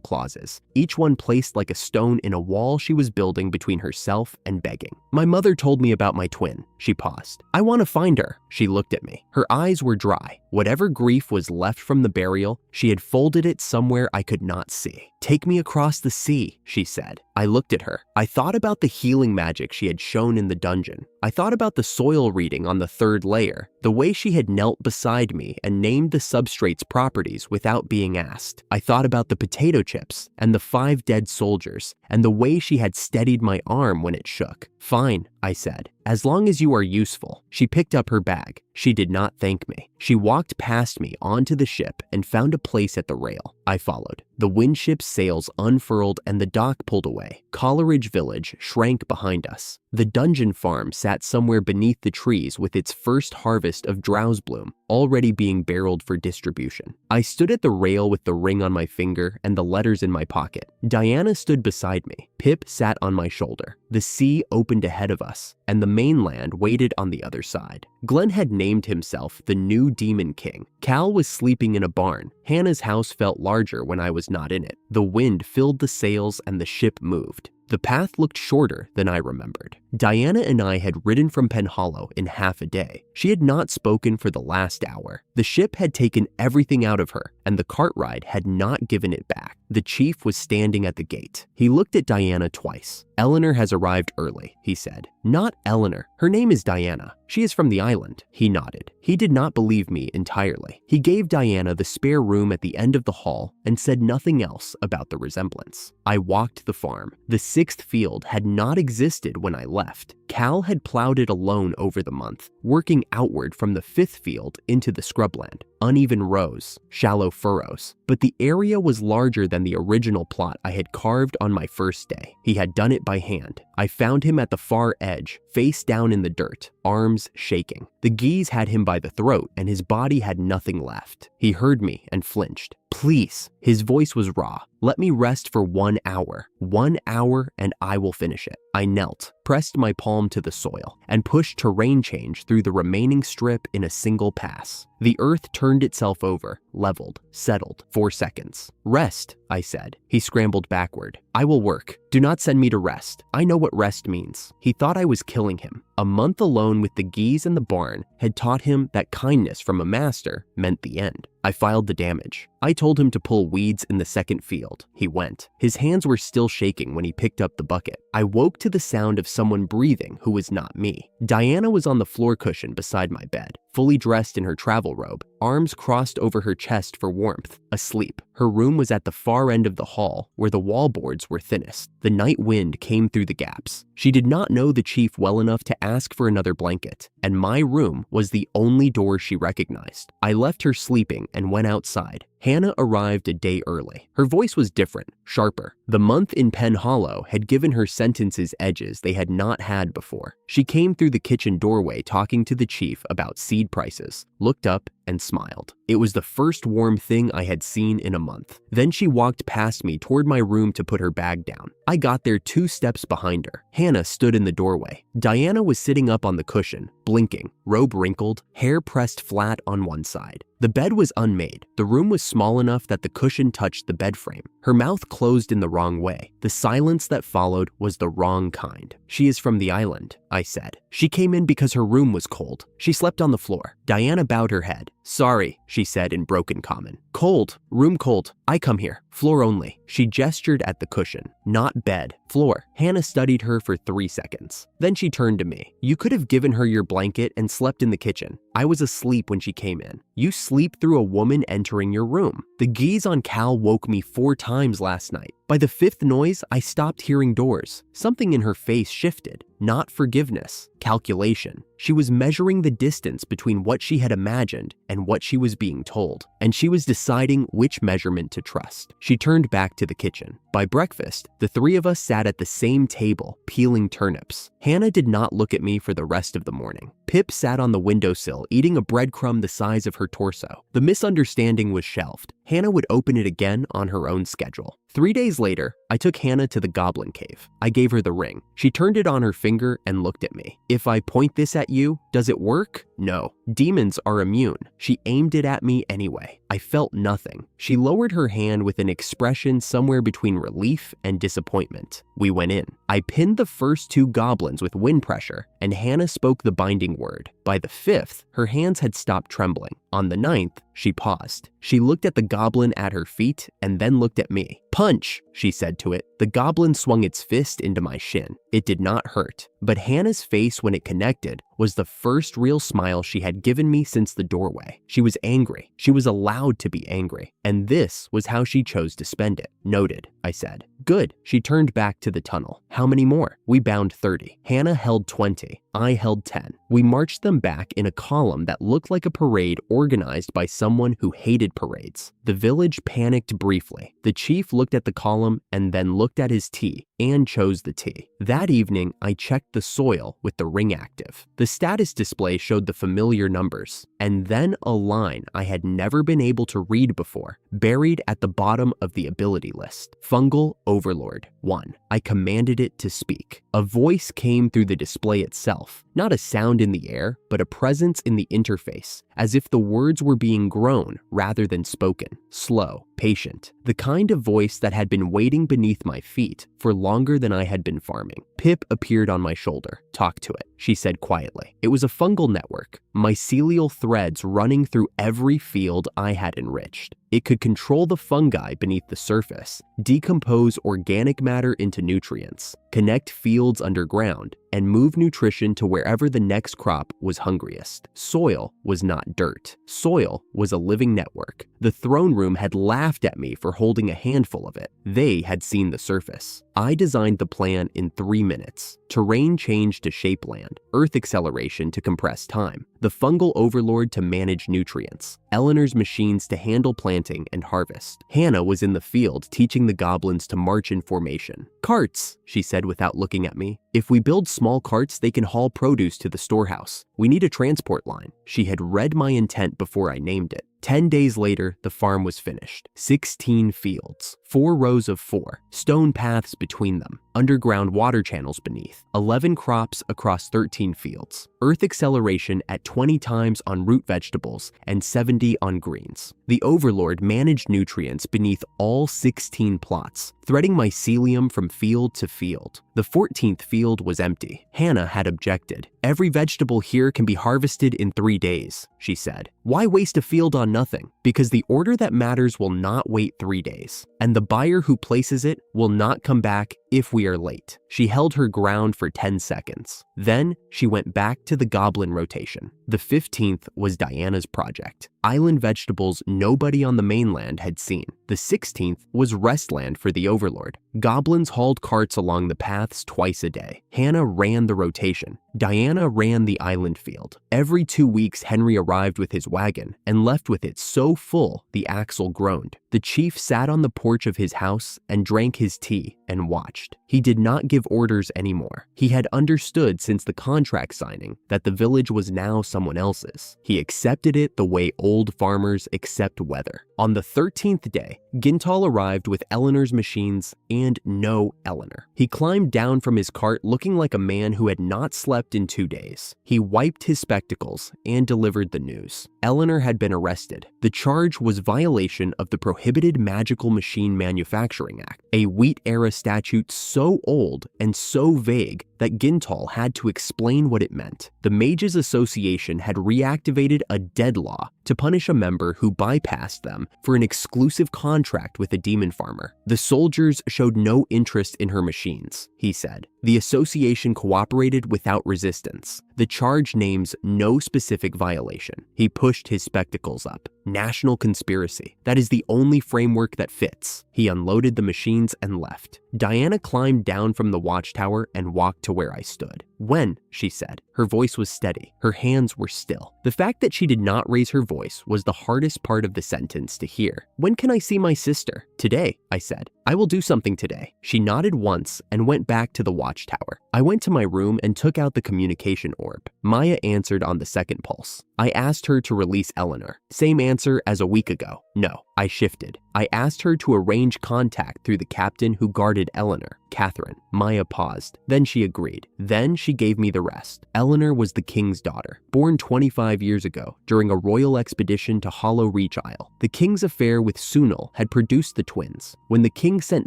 clauses, each one placed like a stone in a wall she was building between herself and begging. "My mother told me about my twin." She paused. "I want to find her," She looked at me. Her eyes were dry. Whatever grief was left from the burial, she had folded it somewhere I could not see. "Take me across the sea," she said. I looked at her. I thought about the healing magic she had shown in the dungeon. I thought about the soil reading on the third layer, the way she had knelt beside me and named the substrate's properties without being asked. I thought about the potato chips and the 5 dead soldiers and the way she had steadied my arm when it shook. "Fine," I said, "as long as you are useful." She picked up her bag. She did not thank me. She walked past me onto the ship and found a place at the rail. I followed. The windship's sails unfurled and the dock pulled away. Coleridge Village shrank behind us. The dungeon farm sat somewhere beneath the trees with its first harvest of drowsebloom already being barreled for distribution. I stood at the rail with the ring on my finger and the letters in my pocket. Diana stood beside me. Pip sat on my shoulder. The sea opened ahead of us, and the mainland waited on the other side. Glen had named himself the new Demon King. Cal was sleeping in a barn. Hannah's house felt larger when I was not in it. The wind filled the sails and the ship moved. The path looked shorter than I remembered. Diana and I had ridden from Penhollow in half a day. She had not spoken for the last hour. The ship had taken everything out of her, and the cart ride had not given it back. The chief was standing at the gate. He looked at Diana twice. "Eleanor has arrived early," he said. "Not Eleanor. Her name is Diana. She is from the island." He nodded. He did not believe me entirely. He gave Diana the spare room at the end of the hall and said nothing else about the resemblance. I walked the farm. The 6th field had not existed when I left. Cal had plowed it alone over the month, working outward from the 5th field into the scrubland. Uneven rows, shallow furrows, but the area was larger than the original plot I had carved on my first day. He had done it by hand. I found him at the far edge, face down in the dirt, arms shaking. The geese had him by the throat and his body had nothing left. He heard me and flinched. "Please." His voice was raw. "Let me rest for 1 hour. 1 hour and I will finish it." I knelt, pressed my palm to the soil, and pushed terrain change through the remaining strip in a single pass. The earth turned itself over, leveled, settled, 4 seconds. "Rest," I said. He scrambled backward. "I will work. Do not send me to rest. I know what rest means." He thought I was killing him. A month alone with the geese and the barn had taught him that kindness from a master meant the end. I filed the damage. I told him to pull weeds in the 2nd field. He went. His hands were still shaking when he picked up the bucket. I woke to the sound of someone breathing who was not me. Diana was on the floor cushion beside my bed, fully dressed in her travel robe, arms crossed over her chest for warmth, asleep. Her room was at the far end of the hall, where the wallboards were thinnest. The night wind came through the gaps. She did not know the chief well enough to ask for another blanket, and my room was the only door she recognized. I left her sleeping and went outside. Hannah arrived a day early. Her voice was different, sharper. The month in Penhollow had given her sentences edges they had not had before. She came through the kitchen doorway talking to the chief about seed prices, looked up and smiled. It was the first warm thing I had seen in a month. Then she walked past me toward my room to put her bag down. I got there 2 steps behind her. Hannah stood in the doorway. Diana was sitting up on the cushion, blinking, robe wrinkled, hair pressed flat on one side. The bed was unmade. The room was small enough that the cushion touched the bed frame. Her mouth closed in the wrong way. The silence that followed was the wrong kind. "She is from the island," I said. "She came in because her room was cold. She slept on the floor." Diana bowed her head. "Sorry," she said in broken common. "Cold. Room cold. I come here. Floor only." She gestured at the cushion. "Not bed. Floor." Hannah studied her for 3 seconds. Then she turned to me. "You could have given her your blanket and slept in the kitchen. I was asleep when she came in. You sleep through a woman entering your room. The geese on Cal woke me 4 times last night. By the 5th noise, I stopped hearing doors. Something in her face shifted. Not forgiveness, calculation. She was measuring the distance between what she had imagined and what she was being told, and she was deciding which measurement to trust. She turned back to the kitchen. By breakfast, the 3 of us sat at the same table, peeling turnips. Hannah did not look at me for the rest of the morning. Pip sat on the windowsill, eating a breadcrumb the size of her torso. The misunderstanding was shelved. Hannah would open it again on her own schedule. 3 days later, I took Hannah to the Goblin Cave. I gave her the ring. She turned it on her finger and looked at me. "If I point this at you, does it work?" "No. Demons are immune." She aimed it at me anyway. I felt nothing. She lowered her hand with an expression somewhere between relief and disappointment. We went in. I pinned the first 2 goblins with wind pressure, and Hannah spoke the binding word. By the 5th, her hands had stopped trembling. On the 9th, she paused. She looked at the goblin at her feet and then looked at me. "Punch," she said to it. The goblin swung its fist into my shin. It did not hurt, but Hannah's face when it connected was the first real smile she had given me since the doorway. She was angry. She was allowed to be angry, and this was how she chose to spend it. "Noted," I said. "Good." She turned back to the tunnel. "How many more?" We bound 30. Hannah held 20. I held 10. We marched them back in a column that looked like a parade organized by someone who hated parades. The village panicked briefly. The chief looked at the column and then looked at his tea and chose the tea. That evening, I checked the soil with the ring active. The status display showed the familiar numbers, and then a line I had never been able to read before, buried at the bottom of the ability list. Fungal Overlord 1. I commanded it to speak. A voice came through the display itself, not a sound in the air, but a presence in the interface, as if the words were being grown rather than spoken. Slow, patient, the kind of voice that had been waiting beneath my feet for longer than I had been farming. Pip appeared on my shoulder. "Talk to it," she said quietly. It was a fungal network, mycelial threads running through every field I had enriched. It could control the fungi beneath the surface, decompose organic matter into nutrients, connect fields underground, and move nutrition to wherever the next crop was hungriest. Soil was not dirt. Soil was a living network. The throne room had laughed at me for holding a handful of it. They had seen the surface. I designed the plan in 3 minutes. Terrain change to shape land, earth acceleration to compress time, the fungal overlord to manage nutrients, Eleanor's machines to handle planting and harvest. Hannah was in the field teaching the goblins to march in formation. "Carts," she said without looking at me. "If we build small carts, they can haul produce to the storehouse. We need a transport line." She had read my intent before I named it. 10 days later, the farm was finished. 16 fields, 4 rows of 4, stone paths between them, underground water channels beneath, 11 crops across 13 fields, earth acceleration at 20 times on root vegetables and 70 on greens. The overlord managed nutrients beneath all 16 plots, threading mycelium from field to field. The 14th field was empty. Hannah had objected. "Every vegetable here can be harvested in 3 days," she said. "Why waste a field on nothing?" "Because the order that matters will not wait 3 days, and the buyer who places it will not come back if we are late." She held her ground for 10 seconds. Then she went back to the goblin rotation. The 15th was Diana's project. Island vegetables nobody on the mainland had seen. The 16th was restland for the overlord. Goblins hauled carts along the paths twice a day. Hannah ran the rotation. Diana ran the island field. Every 2 weeks, Henry arrived with his wagon and left with it so full the axle groaned. The chief sat on the porch of his house and drank his tea and watched. He did not give orders anymore. He had understood since the contract signing that the village was now someone else's. He accepted it the way old farmers accept weather. On the 13th day, Gintal arrived with Eleanor's machines and no Eleanor. He climbed down from his cart looking like a man who had not slept in 2 days. He wiped his spectacles and delivered the news. Eleanor had been arrested. The charge was violation of the Prohibited Magical Machine Manufacturing Act, a wheat-era statute so old and so vague that Gintal had to explain what it meant. The Mages Association had reactivated a dead law to punish a member who bypassed them for an exclusive contract with a demon farmer. The soldiers showed no interest in her machines, he said. The association cooperated without resistance. The charge names no specific violation. He pushed his spectacles up. National conspiracy. That is the only framework that fits. He unloaded the machines and left. Diana climbed down from the watchtower and walked to where I stood. "When?" she said. Her voice was steady. Her hands were still. The fact that she did not raise her voice was the hardest part of the sentence to hear. "When can I see my sister?" "Today," I said. "I will do something today." She nodded once and went back to the watchtower. I went to my room and took out the communication orb. Maya answered on the second pulse. I asked her to release Eleanor. Same answer as a week ago. No. I shifted. I asked her to arrange contact through the captain who guarded Eleanor, Catherine. Maya paused. Then she agreed. Then she gave me the rest. Eleanor was the king's daughter, born 25 years ago during a royal expedition to Hollow Reach Isle. The king's affair with Sunil had produced the twins. When the king king sent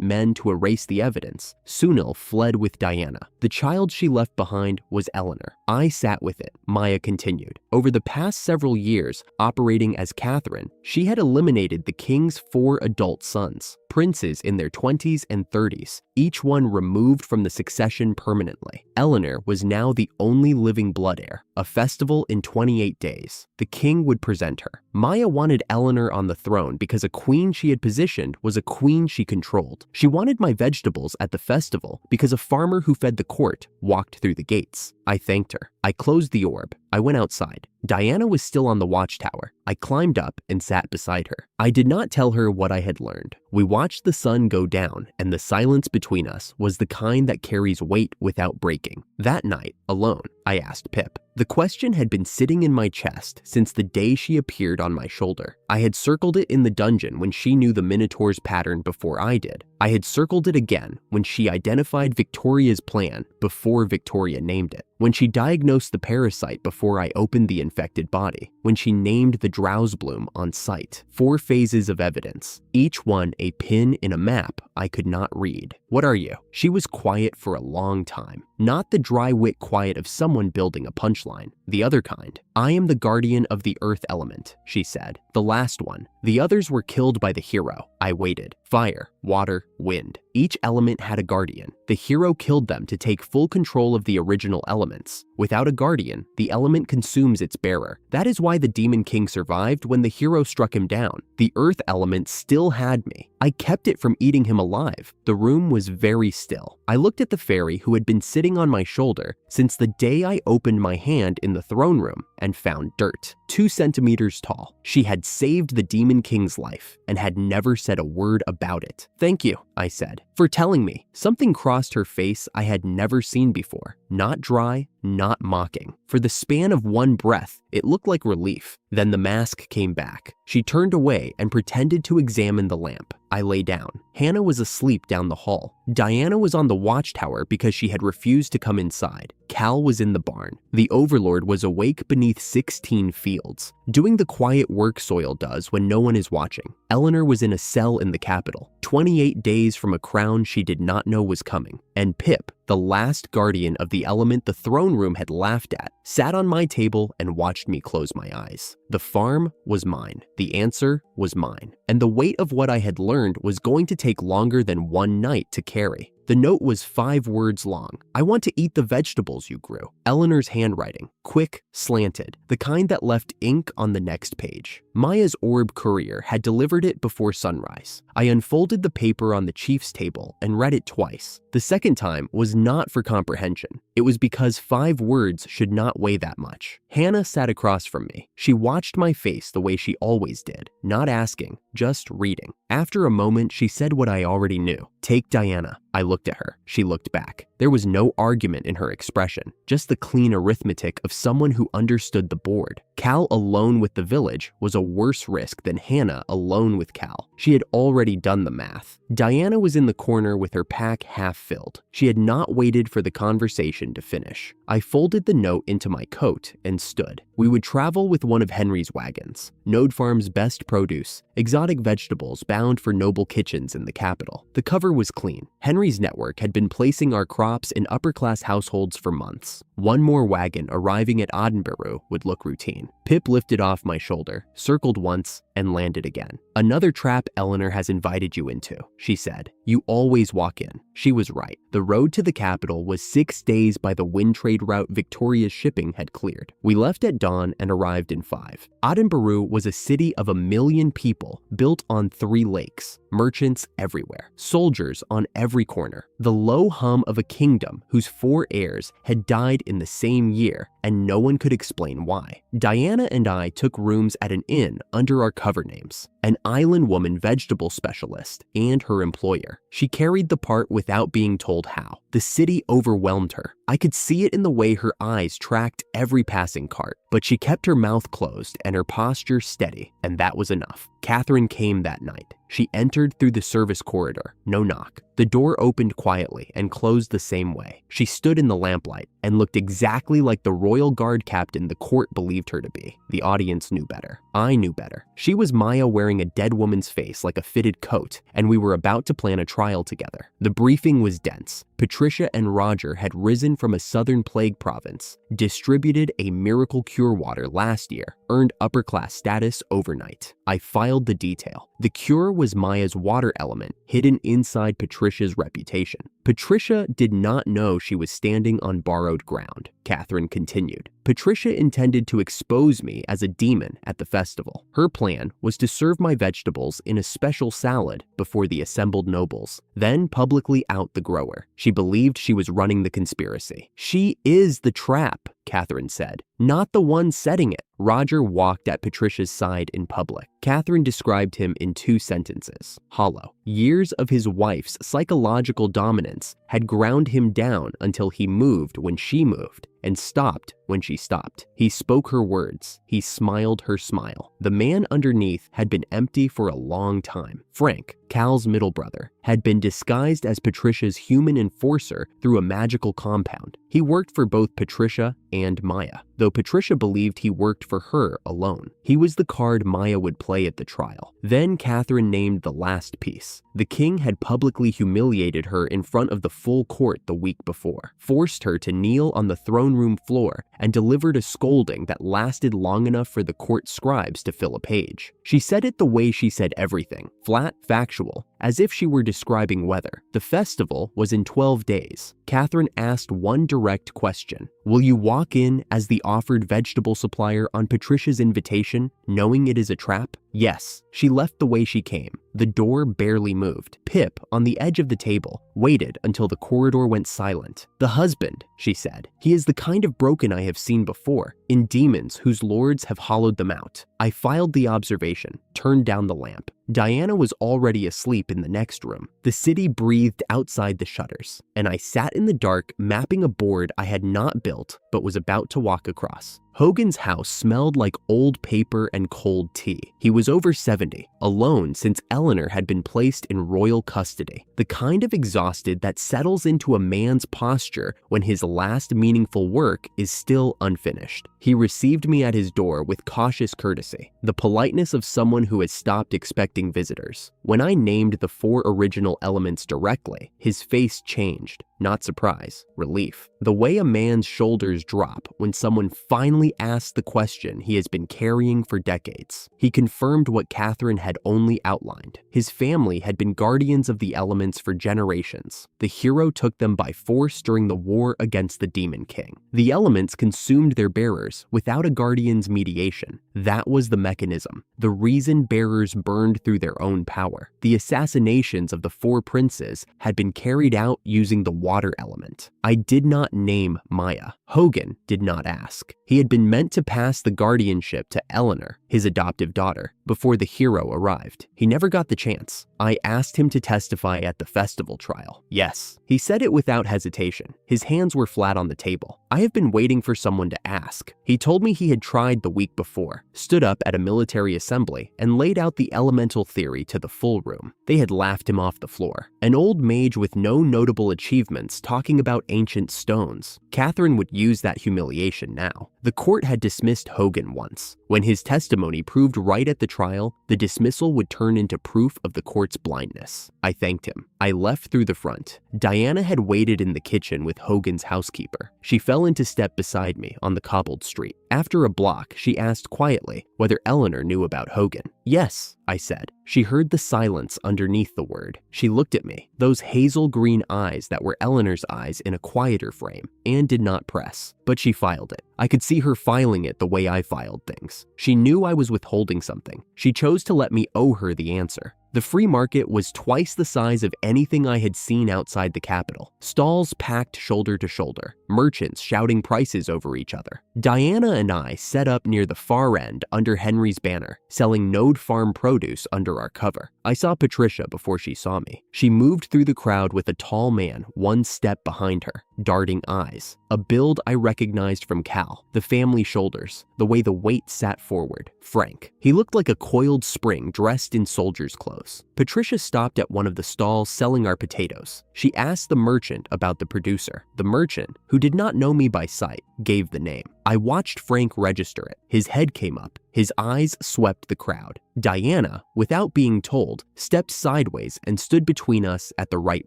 men to erase the evidence. Sunil fled with Diana. The child she left behind was Eleanor. I sat with it, Maya continued. Over the past several years, operating as Catherine, she had eliminated the king's 4 adult sons, princes in their 20s and 30s, each one removed from the succession permanently. Eleanor was now the only living blood heir. A festival in 28 days. The king would present her. Maya wanted Eleanor on the throne because a queen she had positioned was a queen she controlled. She wanted my vegetables at the festival because a farmer who fed the court walked through the gates. I thanked her. I closed the orb. I went outside. Diana was still on the watchtower. I climbed up and sat beside her. I did not tell her what I had learned. We watched the sun go down, and the silence between us was the kind that carries weight without breaking. That night, alone, I asked Pip. The question had been sitting in my chest since the day she appeared on my shoulder. I had circled it in the dungeon when she knew the Minotaur's pattern before I did. I had circled it again when she identified Victoria's plan before Victoria named it. When she diagnosed the parasite before I opened the infected body. When she named the drowse bloom on sight. 4 phases of evidence, each one a pin in a map I could not read. What are you? She was quiet for a long time. Not the dry wit quiet of someone building a punchline. The other kind. I am the guardian of the earth element, she said. The last one. The others were killed by the hero. I waited. Fire, water, wind. Each element had a guardian. The hero killed them to take full control of the original elements. Without a guardian, the element consumes its bearer. That is why the Demon King survived when the hero struck him down. The earth element still had me. I kept it from eating him alive. The room was very still. I looked at the fairy who had been sitting on my shoulder since the day I opened my hand in the throne room and found dirt, 2 centimeters tall. She had saved the Demon King's life and had never said a word about it. Thank you, I said, for telling me. Something crossed her face I had never seen before. Not dry, not mocking. For the span of one breath, it looked like relief. Then the mask came back. She turned away and pretended to examine the lamp. I lay down. Hannah was asleep down the hall. Diana was on the watchtower because she had refused to come inside. Cal was in the barn. The Overlord was awake beneath 16 fields, doing the quiet work Soil does when no one is watching. Eleanor was in a cell in the capital, 28 days from a crown she did not know was coming. And Pip, the last guardian of the element the throne room had laughed at, sat on my table and watched me close my eyes. The farm was mine. The answer was mine. And the weight of what I had learned was going to take longer than one night to carry. The note was 5 words long. I want to eat the vegetables you grew. Eleanor's handwriting, quick, slanted, the kind that left ink on the next page. Maya's orb courier had delivered it before sunrise. I unfolded the paper on the chief's table and read it twice. The second time was not for comprehension. It was because 5 words should not weigh that much. Hannah sat across from me. She watched my face the way she always did, not asking, just reading. After a moment, she said what I already knew. Take Diana. I looked at her. She looked back. There was no argument in her expression, just the clean arithmetic of someone who understood the board. Cal alone with the village was a worse risk than Hannah alone with Cal. She had already done the math. Diana was in the corner with her pack half filled. She had not waited for the conversation to finish. I folded the note into my coat and stood. We would travel with one of Henry's wagons. Node Farm's best produce, exotic vegetables bound for noble kitchens in the capital. The cover was clean. Henry's network had been placing our crops in upper-class households for months. One more wagon arriving at Addenborough would look routine. Pip lifted off my shoulder, circled once, and landed again. Another trap Eleanor has invited you into, she said. You always walk in. She was right. The road to the capital was 6 days by the wind trade route Victoria's shipping had cleared. We left at dawn and arrived in 5. Addenborough was a city of 1 million people built on 3 lakes. Merchants everywhere. Soldiers on every corner. The low hum of a kingdom whose 4 heirs had died in the same year, and no one could explain why. Diana and I took rooms at an inn under our cover names. An island woman vegetable specialist and her employer. She carried the part without being told how. The city overwhelmed her. I could see it in the way her eyes tracked every passing cart, but she kept her mouth closed and her posture steady, and that was enough. Catherine came that night. She entered through the service corridor, no knock. The door opened quietly and closed the same way. She stood in the lamplight and looked exactly like the royal guard captain the court believed her to be. The audience knew better. I knew better. She was Maya wearing a dead woman's face like a fitted coat, and we were about to plan a trial together. The briefing was dense. Patricia and Roger had risen from a southern plague province, distributed a miracle cure water last year, earned upper-class status overnight. I filed the detail. The cure was Maya's water element, hidden inside Patricia's reputation. Patricia did not know she was standing on borrowed ground, Catherine continued. Patricia intended to expose me as a demon at the festival. Her plan was to serve my vegetables in a special salad before the assembled nobles, then publicly out the grower. She believed she was running the conspiracy. She is the trap, Catherine said, not the one setting it. Roger walked at Patricia's side in public. Catherine described him in 2 sentences. Hollow. Years of his wife's psychological dominance had ground him down until he moved when she moved and stopped when she stopped. He spoke her words. He smiled her smile. The man underneath had been empty for a long time. Frank, Cal's middle brother, had been disguised as Patricia's human enforcer through a magical compound. He worked for both Patricia and Maya, though Patricia believed he worked for her alone. He was the card Maya would play at the trial. Then Catherine named the last piece. The king had publicly humiliated her in front of the full court the week before, forced her to kneel on the throne room floor, and delivered a scolding that lasted long enough for the court scribes to fill a page. She said it the way she said everything, flat, factual, as if she were describing weather. The festival was in 12 days. Catherine asked one direct question. Will you walk in as the offered vegetable supplier on Patricia's invitation, knowing it is a trap? Yes. She left the way she came. The door barely moved. Pip, on the edge of the table, waited until the corridor went silent. The husband, she said. He is the kind of broken I have seen before, in demons whose lords have hollowed them out. I filed the observation, turned down the lamp. Diana was already asleep in the next room. The city breathed outside the shutters, and I sat in the dark mapping a board I had not built but was about to walk across. Hogan's house smelled like old paper and cold tea. He was over 70, alone since Eleanor had been placed in royal custody, the kind of exhausted that settles into a man's posture when his last meaningful work is still unfinished. He received me at his door with cautious courtesy, the politeness of someone who has stopped expecting visitors. When I named the 4 original elements directly, his face changed. Not surprise, relief. The way a man's shoulders drop when someone finally asks the question he has been carrying for decades. He confirmed what Catherine had only outlined. His family had been guardians of the elements for generations. The hero took them by force during the war against the Demon King. The elements consumed their bearers without a guardian's mediation. That was the mechanism, the reason bearers burned through their own power. The assassinations of the 4 princes had been carried out using the water element. I did not name Maya. Hogan did not ask. He had been meant to pass the guardianship to Eleanor, his adoptive daughter, before the hero arrived. He never got the chance. I asked him to testify at the festival trial. Yes, he said it without hesitation. His hands were flat on the table. I have been waiting for someone to ask. He told me he had tried the week before, stood up at a military assembly, and laid out the elemental theory to the full room. They had laughed him off the floor. An old mage with no notable achievements talking about ancient stones. Catherine would use that humiliation now. The court had dismissed Hogan once. When his testimony proved right at the trial, the dismissal would turn into proof of the court's blindness. I thanked him. I left through the front. Diana had waited in the kitchen with Hogan's housekeeper. She fell into step beside me on the cobbled street. After a block, she asked quietly whether Eleanor knew about Hogan. Yes, I said. She heard the silence underneath the word. She looked at me, those hazel green eyes that were Eleanor's eyes in a quieter frame, and did not press. But she filed it. I could see her filing it the way I filed things. She knew I was withholding something. She chose to let me owe her the answer. The free market was twice the size of anything I had seen outside the capital. Stalls packed shoulder to shoulder, merchants shouting prices over each other. Diana and I set up near the far end under Henry's banner, selling Node Farm produce under our cover. I saw Patricia before she saw me. She moved through the crowd with a tall man one step behind her, darting eyes. A build I recognized from Cal. brow, the family shoulders, the way the weight sat forward. Frank. He looked like a coiled spring dressed in soldier's clothes. Patricia stopped at one of the stalls selling our potatoes. She asked the merchant about the producer. The merchant, who did not know me by sight, gave the name. I watched Frank register it. His head came up. His eyes swept the crowd. Diana, without being told, stepped sideways and stood between us at the right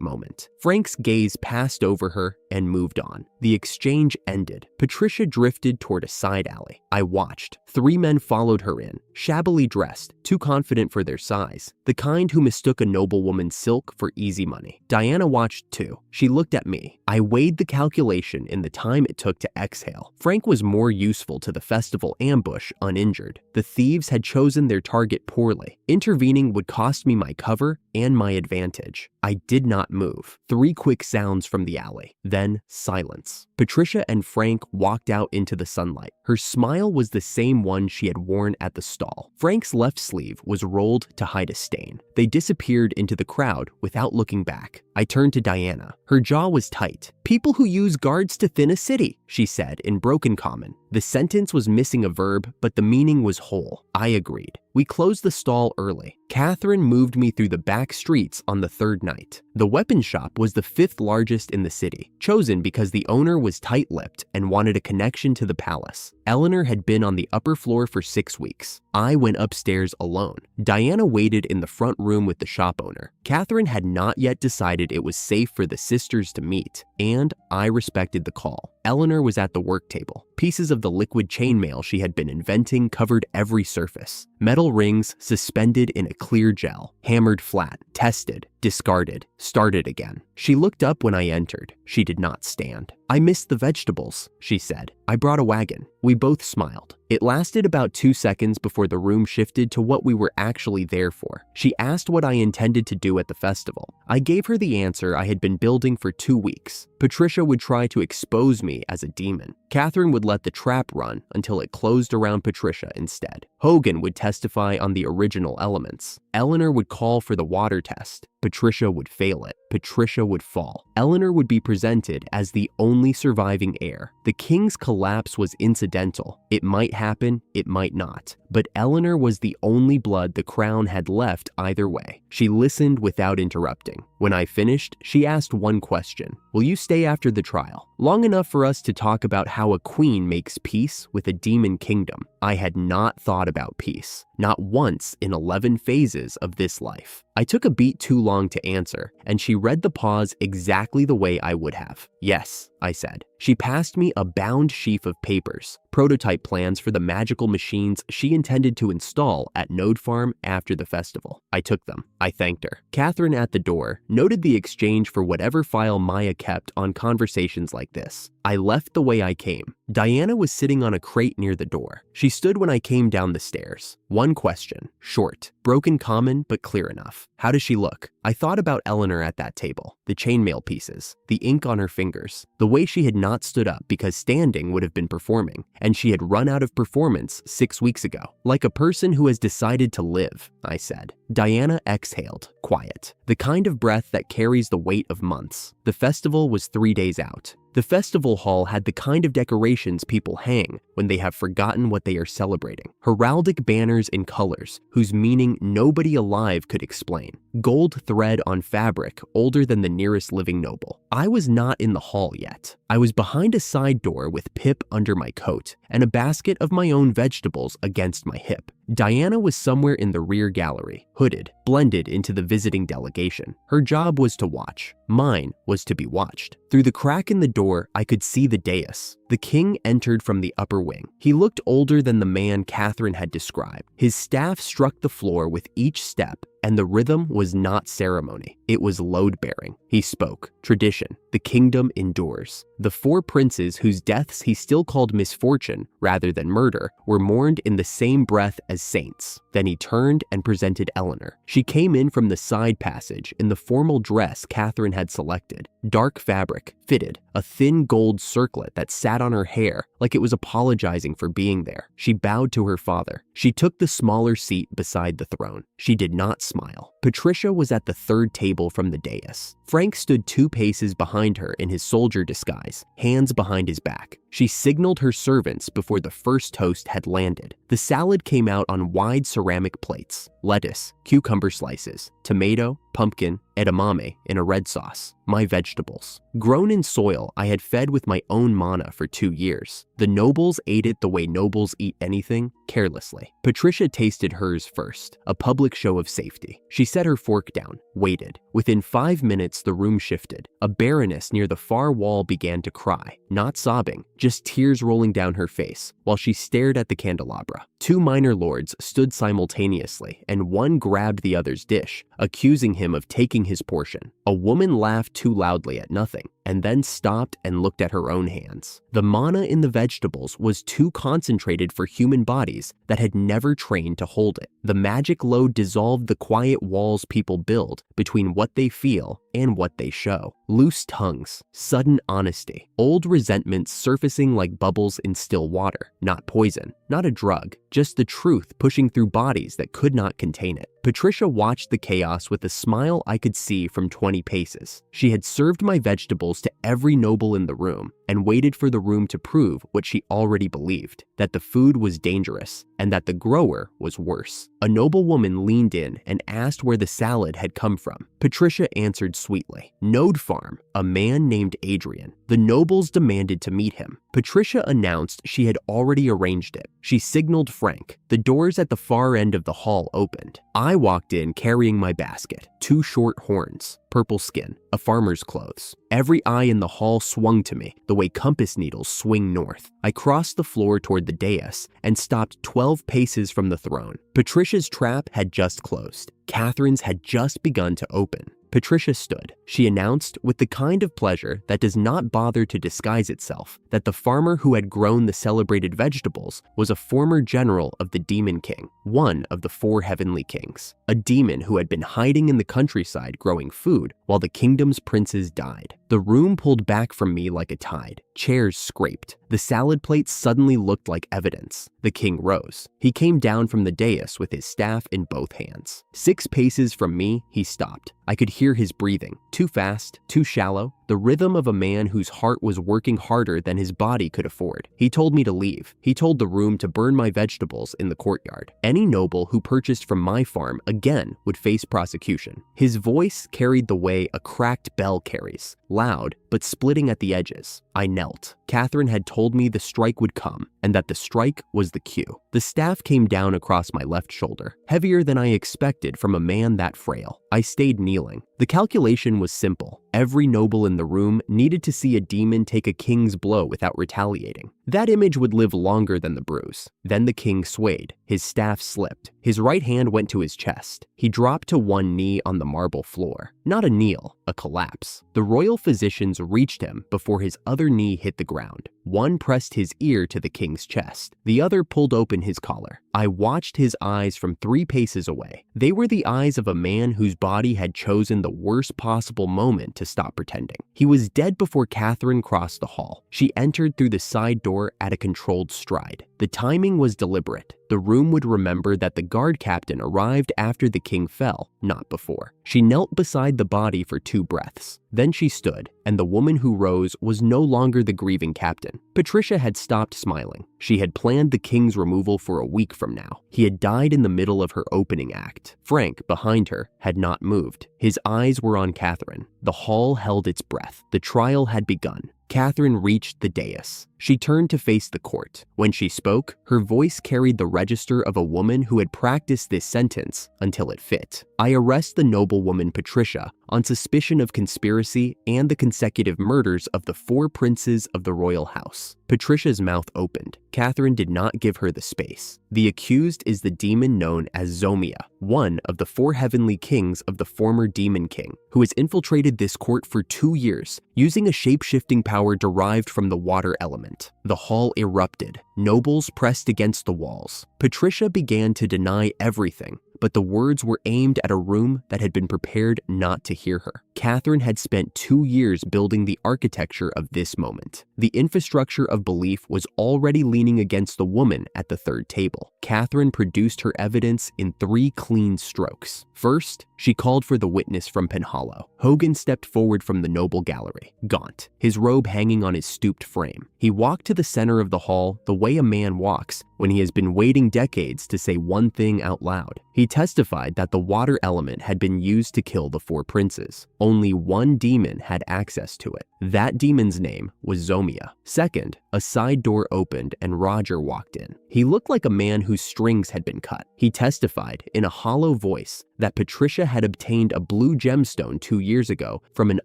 moment. Frank's gaze passed over her and moved on. The exchange ended. Patricia drifted toward a side alley. I watched. 3 men followed her in, shabbily dressed, too confident for their size, the kind who mistook a noblewoman's silk for easy money. Diana watched too. She looked at me. I weighed the calculation in the time it took to exhale. Frank was more useful to the festival ambush uninjured. The thieves had chosen their target poorly. Intervening would cost me my cover and my advantage. I did not move. 3 quick sounds from the alley, then silence. Patricia and Frank walked out into the sunlight. Her smile was the same one she had worn at the stall. Frank's left sleeve was rolled to hide a stain. They disappeared into the crowd without looking back. I turned to Diana. Her jaw was tight. "People who use guards to thin a city," she said in broken common. The sentence was missing a verb, but the meaning was whole. I agreed. We closed the stall early. Catherine moved me through the back streets on the 3rd night. The weapon shop was the 5th largest in the city, chosen because the owner was tight-lipped and wanted a connection to the palace. Eleanor had been on the upper floor for 6 weeks. I went upstairs alone. Diana waited in the front room with the shop owner. Catherine had not yet decided it was safe for the sisters to meet, and I respected the call. Eleanor was at the work table. Pieces of the liquid chainmail she had been inventing covered every surface. Metal rings suspended in a clear gel, hammered flat, tested, discarded, started again. She looked up when I entered. She did not stand. "I missed the vegetables," she said. "I brought a wagon." We both smiled. It lasted about 2 seconds before the room shifted to what we were actually there for. She asked what I intended to do at the festival. I gave her the answer I had been building for 2 weeks. Patricia would try to expose me as a demon. Catherine would let the trap run until it closed around Patricia instead. Hogan would testify on the original elements. Eleanor would call for the water test. Patricia would fail it. Patricia would fall. Eleanor would be presented as the only surviving heir. The king's collapse was incidental. It might happen, it might not. But Eleanor was the only blood the crown had left either way. She listened without interrupting. When I finished, she asked one question. "Will you stay after the trial? Long enough for us to talk about how a queen makes peace with a demon kingdom." I had not thought about peace. Not once in 11 phases of this life. I took a beat too long to answer, and she read the pause exactly the way I would have. "Yes," I said. She passed me a bound sheaf of papers, prototype plans for the magical machines she intended to install at Node Farm after the festival. I took them. I thanked her. Catherine at the door noted the exchange for whatever file Maya kept on conversations like this. I left the way I came. Diana was sitting on a crate near the door. She stood when I came down the stairs. One question, short, broken common, but clear enough. How does she look? I thought about Eleanor at that table, the chainmail pieces, the ink on her fingers, the way she had not stood up because standing would have been performing, and she had run out of performance 6 weeks ago. Like a person who has decided to live, I said. Diana exhaled, quiet, the kind of breath that carries the weight of months. The festival was 3 days out. The festival hall had the kind of decorations people hang when they have forgotten what they are celebrating. Heraldic banners in colors whose meaning nobody alive could explain. Gold thread on fabric older than the nearest living noble. I was not in the hall yet. I was behind a side door with Pip under my coat and a basket of my own vegetables against my hip. Diana was somewhere in the rear gallery, hooded, blended into the visiting delegation. Her job was to watch. Mine was to be watched. Through the crack in the door, I could see the dais. The king entered from the upper wing. He looked older than the man Catherine had described. His staff struck the floor with each step, and the rhythm was not ceremony. It was load-bearing. He spoke. Tradition. The kingdom endures. The 4 princes whose deaths he still called misfortune rather than murder were mourned in the same breath as saints. Then he turned and presented Eleanor. She came in from the side passage in the formal dress Catherine had selected. dark fabric, fitted, a thin gold circlet that sat on her hair like it was apologizing for being there. She bowed to her father. She took the smaller seat beside the throne. She did not smile. Patricia was at the third table from the dais. Frank stood 2 paces behind her in his soldier disguise, hands behind his back. She signaled her servants before the first toast had landed. The salad came out on wide ceramic plates: lettuce, cucumber slices, tomato, pumpkin, edamame in a red sauce, my vegetables. Grown in soil I had fed with my own mana for 2 years. The nobles ate it the way nobles eat anything, carelessly. Patricia tasted hers first, a public show of safety. She set her fork down, waited. Within 5 minutes, the room shifted. A baroness near the far wall began to cry, not sobbing, just tears rolling down her face, while she stared at the candelabra. 2 minor lords stood simultaneously, and one grabbed the other's dish, accusing him of taking his portion. A woman laughed too loudly at nothing, and then stopped and looked at her own hands. The mana in the vegetables was too concentrated for human bodies that had never trained to hold it. The magic load dissolved the quiet walls people build between what they feel and what they show. Loose tongues, sudden honesty, old resentments surfacing like bubbles in still water. Not poison, not a drug, just the truth pushing through bodies that could not contain it. Patricia watched the chaos with a smile I could see from 20 paces. She had served my vegetables to every noble in the room and waited for the room to prove what she already believed, that the food was dangerous and that the grower was worse. A noblewoman leaned in and asked where the salad had come from. Patricia answered sweetly, "Node Farm, a man named Adrian." The nobles demanded to meet him. Patricia announced she had already arranged it. She signaled Frank. The doors at the far end of the hall opened. I walked in carrying my basket, 2 short horns, purple skin, a farmer's clothes. Every eye in the hall swung to me the way compass needles swing north. I crossed the floor toward the dais and stopped 12 paces from the throne. Patricia's trap had just closed. Catherine's had just begun to open. Patricia stood. She announced, with the kind of pleasure that does not bother to disguise itself, that the farmer who had grown the celebrated vegetables was a former general of the Demon King, one of the 4 heavenly kings, a demon who had been hiding in the countryside growing food while the kingdom's princes died. The room pulled back from me like a tide. Chairs scraped. The salad plates suddenly looked like evidence. The king rose. He came down from the dais with his staff in both hands. 6 paces from me, he stopped. I could hear his breathing, too fast, too shallow, the rhythm of a man whose heart was working harder than his body could afford. He told me to leave. He told the room to burn my vegetables in the courtyard. Any noble who purchased from my farm again would face prosecution. His voice carried the way a cracked bell carries, loud but splitting at the edges. I knelt. Catherine had told me the strike would come, and that the strike was the cue. The staff came down across my left shoulder, heavier than I expected from a man that frail. I stayed kneeling. The calculation was simple. Every noble in the room needed to see a demon take a king's blow without retaliating. That image would live longer than the bruise. Then the king swayed. His staff slipped. His right hand went to his chest. He dropped to one knee on the marble floor. Not a kneel, a collapse. The royal physicians reached him before his other knee hit the ground. One pressed his ear to the king's chest. The other pulled open his collar. I watched his eyes from 3 paces away. They were the eyes of a man whose body had chosen the worst possible moment to stop pretending. He was dead before Catherine crossed the hall. She entered through the side door at a controlled stride. The timing was deliberate. The room would remember that the guard captain arrived after the king fell, not before. She knelt beside the body for 2 breaths. Then she stood, and the woman who rose was no longer the grieving captain. Patricia had stopped smiling. She had planned the king's removal for a week from now. He had died in the middle of her opening act. Frank, behind her, had not moved. His eyes were on Catherine. The hall held its breath. The trial had begun. Catherine reached the dais. She turned to face the court. When she spoke, her voice carried the register of a woman who had practiced this sentence until it fit. I arrest the noblewoman Patricia on suspicion of conspiracy and the consecutive murders of the 4 princes of the royal house. Patricia's mouth opened. Catherine did not give her the space. The accused is the demon known as Zomia, one of the 4 heavenly kings of the former Demon King, who has infiltrated this court for 2 years, using a shape-shifting power derived from the water element. The hall erupted. Nobles pressed against the walls. Patricia began to deny everything, but the words were aimed at a room that had been prepared not to hear her. Catherine had spent 2 years building the architecture of this moment. The infrastructure of belief was already leaning against the woman at the third table. Catherine produced her evidence in 3 clean strokes. First, she called for the witness from Penhallow. Hogan stepped forward from the noble gallery, gaunt, his robe hanging on his stooped frame. He walked to the center of the hall the way a man walks when he has been waiting decades to say one thing out loud. He testified that the water element had been used to kill the 4 princes. Only one demon had access to it. That demon's name was Zomia. Second, a side door opened and Roger walked in. He looked like a man whose strings had been cut. He testified in a hollow voice that Patricia had obtained a blue gemstone 2 years ago from an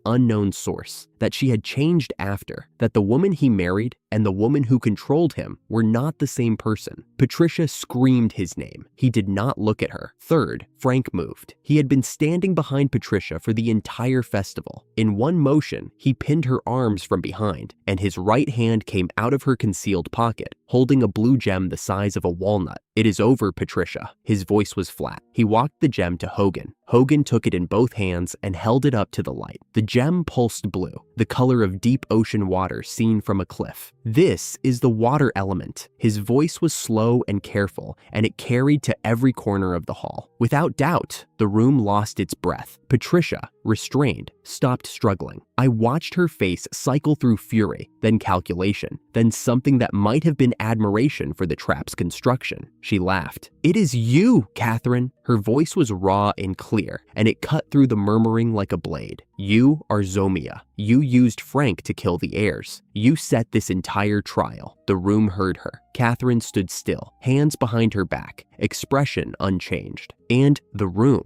unknown source, that she had changed after, that the woman he married and the woman who controlled him were not the same person. Patricia screamed his name. He did not look at her. Third, Frank moved. He had been standing behind Patricia for the entire festival. In one motion, he pinned her arms from behind, and his right hand came out of her concealed pocket, holding a blue gem the size of a walnut. "It is over, Patricia." His voice was flat. He walked the gem to Hogan. Hogan took it in both hands and held it up to the light. The gem pulsed blue, the color of deep ocean water seen from a cliff. "This is the water element." His voice was slow and careful, and it carried to every corner of the hall. Without doubt, the room lost its breath. Patricia, restrained, stopped struggling. I watched her face cycle through fury, then calculation, then something that might have been admiration for the trap's construction. She laughed. "It is you, Catherine." Her voice was raw and clear, and it cut through the murmuring like a blade. "You are Zomia. You used Frank to kill the heirs. You set this entire trial." The room heard her. Catherine stood still, hands behind her back, expression unchanged. And the room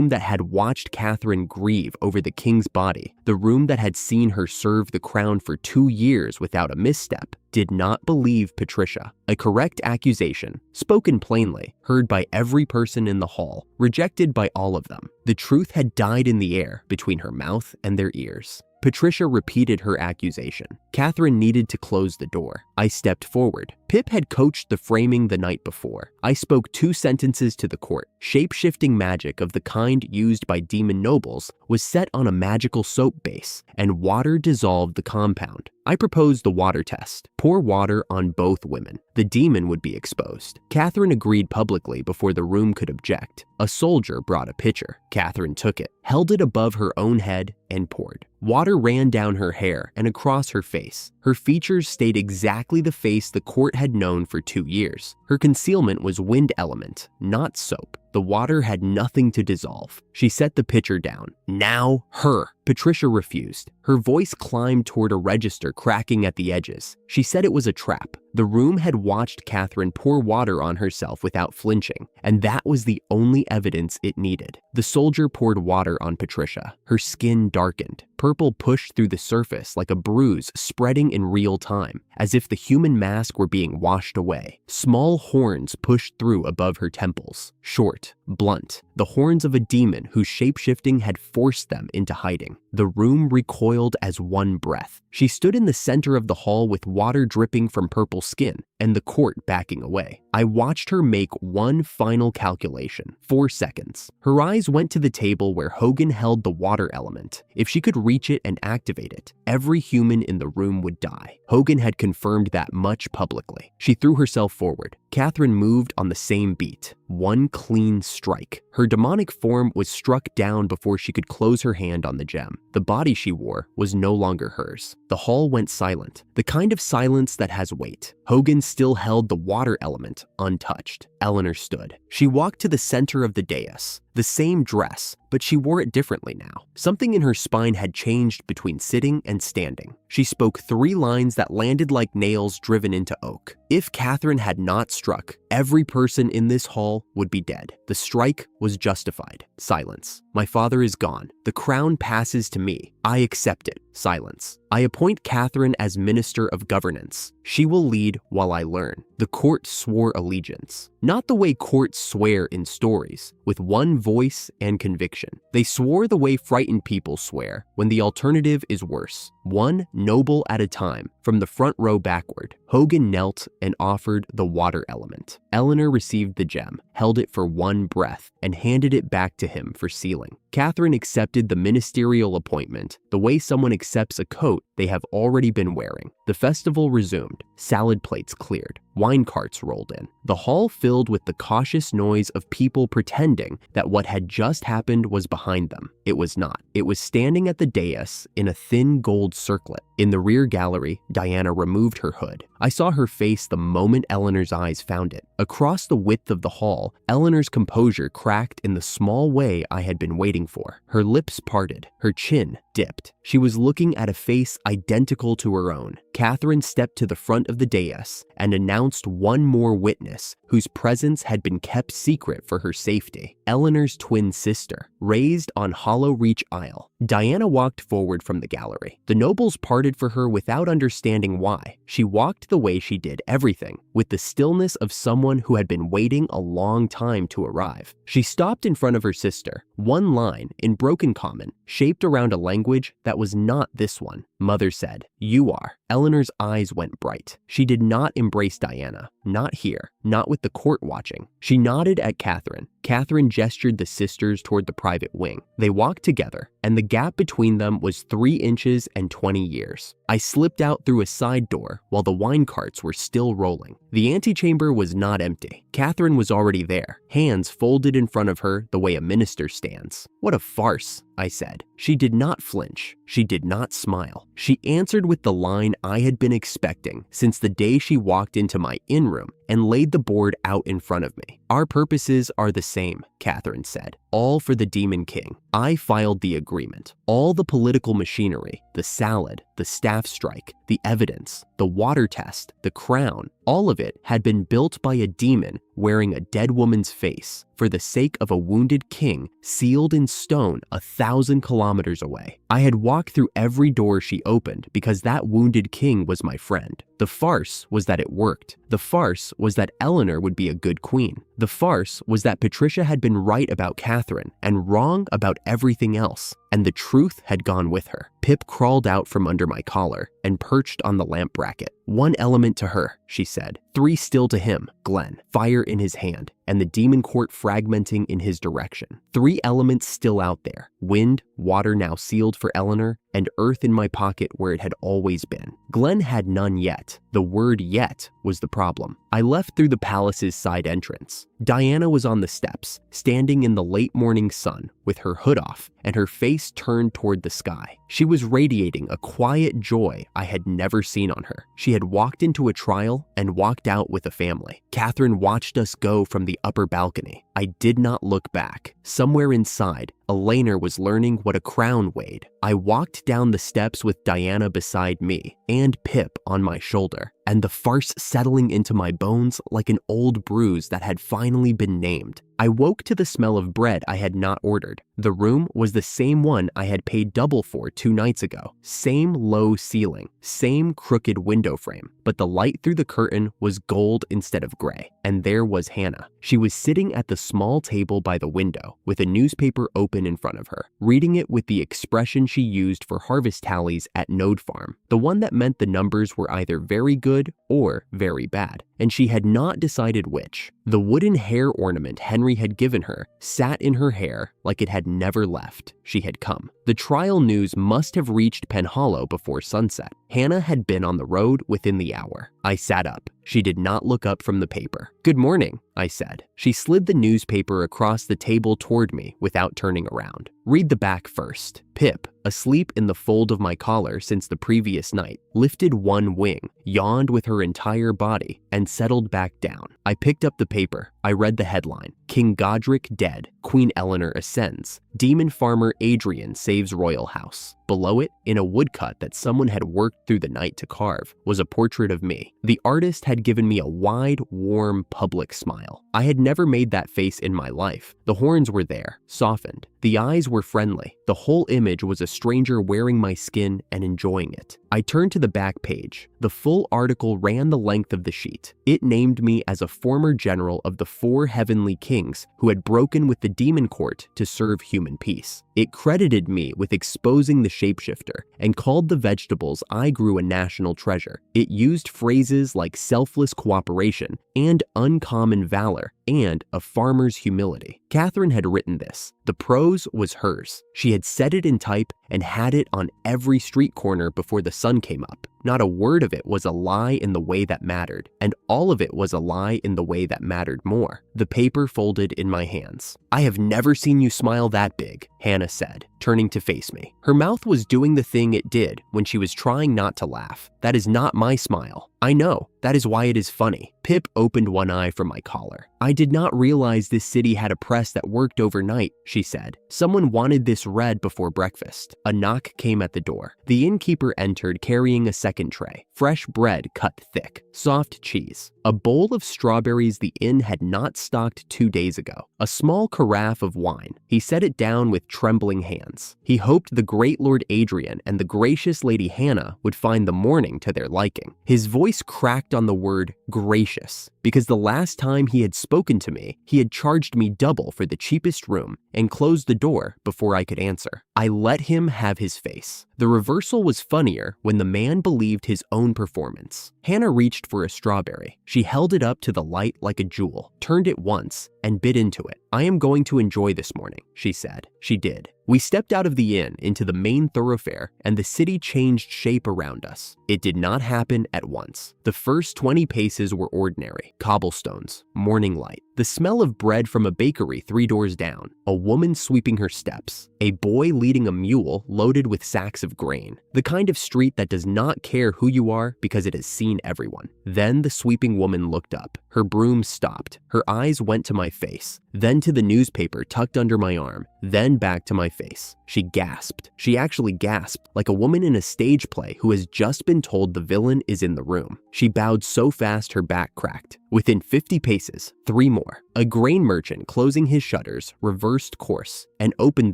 that had watched Catherine grieve over the king's body, the room that had seen her serve the crown for 2 years without a misstep, did not believe Patricia. A correct accusation, spoken plainly, heard by every person in the hall, rejected by all of them. The truth had died in the air between her mouth and their ears. Patricia repeated her accusation. Catherine needed to close the door. I stepped forward. Pip had coached the framing the night before. I spoke 2 sentences to the court. Shape-shifting magic of the kind used by demon nobles was set on a magical soap base, and water dissolved the compound. I proposed the water test. Pour water on both women. The demon would be exposed. Catherine agreed publicly before the room could object. A soldier brought a pitcher. Catherine took it, held it above her own head, and poured. Water ran down her hair and across her face. Her features stayed exactly the face the court had known for 2 years. Her concealment was wind element, not soap. The water had nothing to dissolve. She set the pitcher down. "Now, her." Patricia refused. Her voice climbed toward a register cracking at the edges. She said it was a trap. The room had watched Catherine pour water on herself without flinching, and that was the only evidence it needed. The soldier poured water on Patricia. Her skin darkened. Purple pushed through the surface like a bruise spreading in real time, as if the human mask were being washed away. Small horns pushed through above her temples. Short, blunt, the horns of a demon whose shape-shifting had forced them into hiding. The room recoiled as one breath. She stood in the center of the hall with water dripping from purple skin, and the court backing away. I watched her make one final calculation. 4 seconds. Her eyes went to the table where Hogan held the water element. If she could reach it and activate it, every human in the room would die. Hogan had confirmed that much publicly. She threw herself forward. Catherine moved on the same beat. One clean strike. Her demonic form was struck down before she could close her hand on the gem. The body she wore was no longer hers. The hall went silent, the kind of silence that has weight. Hogan still held the water element untouched. Eleanor stood. She walked to the center of the dais. The same dress, but she wore it differently now. Something in her spine had changed between sitting and standing. She spoke 3 lines that landed like nails driven into oak. If Catherine had not struck, every person in this hall would be dead. The strike was justified. Silence. My father is gone. The crown passes to me. I accept it. Silence. I appoint Catherine as Minister of Governance. She will lead while I learn. The court swore allegiance. Not the way courts swear in stories, with one voice and conviction. They swore the way frightened people swear, when the alternative is worse. One noble at a time, from the front row backward. Hogan knelt and offered the water element. Eleanor received the gem, held it for one breath, and handed it back to him for sealing. Catherine accepted the ministerial appointment the way someone accepts a coat they have already been wearing. The festival resumed. Salad plates cleared. Wine carts rolled in. The hall filled with the cautious noise of people pretending that what had just happened was behind them. It was not. It was standing at the dais in a thin gold circlet. In the rear gallery, Diana removed her hood. I saw her face the moment Eleanor's eyes found it. Across the width of the hall, Eleanor's composure cracked in the small way I had been waiting for. Her lips parted. Her chin dipped. She was looking at a face identical to her own. Catherine stepped to the front of the dais and announced one more witness whose presence had been kept secret for her safety. Eleanor's twin sister, raised on Hollow Reach Isle. Diana walked forward from the gallery. The nobles parted for her without understanding why. She walked the way she did everything, with the stillness of someone who had been waiting a long time to arrive. She stopped in front of her sister. One line, in broken common, shaped around a language that was not this one. Mother said, "You are." Eleanor's eyes went bright. She did not embrace Diana. Not here. Not with the court watching. She nodded at Catherine. Catherine gestured the sisters toward the private wing. They walked together, and the gap between them was 3 inches and 20 years. I slipped out through a side door while the wine carts were still rolling. The antechamber was not empty. Catherine was already there, hands folded in front of her the way a minister stands. "What a farce," I said. She did not flinch. She did not smile. She answered with the line I had been expecting since the day she walked into my in-room and laid the board out in front of me. "Our purposes are the same," Catherine said. "All for the Demon King." I filed the agreement. All the political machinery, the salad, the staff strike, the evidence, the water test, the crown, all of it had been built by a demon wearing a dead woman's face for the sake of a wounded king sealed in stone 1,000 kilometers away. I had walked through every door she opened because that wounded king was my friend. The farce was that it worked. The farce was that Eleanor would be a good queen. The farce was that Patricia had been right about Catherine and wrong about everything else, and the truth had gone with her. Pip crawled out from under my collar and perched on the lamp bracket. "1 element to her," she said. 3 still to him, Glen, fire in his hand, and the demon court fragmenting in his direction. 3 elements still out there. Wind, water now sealed for Eleanor, and earth in my pocket where it had always been. Glen had none yet. The word yet was the problem. I left through the palace's side entrance. Diana was on the steps, standing in the late morning sun with her hood off and her face turned toward the sky. She was radiating a quiet joy I had never seen on her. She had walked into a trial and walked out with a family. Catherine watched us go from the upper balcony. I did not look back. Somewhere inside, Eleanor was learning what a crown weighed. I walked down the steps with Diana beside me and Pip on my shoulder, and the farce settling into my bones like an old bruise that had finally been named. I woke to the smell of bread I had not ordered. The room was the same one I had paid double for 2 nights ago. Same low ceiling, same crooked window frame, but the light through the curtain was gold instead of gray. And there was Hannah. She was sitting at the small table by the window with a newspaper open in front of her, reading it with the expression she used for harvest tallies at Node Farm, the one that meant the numbers were either very good or very bad, and she had not decided which. The wooden hair ornament Henry had given her sat in her hair like it had never left. She had come. The trial news must have reached Penhallow before sunset. Hannah had been on the road within the hour. I sat up. She did not look up from the paper. "Good morning," I said. She slid the newspaper across the table toward me without turning around. "Read the back first." Pip, asleep in the fold of my collar since the previous night, lifted one wing, yawned with her entire body, and settled back down. I picked up the paper. I read the headline, "King Godric dead, Queen Eleanor ascends. Demon farmer Adrian saves royal house." Below it, in a woodcut that someone had worked through the night to carve, was a portrait of me. The artist had given me a wide, warm, public smile. I had never made that face in my life. The horns were there, softened. The eyes were friendly. The whole image was a stranger wearing my skin and enjoying it. I turned to the back page. The full article ran the length of the sheet. It named me as a former general of the 4 heavenly kings who had broken with the demon court to serve human peace. It credited me with exposing the shapeshifter and called the vegetables I grew a national treasure. It used phrases like selfless cooperation and uncommon valor and a farmer's humility. Catherine had written this. The prose was hers. She had said it in type and had it on every street corner before the sun came up. Not a word of it was a lie in the way that mattered, and all of it was a lie in the way that mattered more. The paper folded in my hands. "I have never seen you smile that big," Hannah said, turning to face me. Her mouth was doing the thing it did when she was trying not to laugh. "That is not my smile." "I know. That is why it is funny." Pip opened one eye from my collar. "I did not realize this city had a press that worked overnight," she said. "Someone wanted this read before breakfast." A knock came at the door. The innkeeper entered carrying a second tray. Fresh bread cut thick, soft cheese, a bowl of strawberries the inn had not stocked 2 days ago, a small carafe of wine. He set it down with trembling hands. He hoped the great Lord Adrian and the gracious Lady Hannah would find the morning to their liking. His voice cracked on the word gracious, because the last time he had spoken to me, he had charged me double for the cheapest room and closed the door before I could answer. I let him have his face. The reversal was funnier when the man believed his own performance. Hannah reached for a strawberry. She held it up to the light like a jewel, turned it once, and bit into it. "I am going to enjoy this morning," she said. She did. We stepped out of the inn into the main thoroughfare, and the city changed shape around us. It did not happen at once. The first 20 paces were ordinary, cobblestones, morning light, the smell of bread from a bakery 3 doors down, a woman sweeping her steps, a boy leading a mule loaded with sacks of grain, the kind of street that does not care who you are because it has seen everyone. Then the sweeping woman looked up. Her broom stopped. Her eyes went to my face, then to the newspaper tucked under my arm, then back to my face. She gasped. She actually gasped, like a woman in a stage play who has just been told the villain is in the room. She bowed so fast her back cracked. Within 50 paces, 3 more. A grain merchant closing his shutters reversed course and opened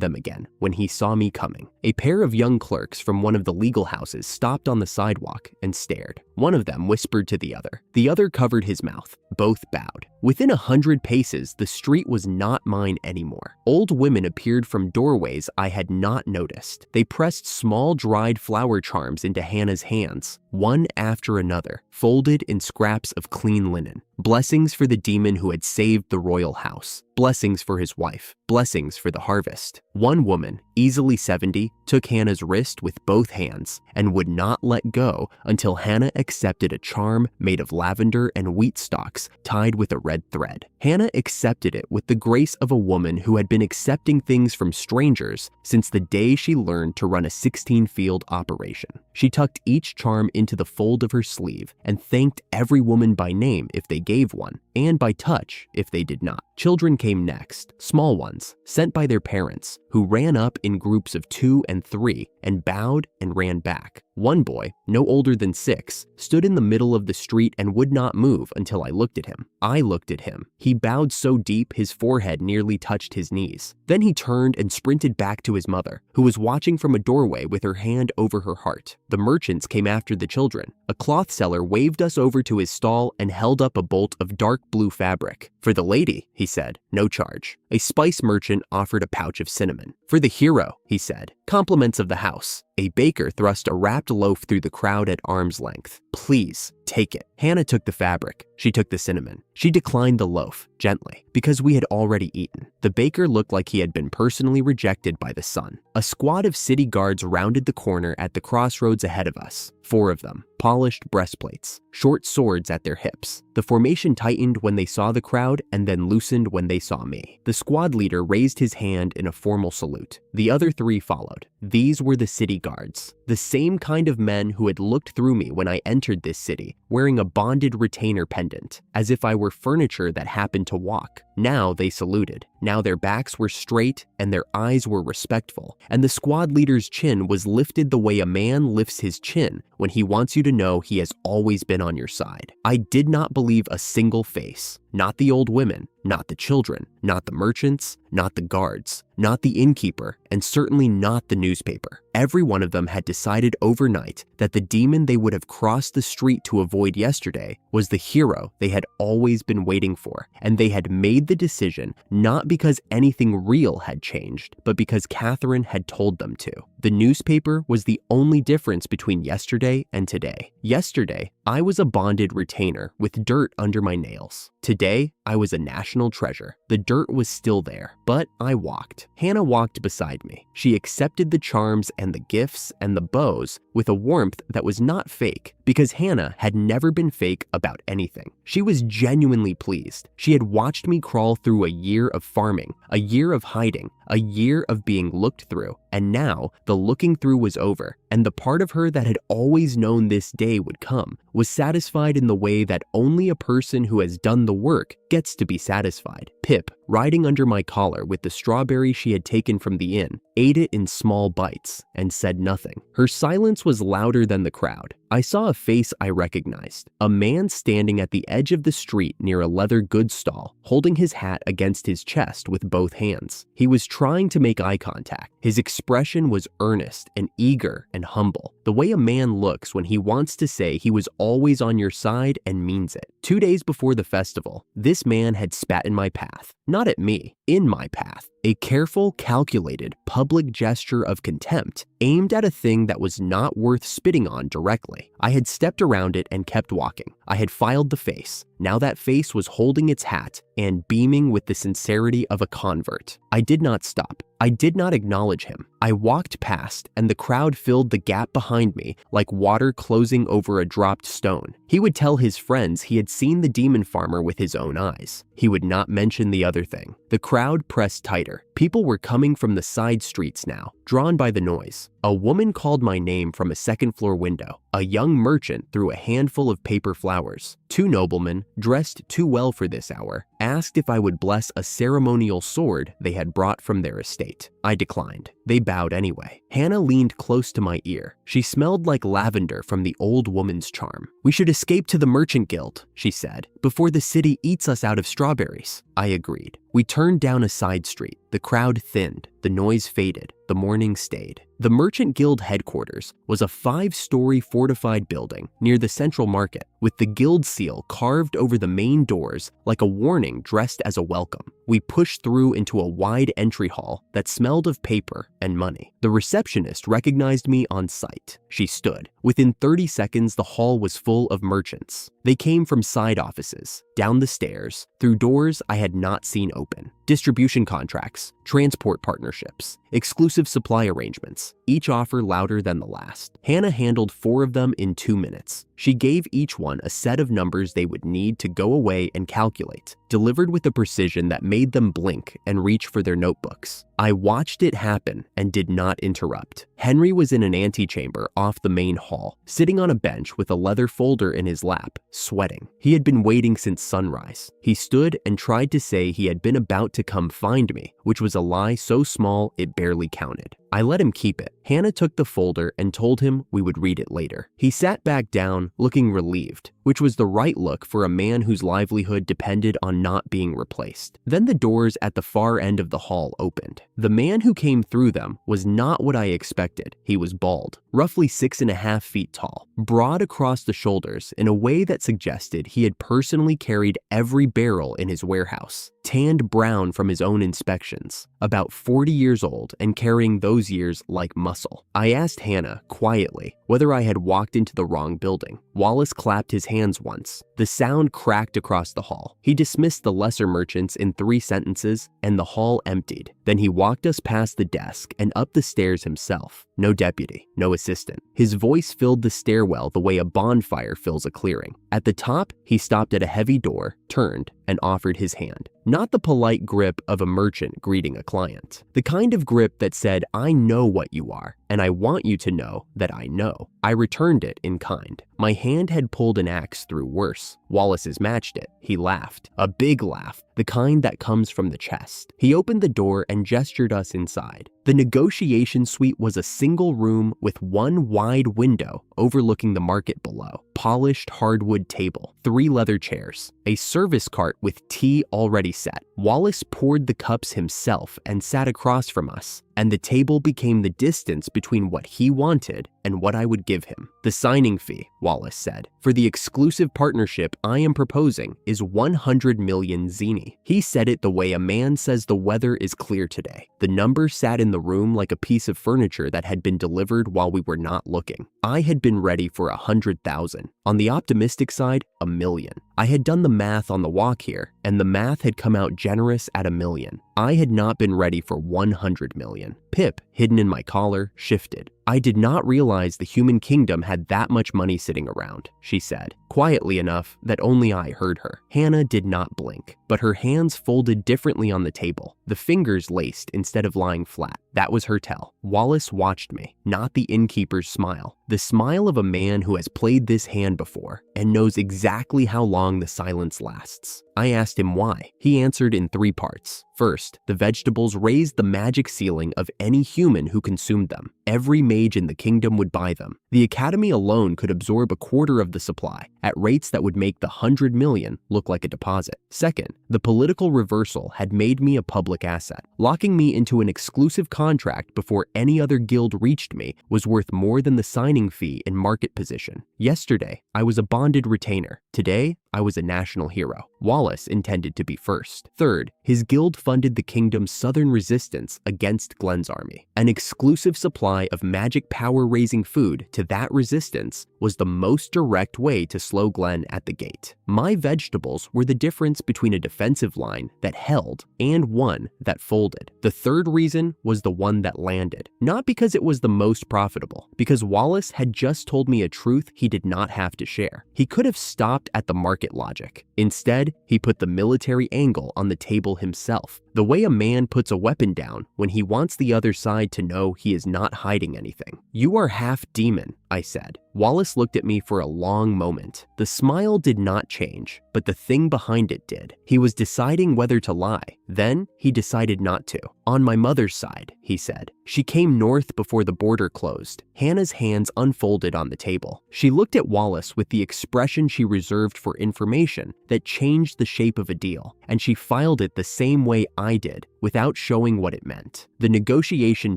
them again when he saw me coming. A pair of young clerks from one of the legal houses stopped on the sidewalk and stared. One of them whispered to the other. The other covered his mouth. Both bowed. Within 100 paces, the street was not mine anymore. Old women appeared from doorways I had not noticed. They pressed small dried flower charms into Hannah's hands, one after another, folded in scraps of clean linen. Blessings for the demon who had saved the royal house. Blessings for his wife. Blessings for the harvest. One woman, easily 70, took Hannah's wrist with both hands and would not let go until Hannah accepted a charm made of lavender and wheat stalks tied with a red thread. Hannah accepted it with the grace of a woman who had been accepting things from strangers since the day she learned to run a 16-field operation. She tucked each charm into the fold of her sleeve and thanked every woman by name if they gave one, and by touch if they did not. Children came next, small ones, sent by their parents, who ran up in groups of 2 and 3 and bowed and ran back. One boy, no older than 6, stood in the middle of the street and would not move until I looked at him. I looked at him. He bowed so deep his forehead nearly touched his knees. Then he turned and sprinted back to his mother, who was watching from a doorway with her hand over her heart. The merchants came after the children. A cloth seller waved us over to his stall and held up a bolt of dark blue fabric. "For the lady," he said, "no charge." A spice merchant offered a pouch of cinnamon. "For the hero," he said, "compliments of the house." A baker thrust a wrapped loaf through the crowd at arm's length. "Please, take it." Hannah took the fabric. She took the cinnamon. She declined the loaf, gently, because we had already eaten. The baker looked like he had been personally rejected by the sun. A squad of city guards rounded the corner at the crossroads ahead of us. 4 of them, polished breastplates, short swords at their hips. The formation tightened when they saw the crowd and then loosened when they saw me. The squad leader raised his hand in a formal salute. The other 3 followed. These were the city guards, the same kind of men who had looked through me when I entered this city, wearing a bonded retainer pendant, as if I were furniture that happened to walk. Now they saluted. Now their backs were straight and their eyes were respectful, and the squad leader's chin was lifted the way a man lifts his chin when he wants you to know he has always been on your side. I did not believe a single face. Not the old women, not the children, not the merchants, not the guards, not the innkeeper, and certainly not the newspaper. Every one of them had decided overnight that the demon they would have crossed the street to avoid yesterday was the hero they had always been waiting for, and they had made the decision not because anything real had changed, but because Catherine had told them to. The newspaper was the only difference between yesterday and today. Yesterday, I was a bonded retainer with dirt under my nails. Today, I was a national treasure. The dirt was still there, but I walked. Hannah walked beside me. She accepted the charms and the gifts and the bows with a warmth that was not fake, because Hannah had never been fake about anything. She was genuinely pleased. She had watched me crawl through a year of farming, a year of hiding, a year of being looked through, and now the looking through was over, and the part of her that had always known this day would come was satisfied in the way that only a person who has done the work gets to be satisfied. Pip, riding under my collar with the strawberry she had taken from the inn, ate it in small bites and said nothing. Her silence was louder than the crowd. I saw a face I recognized, a man standing at the edge of the street near a leather goods stall, holding his hat against his chest with both hands. He was trying to make eye contact. His expression was earnest and eager and humble, the way a man looks when he wants to say he was always on your side and means it. 2 days before the festival, this man had spat in my path. Not at me, in my path. A careful, calculated, public gesture of contempt aimed at a thing that was not worth spitting on directly. I had stepped around it and kept walking. I had filed the face. Now that face was holding its hat and beaming with the sincerity of a convert. I did not stop. I did not acknowledge him. I walked past, and the crowd filled the gap behind me like water closing over a dropped stone. He would tell his friends he had seen the demon farmer with his own eyes. He would not mention the other thing. The crowd pressed tighter. People were coming from the side streets now, drawn by the noise. A woman called my name from a second-floor window. A young merchant threw a handful of paper flowers. 2 noblemen, dressed too well for this hour, asked if I would bless a ceremonial sword they had brought from their estate. I declined. They bowed anyway. Hannah leaned close to my ear. She smelled like lavender from the old woman's charm. "We should escape to the merchant guild," she said, "before the city eats us out of strawberries." I agreed. We turned down a side street. The crowd thinned. The noise faded. The morning stayed. The Merchant Guild headquarters was a 5-story fortified building near the central market, with the guild seal carved over the main doors like a warning dressed as a welcome. We pushed through into a wide entry hall that smelled of paper and money. The receptionist recognized me on sight. She stood. Within 30 seconds, the hall was full of merchants. They came from side offices, down the stairs, through doors I had not seen open. Distribution contracts, transport partnerships, exclusive supply arrangements, each offer louder than the last. Hannah handled 4 of them in 2 minutes. She gave each one a set of numbers they would need to go away and calculate, delivered with a precision that made them blink and reach for their notebooks. I watched it happen and did not interrupt. Henry was in an antechamber off the main hall, sitting on a bench with a leather folder in his lap, sweating. He had been waiting since sunrise. He stood and tried to say he had been about to come find me, which was a lie so small it barely counted. I let him keep it. Hannah took the folder and told him we would read it later. He sat back down, looking relieved, which was the right look for a man whose livelihood depended on not being replaced. Then the doors at the far end of the hall opened. The man who came through them was not what I expected. He was bald, roughly 6.5 feet tall, broad across the shoulders in a way that suggested he had personally carried every barrel in his warehouse, tanned brown from his own inspections, about 40 years old and carrying those years like muscle. I asked Hannah, quietly, whether I had walked into the wrong building. Wallace clapped his hands once. The sound cracked across the hall. He dismissed the lesser merchants in 3 sentences, and the hall emptied. Then he walked us past the desk and up the stairs himself. No deputy, no assistant. His voice filled the stairwell the way a bonfire fills a clearing. At the top, he stopped at a heavy door, turned, and offered his hand. Not the polite grip of a merchant greeting a client. The kind of grip that said, "I know what you are, and I want you to know that I know." I returned it in kind. My hand had pulled an axe through worse. Wallace's matched it. He laughed. A big laugh, the kind that comes from the chest. He opened the door and gestured us inside. The negotiation suite was a single room with 1 wide window overlooking the market below. Polished hardwood table, 3 leather chairs, a service cart with tea already set. Wallace poured the cups himself and sat across from us, and the table became the distance between what he wanted and what I would give him. The signing fee, Wallace said, for the exclusive partnership I am proposing is 100 million zeni. He said it the way a man says the weather is clear today. The number sat in the room like a piece of furniture that had been delivered while we were not looking. I had been ready for 100,000. On the optimistic side, 1,000,000. I had done the math on the walk here, and the math had come out generous at 1,000,000. I had not been ready for 100 million. Pip, hidden in my collar, shifted. I did not realize the human kingdom had that much money sitting around, she said, quietly enough that only I heard her. Hannah did not blink, but her hands folded differently on the table, the fingers laced instead of lying flat. That was her tell. Wallace watched me, not the innkeeper's smile, the smile of a man who has played this hand before and knows exactly how long the silence lasts. I asked him why. He answered in 3 parts. First, the vegetables raised the magic ceiling of any human who consumed them. Every mage in the kingdom would buy them. The academy alone could absorb a quarter of the supply, at rates that would make the 100 million look like a deposit. Second, the political reversal had made me a public asset. Locking me into an exclusive contract before any other guild reached me was worth more than the signing fee in market position. Yesterday, I was a bonded retainer. Today, I was a national hero. Wallace intended to be first. Third, his guild funded the kingdom's southern resistance against Glen's army. An exclusive supply of magic power-raising food to that resistance was the most direct way to slow Glen at the gate. My vegetables were the difference between a defensive line that held and one that folded. The third reason was the one that landed. Not because it was the most profitable, because Wallace had just told me a truth he did not have to share. He could have stopped at the market logic. Instead, he put the military angle on the table himself, the way a man puts a weapon down when he wants the other side to know he is not hiding anything. "You are half demon," I said. Wallace looked at me for a long moment. The smile did not change, but the thing behind it did. He was deciding whether to lie. Then he decided not to. "On my mother's side," he said. She came north before the border closed. Hannah's hands unfolded on the table. She looked at Wallace with the expression she reserved for information that changed the shape of a deal, and she filed it the same way I did, without showing what it meant. The negotiation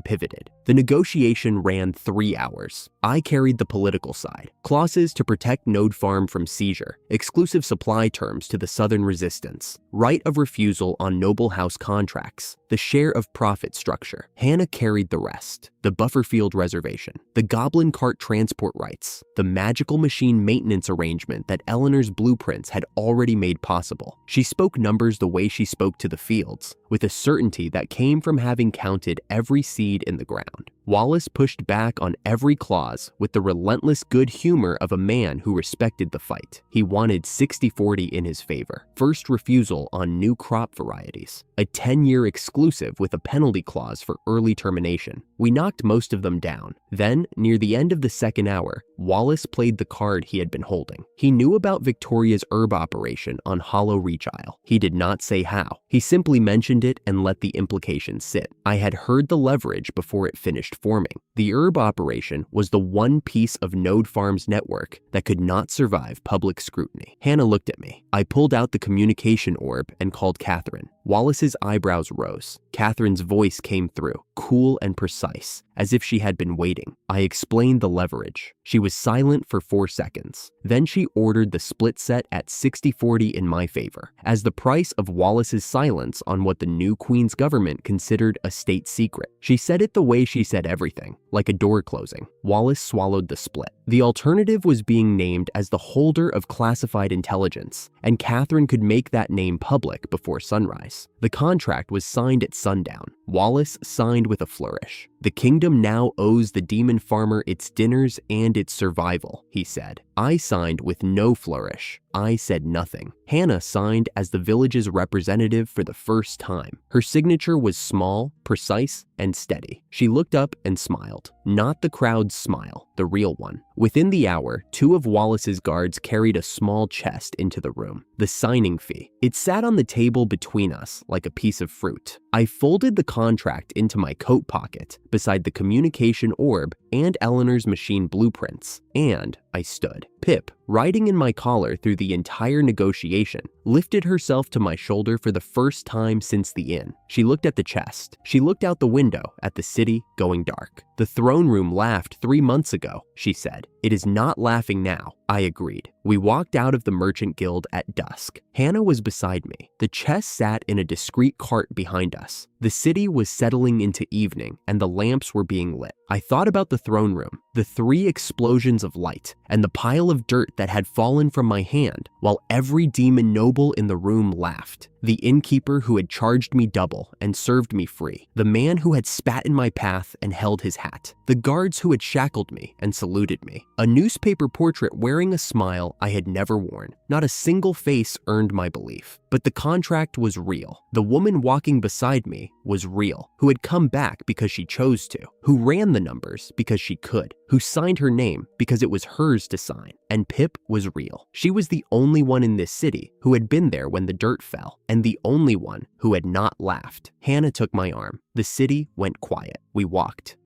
pivoted. The negotiation ran 3 hours. I carried the political side. Clauses to protect Node Farm from seizure, exclusive supply terms to the Southern Resistance, right of refusal on Noble House contracts, the share of profit structure. Hannah carried the rest. The Bufferfield Reservation, the Goblin Cart transport rights, the magical machine maintenance arrangement that Eleanor's blueprints had already made possible. She spoke numbers the way she spoke to the fields, with a certainty that came from having counted every seed in the ground. Wallace pushed back on every clause with the relentless good humor of a man who respected the fight. He wanted 60-40 in his favor. First refusal on new crop varieties. A 10-year exclusive with a penalty clause for early termination. We knocked most of them down. Then, near the end of the second hour, Wallace played the card he had been holding. He knew about Victoria's herb operation on Hollow Reach Isle. He did not say how. He simply mentioned it and let the implication sit. I had heard the leverage before it finished forming. The herb operation was the one piece of Node Farm's network that could not survive public scrutiny. Hannah looked at me. I pulled out the communication orb and called Catherine. Wallace's eyebrows rose. Catherine's voice came through, cool and precise, as if she had been waiting. I explained the leverage. She was silent for 4 seconds. Then she ordered the split set at 60-40 in my favor, as the price of Wallace's silence on what the new Queen's government considered a state secret. She said it the way she said everything, like a door closing. Wallace swallowed the split. The alternative was being named as the holder of classified intelligence, and Catherine could make that name public before sunrise. The contract was signed at sundown. Wallace signed with a flourish. "The kingdom now owes the demon farmer its dinners and its survival," he said. I signed with no flourish. I said nothing. Hannah signed as the village's representative for the first time. Her signature was small, precise, and steady. She looked up and smiled. Not the crowd's smile, the real one. Within the hour, 2 of Wallace's guards carried a small chest into the room. The signing fee. It sat on the table between us like a piece of fruit. I folded the contract into my coat pocket beside the communication orb and Eleanor's machine blueprints, and I stood. Pip, riding in my collar through the entire negotiation, lifted herself to my shoulder for the first time since the inn. She looked at the chest. She looked out the window at the city going dark. "The throne room laughed 3 months ago," she said. "It is not laughing now," I agreed. We walked out of the Merchant Guild at dusk. Hannah was beside me. The chest sat in a discreet cart behind us. The city was settling into evening, and the lamps were being lit. I thought about the throne room, the 3 explosions of light, and the pile of dirt that had fallen from my hand, while every demon noble in the room laughed. The innkeeper who had charged me double and served me free. The man who had spat in my path and held his hat. The guards who had shackled me and saluted me. A newspaper portrait wearing a smile I had never worn. Not a single face earned my belief. But the contract was real. The woman walking beside me was real, who had come back because she chose to, who ran the numbers because she could, who signed her name because it was hers to sign. And Pip was real. She was the only one in this city who had been there when the dirt fell, and the only one who had not laughed. Hannah took my arm. The city went quiet. We walked.